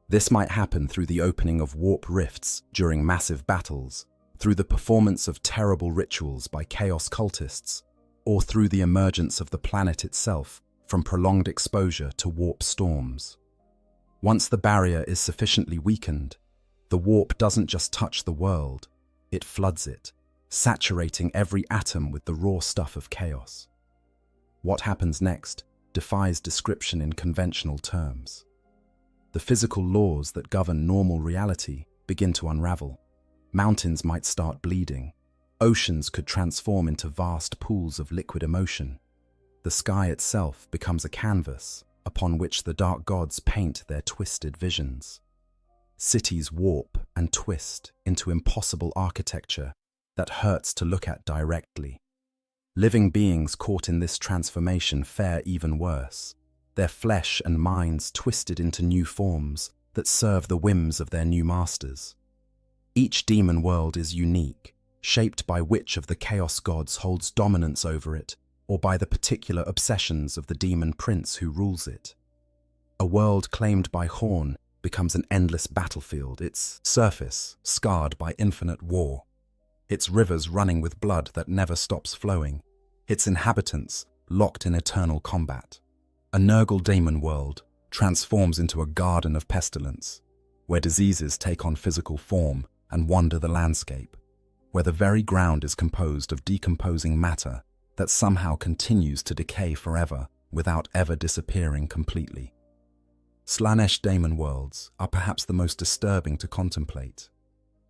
Speaker 1: This might happen through the opening of warp rifts during massive battles, through the performance of terrible rituals by chaos cultists, or through the emergence of the planet itself from prolonged exposure to warp storms. Once the barrier is sufficiently weakened, the warp doesn't just touch the world, it floods it, saturating every atom with the raw stuff of chaos. What happens next defies description in conventional terms. The physical laws that govern normal reality begin to unravel. Mountains might start bleeding. Oceans could transform into vast pools of liquid emotion. The sky itself becomes a canvas upon which the dark gods paint their twisted visions. Cities warp and twist into impossible architecture that hurts to look at directly. Living beings caught in this transformation fare even worse, their flesh and minds twisted into new forms that serve the whims of their new masters. Each demon world is unique, shaped by which of the chaos gods holds dominance over it, or by the particular obsessions of the demon prince who rules it. A world claimed by Horn becomes an endless battlefield, its surface scarred by infinite war, its rivers running with blood that never stops flowing, its inhabitants locked in eternal combat. A Nurgle demon world transforms into a garden of pestilence, where diseases take on physical form and wander the landscape, where the very ground is composed of decomposing matter that somehow continues to decay forever without ever disappearing completely. Slaanesh demon worlds are perhaps the most disturbing to contemplate,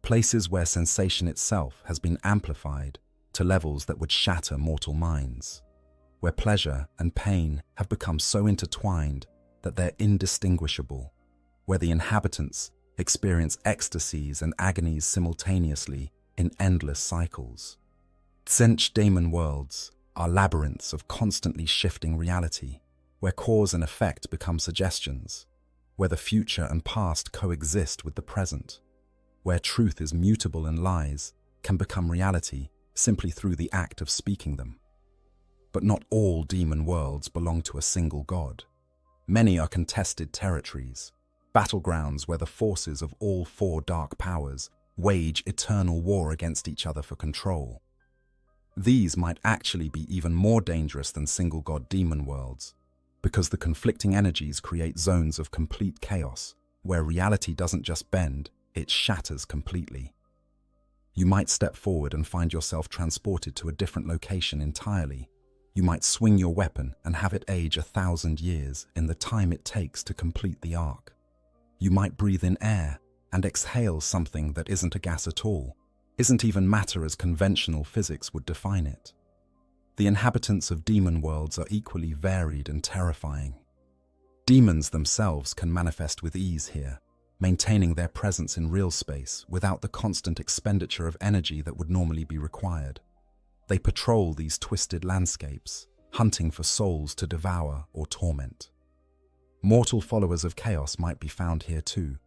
Speaker 1: places where sensation itself has been amplified to levels that would shatter mortal minds, where pleasure and pain have become so intertwined that they're indistinguishable, where the inhabitants experience ecstasies and agonies simultaneously in endless cycles. Tsench daemon worlds are labyrinths of constantly shifting reality, where cause and effect become suggestions, where the future and past coexist with the present, where truth is mutable and lies can become reality simply through the act of speaking them. But not all demon worlds belong to a single god. Many are contested territories, battlegrounds where the forces of all four dark powers wage eternal war against each other for control. These might actually be even more dangerous than single-god demon worlds, because the conflicting energies create zones of complete chaos, where reality doesn't just bend, it shatters completely. You might step forward and find yourself transported to a different location entirely. You might swing your weapon and have it age 1,000 years in the time it takes to complete the arc. You might breathe in air and exhale something that isn't a gas at all, isn't even matter as conventional physics would define it. The inhabitants of demon worlds are equally varied and terrifying. Demons themselves can manifest with ease here, maintaining their presence in real space without the constant expenditure of energy that would normally be required. They patrol these twisted landscapes, hunting for souls to devour or torment. Mortal followers of chaos might be found here too,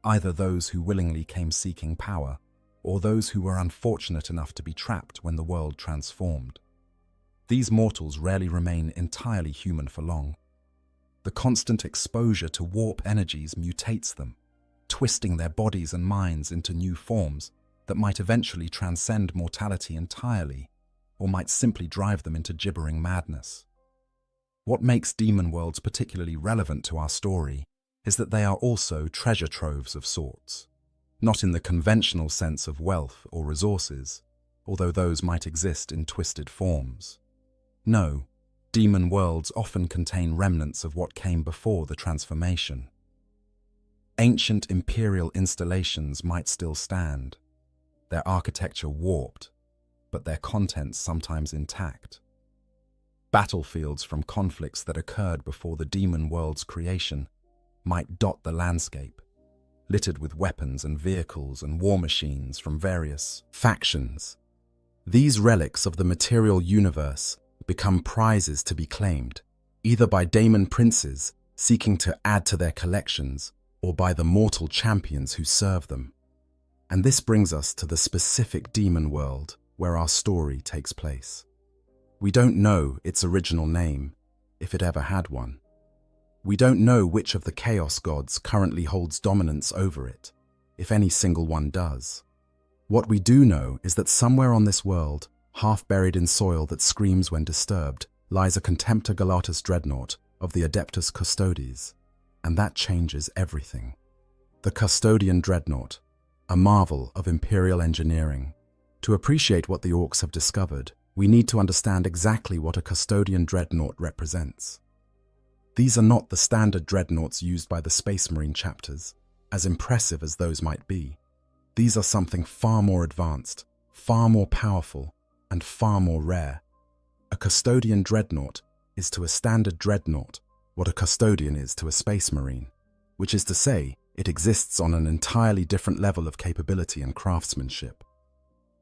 Speaker 1: either those who willingly came seeking power, or those who were unfortunate enough to be trapped when the world transformed. These mortals rarely remain entirely human for long. The constant exposure to warp energies mutates them, twisting their bodies and minds into new forms that might eventually transcend mortality entirely, or might simply drive them into gibbering madness. What makes demon worlds particularly relevant to our story is that they are also treasure troves of sorts, not in the conventional sense of wealth or resources, although those might exist in twisted forms. No, demon worlds often contain remnants of what came before the transformation. Ancient imperial installations might still stand, their architecture warped, but their contents sometimes intact. Battlefields from conflicts that occurred before the demon world's creation might dot the landscape, littered with weapons and vehicles and war machines from various factions. These relics of the material universe become prizes to be claimed, either by daemon princes seeking to add to their collections or by the mortal champions who serve them. And this brings us to the specific demon world where our story takes place. We don't know its original name, if it ever had one. We don't know which of the chaos gods currently holds dominance over it, if any single one does. What we do know is that somewhere on this world, half buried in soil that screams when disturbed, lies a Contemptor Galatus dreadnought of the Adeptus Custodes, and that changes everything. The Custodian dreadnought, a marvel of imperial engineering. To appreciate what the Orcs have discovered, we need to understand exactly what a Custodian dreadnought represents. These are not the standard dreadnoughts used by the Space Marine chapters, as impressive as those might be. These are something far more advanced, far more powerful, and far more rare. A Custodian dreadnought is to a standard dreadnought what a Custodian is to a Space Marine, which is to say, it exists on an entirely different level of capability and craftsmanship.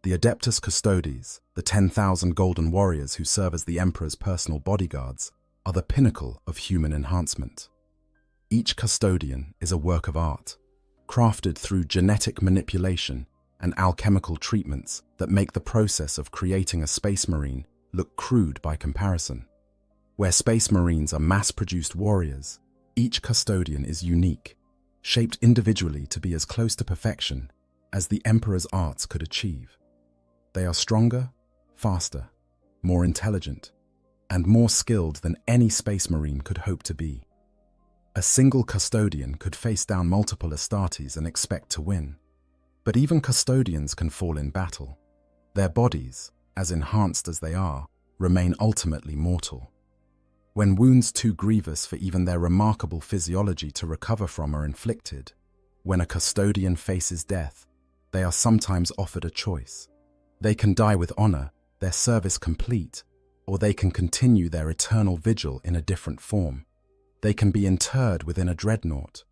Speaker 1: The Adeptus Custodes, the 10,000 golden warriors who serve as the Emperor's personal bodyguards, are the pinnacle of human enhancement. Each Custodian is a work of art, crafted through genetic manipulation and alchemical treatments that make the process of creating a Space Marine look crude by comparison. Where Space Marines are mass-produced warriors, each Custodian is unique, shaped individually to be as close to perfection as the Emperor's arts could achieve. They are stronger, faster, more intelligent, and more skilled than any Space Marine could hope to be. A single Custodian could face down multiple Astartes and expect to win. But even Custodians can fall in battle. Their bodies, as enhanced as they are, remain ultimately mortal. When wounds too grievous for even their remarkable physiology to recover from are inflicted, when a Custodian faces death, they are sometimes offered a choice. They can die with honor, their service complete, or they can continue their eternal vigil in a different form. They can be interred within a dreadnought,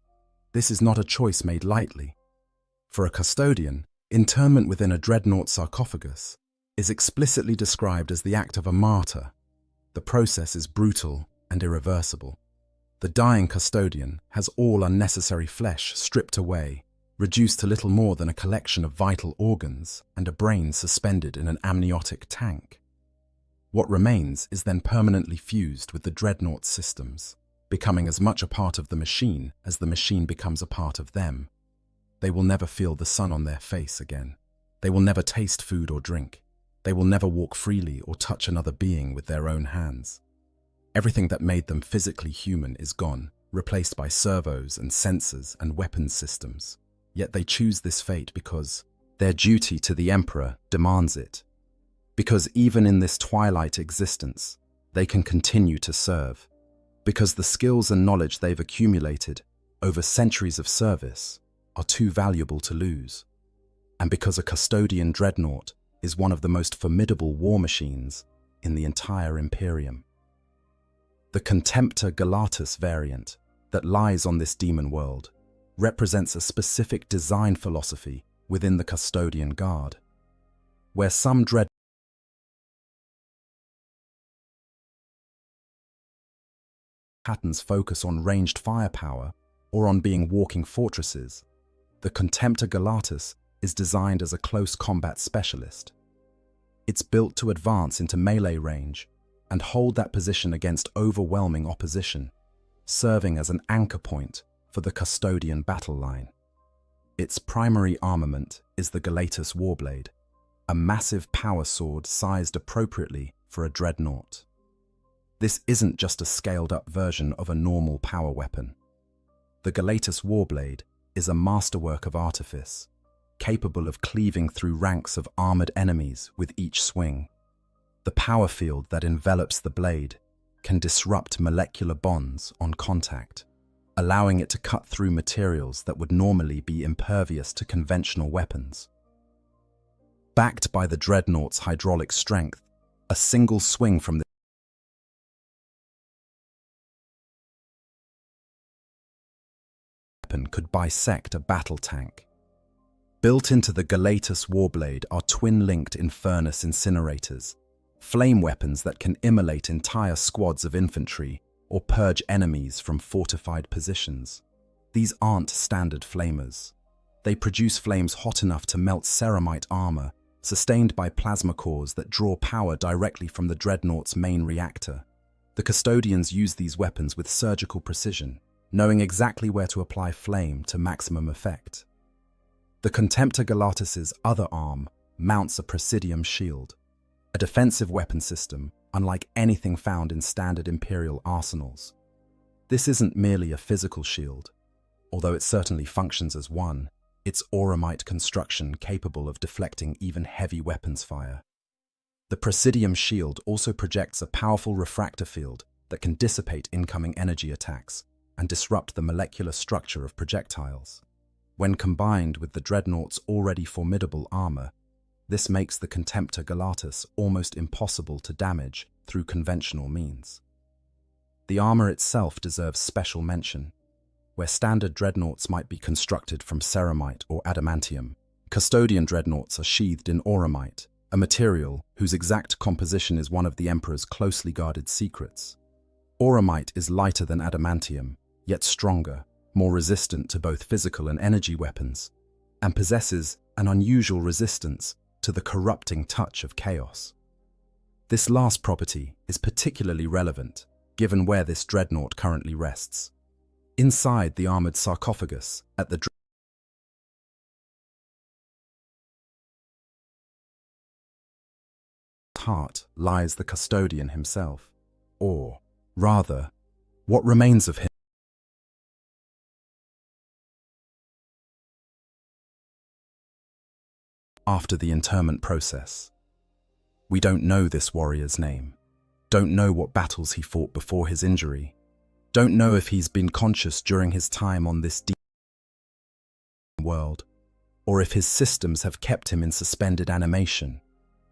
Speaker 1: This is not a choice made lightly. For a custodian, internment within a dreadnought sarcophagus is explicitly described as the act of a martyr. The process is brutal and irreversible. The dying custodian has all unnecessary flesh stripped away, reduced to little more than a collection of vital organs and a brain suspended in an amniotic tank. What remains is then permanently fused with the dreadnought's systems, becoming as much a part of the machine as the machine becomes a part of them. They will never feel the sun on their face again. They will never taste food or drink. They will never walk freely or touch another being with their own hands. Everything that made them physically human is gone, replaced by servos and sensors and weapons systems. Yet they choose this fate because their duty to the Emperor demands it. Because even in this twilight existence, they can continue to serve. Because the skills and knowledge they've accumulated over centuries of service are too valuable to lose. And because a custodian dreadnought is one of the most formidable war machines in the entire Imperium. The Contemptor Galatus variant that lies on this demon world represents a specific design philosophy within the Custodian Guard, where some dread patterns focus on ranged firepower or on being walking fortresses. The Contemptor Galatus is designed as a close combat specialist. It's built to advance into melee range and hold that position against overwhelming opposition, serving as an anchor point for the Custodian battle line. Its primary armament is the Galatus Warblade, a massive power sword sized appropriately for a dreadnought. This isn't just a scaled-up version of a normal power weapon. The Galatus Warblade is a masterwork of artifice, capable of cleaving through ranks of armored enemies with each swing. The power field that envelops the blade can disrupt molecular bonds on contact, allowing it to cut through materials that would normally be impervious to conventional weapons. Backed by the dreadnought's hydraulic strength, a single swing from the weapon could bisect a battle tank. Built into the Galatus Warblade are twin-linked Infernus incinerators, flame weapons that can immolate entire squads of infantry or purge enemies from fortified positions. These aren't standard flamers. They produce flames hot enough to melt ceramite armor, sustained by plasma cores that draw power directly from the dreadnought's main reactor. The custodians use these weapons with surgical precision, knowing exactly where to apply flame to maximum effect. The Contemptor Galatus's other arm mounts a Presidium shield, a defensive weapon system unlike anything found in standard Imperial arsenals. This isn't merely a physical shield, although it certainly functions as one. Its auramite construction capable of deflecting even heavy weapons fire. The Presidium shield also projects a powerful refractor field that can dissipate incoming energy attacks and disrupt the molecular structure of projectiles. When combined with the dreadnought's already formidable armor, this makes the Contemptor Galatus almost impossible to damage through conventional means. The armor itself deserves special mention. Where standard dreadnoughts might be constructed from ceramite or adamantium, custodian dreadnoughts are sheathed in auramite, a material whose exact composition is one of the Emperor's closely guarded secrets. Auramite is lighter than adamantium, yet stronger, more resistant to both physical and energy weapons, and possesses an unusual resistance to the corrupting touch of chaos. This last property is particularly relevant, given where this dreadnought currently rests. Inside the armored sarcophagus, at the heart, lies the custodian himself. Or, rather, what remains of him after the interment process. We don't know this warrior's name, don't know what battles he fought before his injury, don't know if he's been conscious during his time on this deep world, or if his systems have kept him in suspended animation.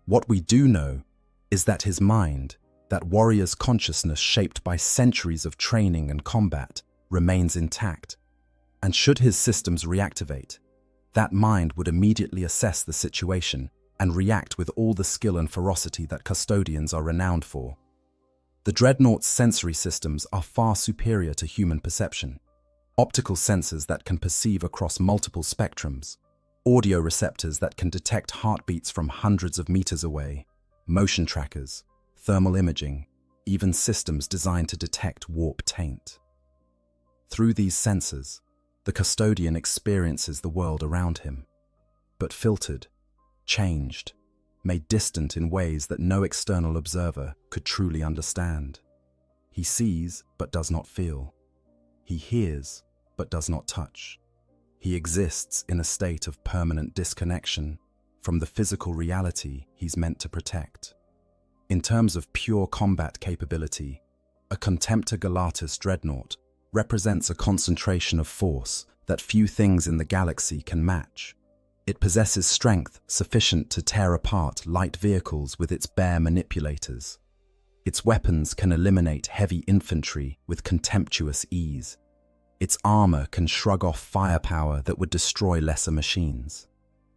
Speaker 1: What we do know is that his mind, that warrior's consciousness shaped by centuries of training and combat, remains intact. And should his systems reactivate, that mind would immediately assess the situation and react with all the skill and ferocity that custodians are renowned for. The Dreadnought's sensory systems are far superior to human perception. Optical sensors that can perceive across multiple spectrums, audio receptors that can detect heartbeats from hundreds of meters away, motion trackers, thermal imaging, even systems designed to detect warp taint. Through these sensors, the custodian experiences the world around him, but filtered, changed, made distant in ways that no external observer could truly understand. He sees but does not feel. He hears but does not touch. He exists in a state of permanent disconnection from the physical reality he's meant to protect. In terms of pure combat capability, a Contemptor Galatis dreadnought represents a concentration of force that few things in the galaxy can match. It possesses strength sufficient to tear apart light vehicles with its bare manipulators. Its weapons can eliminate heavy infantry with contemptuous ease. Its armor can shrug off firepower that would destroy lesser machines.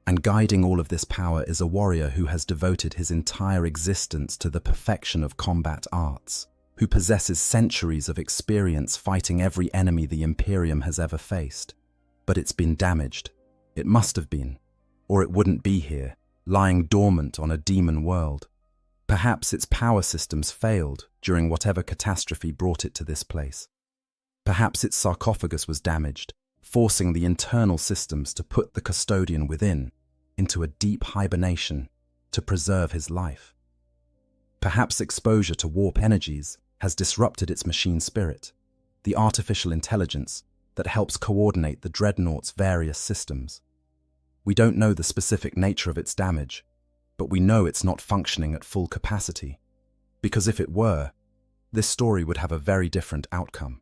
Speaker 1: And guiding all of this power is a warrior who has devoted his entire existence to the perfection of combat arts, who possesses centuries of experience fighting every enemy the Imperium has ever faced. But it's been damaged. It must have been, or it wouldn't be here, lying dormant on a demon world. Perhaps its power systems failed during whatever catastrophe brought it to this place. Perhaps its sarcophagus was damaged, forcing the internal systems to put the custodian within, into a deep hibernation, to preserve his life. Perhaps exposure to warp energies has disrupted its machine spirit, the artificial intelligence that helps coordinate the Dreadnought's various systems. We don't know the specific nature of its damage, but we know it's not functioning at full capacity, because if it were, this story would have a very different outcome.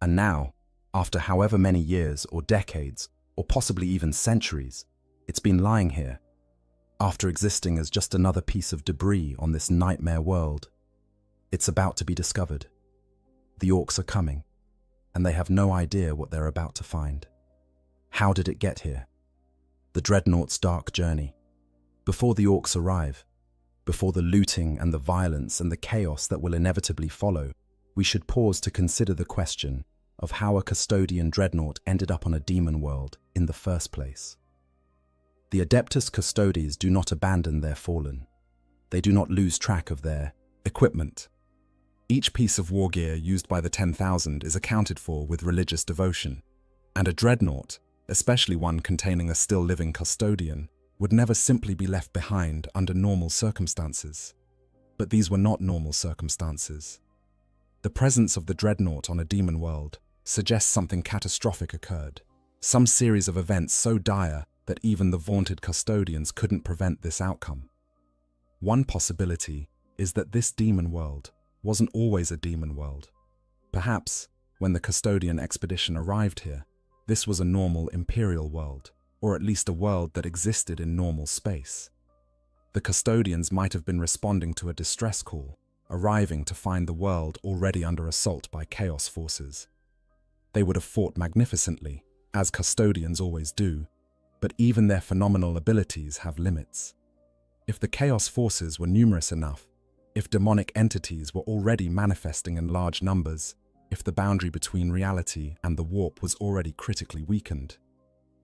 Speaker 1: And now, after however many years or decades, or possibly even centuries, it's been lying here, after existing as just another piece of debris on this nightmare world. It's about to be discovered. The Orcs are coming, and they have no idea what they're about to find. How did it get here? The Dreadnought's dark journey. Before the Orcs arrive, before the looting and the violence and the chaos that will inevitably follow, we should pause to consider the question of how a custodian dreadnought ended up on a demon world in the first place. The Adeptus Custodes do not abandon their fallen. They do not lose track of their equipment. Each piece of war gear used by the 10,000 is accounted for with religious devotion, and a dreadnought, especially one containing a still-living custodian, would never simply be left behind under normal circumstances. But these were not normal circumstances. The presence of the dreadnought on a demon world suggests something catastrophic occurred, some series of events so dire that even the vaunted custodians couldn't prevent this outcome. One possibility is that this demon world wasn't always a demon world. Perhaps, when the custodian expedition arrived here, this was a normal imperial world, or at least a world that existed in normal space. The custodians might have been responding to a distress call, arriving to find the world already under assault by chaos forces. They would have fought magnificently, as custodians always do, but even their phenomenal abilities have limits. If the chaos forces were numerous enough, if demonic entities were already manifesting in large numbers, if the boundary between reality and the warp was already critically weakened,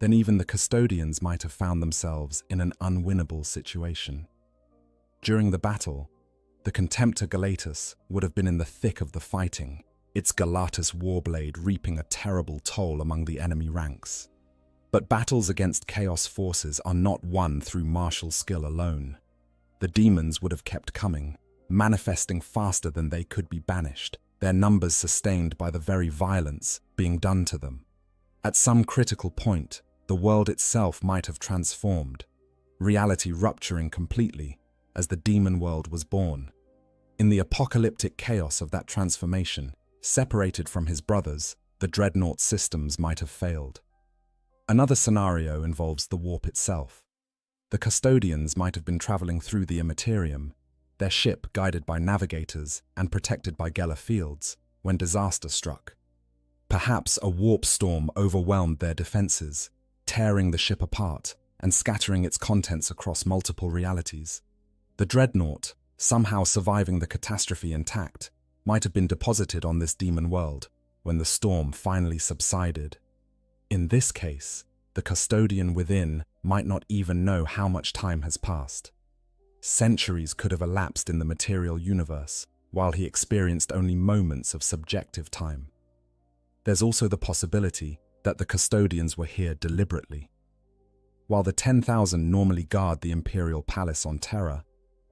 Speaker 1: then even the custodians might have found themselves in an unwinnable situation. During the battle, the Contemptor Galatis would have been in the thick of the fighting, its Galatis warblade reaping a terrible toll among the enemy ranks. But battles against chaos forces are not won through martial skill alone. The demons would have kept coming, manifesting faster than they could be banished, their numbers sustained by the very violence being done to them. At some critical point, the world itself might have transformed, reality rupturing completely as the demon world was born. In the apocalyptic chaos of that transformation, separated from his brothers, the dreadnought systems might have failed. Another scenario involves the warp itself. The custodians might have been traveling through the immaterium, their ship guided by navigators and protected by Geller fields, when disaster struck. Perhaps a warp storm overwhelmed their defenses, tearing the ship apart and scattering its contents across multiple realities. The dreadnought, somehow surviving the catastrophe intact, might have been deposited on this demon world when the storm finally subsided. In this case, the custodian within might not even know how much time has passed. Centuries could have elapsed in the material universe, while he experienced only moments of subjective time. There's also the possibility that the custodians were here deliberately. While the 10,000 normally guard the imperial palace on Terra,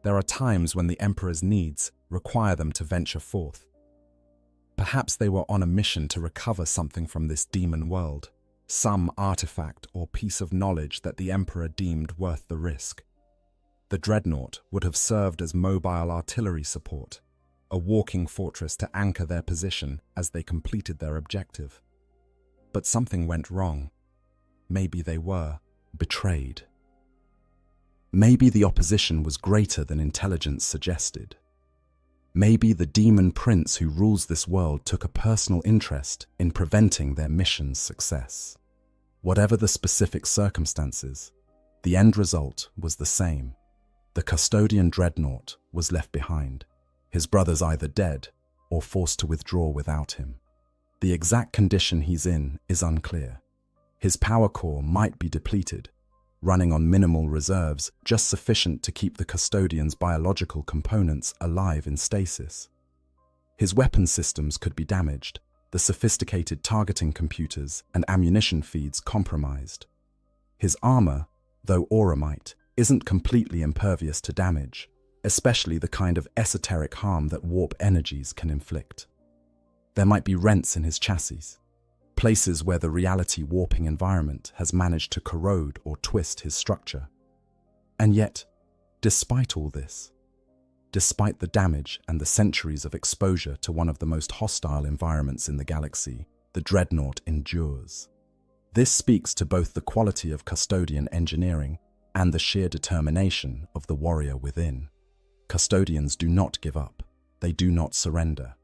Speaker 1: there are times when the Emperor's needs require them to venture forth. Perhaps they were on a mission to recover something from this demon world, some artifact or piece of knowledge that the Emperor deemed worth the risk. The dreadnought would have served as mobile artillery support, a walking fortress to anchor their position as they completed their objective. But something went wrong. Maybe they were betrayed. Maybe the opposition was greater than intelligence suggested. Maybe the demon prince who rules this world took a personal interest in preventing their mission's success. Whatever the specific circumstances, the end result was the same. The custodian dreadnought was left behind, his brothers either dead or forced to withdraw without him. The exact condition he's in is unclear. His power core might be depleted, running on minimal reserves just sufficient to keep the custodian's biological components alive in stasis. His weapon systems could be damaged, the sophisticated targeting computers and ammunition feeds compromised. His armor, though auramite, isn't completely impervious to damage, especially the kind of esoteric harm that warp energies can inflict. There might be rents in his chassis, places where the reality warping environment has managed to corrode or twist his structure. And yet, despite all this, despite the damage and the centuries of exposure to one of the most hostile environments in the galaxy, the dreadnought endures. This speaks to both the quality of custodian engineering and the sheer determination of the warrior within. Custodians do not give up. They do not surrender.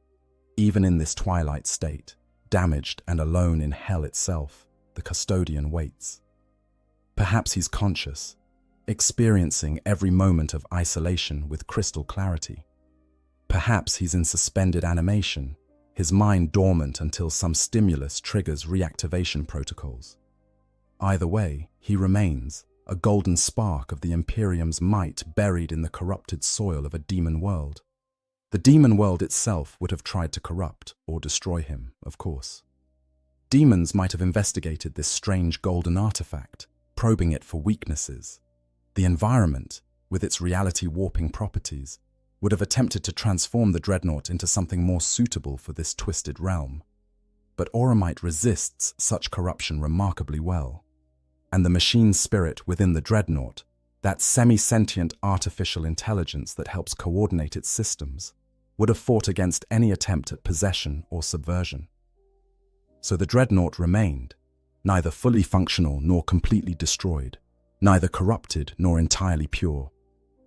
Speaker 1: Even in this twilight state, damaged and alone in hell itself, the custodian waits. Perhaps he's conscious, experiencing every moment of isolation with crystal clarity. Perhaps he's in suspended animation, his mind dormant until some stimulus triggers reactivation protocols. Either way, he remains, a golden spark of the Imperium's might buried in the corrupted soil of a demon world. The demon world itself would have tried to corrupt or destroy him, of course. Demons might have investigated this strange golden artifact, probing it for weaknesses. The environment, with its reality-warping properties, would have attempted to transform the dreadnought into something more suitable for this twisted realm. But auramite resists such corruption remarkably well. And the machine spirit within the dreadnought, that semi-sentient artificial intelligence that helps coordinate its systems, would have fought against any attempt at possession or subversion. So the dreadnought remained, neither fully functional nor completely destroyed, neither corrupted nor entirely pure,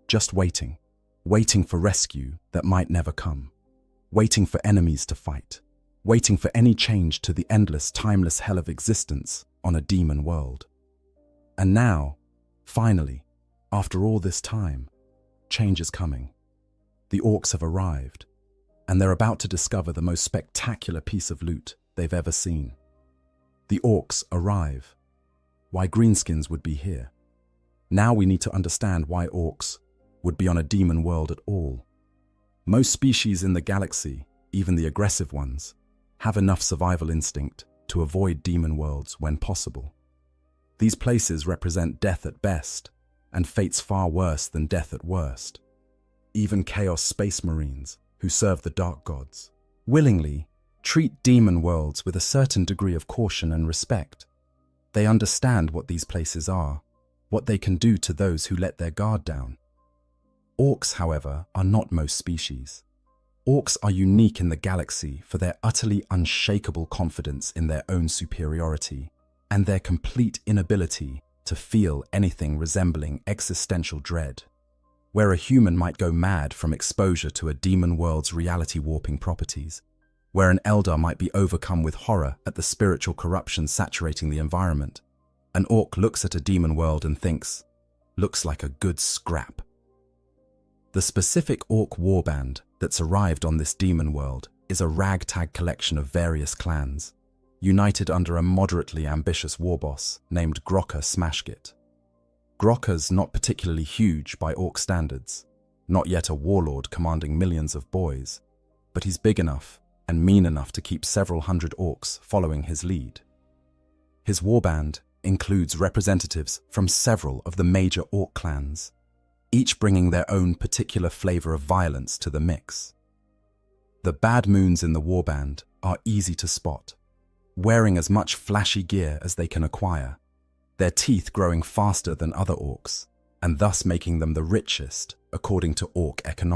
Speaker 1: just waiting for rescue that might never come, waiting for enemies to fight, waiting for any change to the endless, timeless hell of existence on a demon world. And now, finally, after all this time, change is coming. The orcs have arrived, and they're about to discover the most spectacular piece of loot they've ever seen. The orcs arrive. Why greenskins would be here. Now we need to understand why orcs would be on a demon world at all. Most species in the galaxy, even the aggressive ones, have enough survival instinct to avoid demon worlds when possible. These places represent death at best, and fates far worse than death at worst. Even Chaos Space Marines, who serve the Dark Gods, willingly treat demon worlds with a certain degree of caution and respect. They understand what these places are, what they can do to those who let their guard down. Orcs, however, are not most species. Orcs are unique in the galaxy for their utterly unshakable confidence in their own superiority and their complete inability to feel anything resembling existential dread. Where a human might go mad from exposure to a demon world's reality-warping properties, where an elder might be overcome with horror at the spiritual corruption saturating the environment. An orc looks at a demon world and thinks, "Looks like a good scrap." The specific orc warband that's arrived on this demon world is a ragtag collection of various clans, united under a moderately ambitious warboss named Grokka Smashgit. Grokka's not particularly huge by orc standards, not yet a warlord commanding millions of boys, but he's big enough and mean enough to keep several hundred orcs following his lead. His warband includes representatives from several of the major orc clans, each bringing their own particular flavor of violence to the mix. The bad moons in the warband are easy to spot, wearing as much flashy gear as they can acquire, their teeth growing faster than other orcs, and thus making them the richest according to orc economics.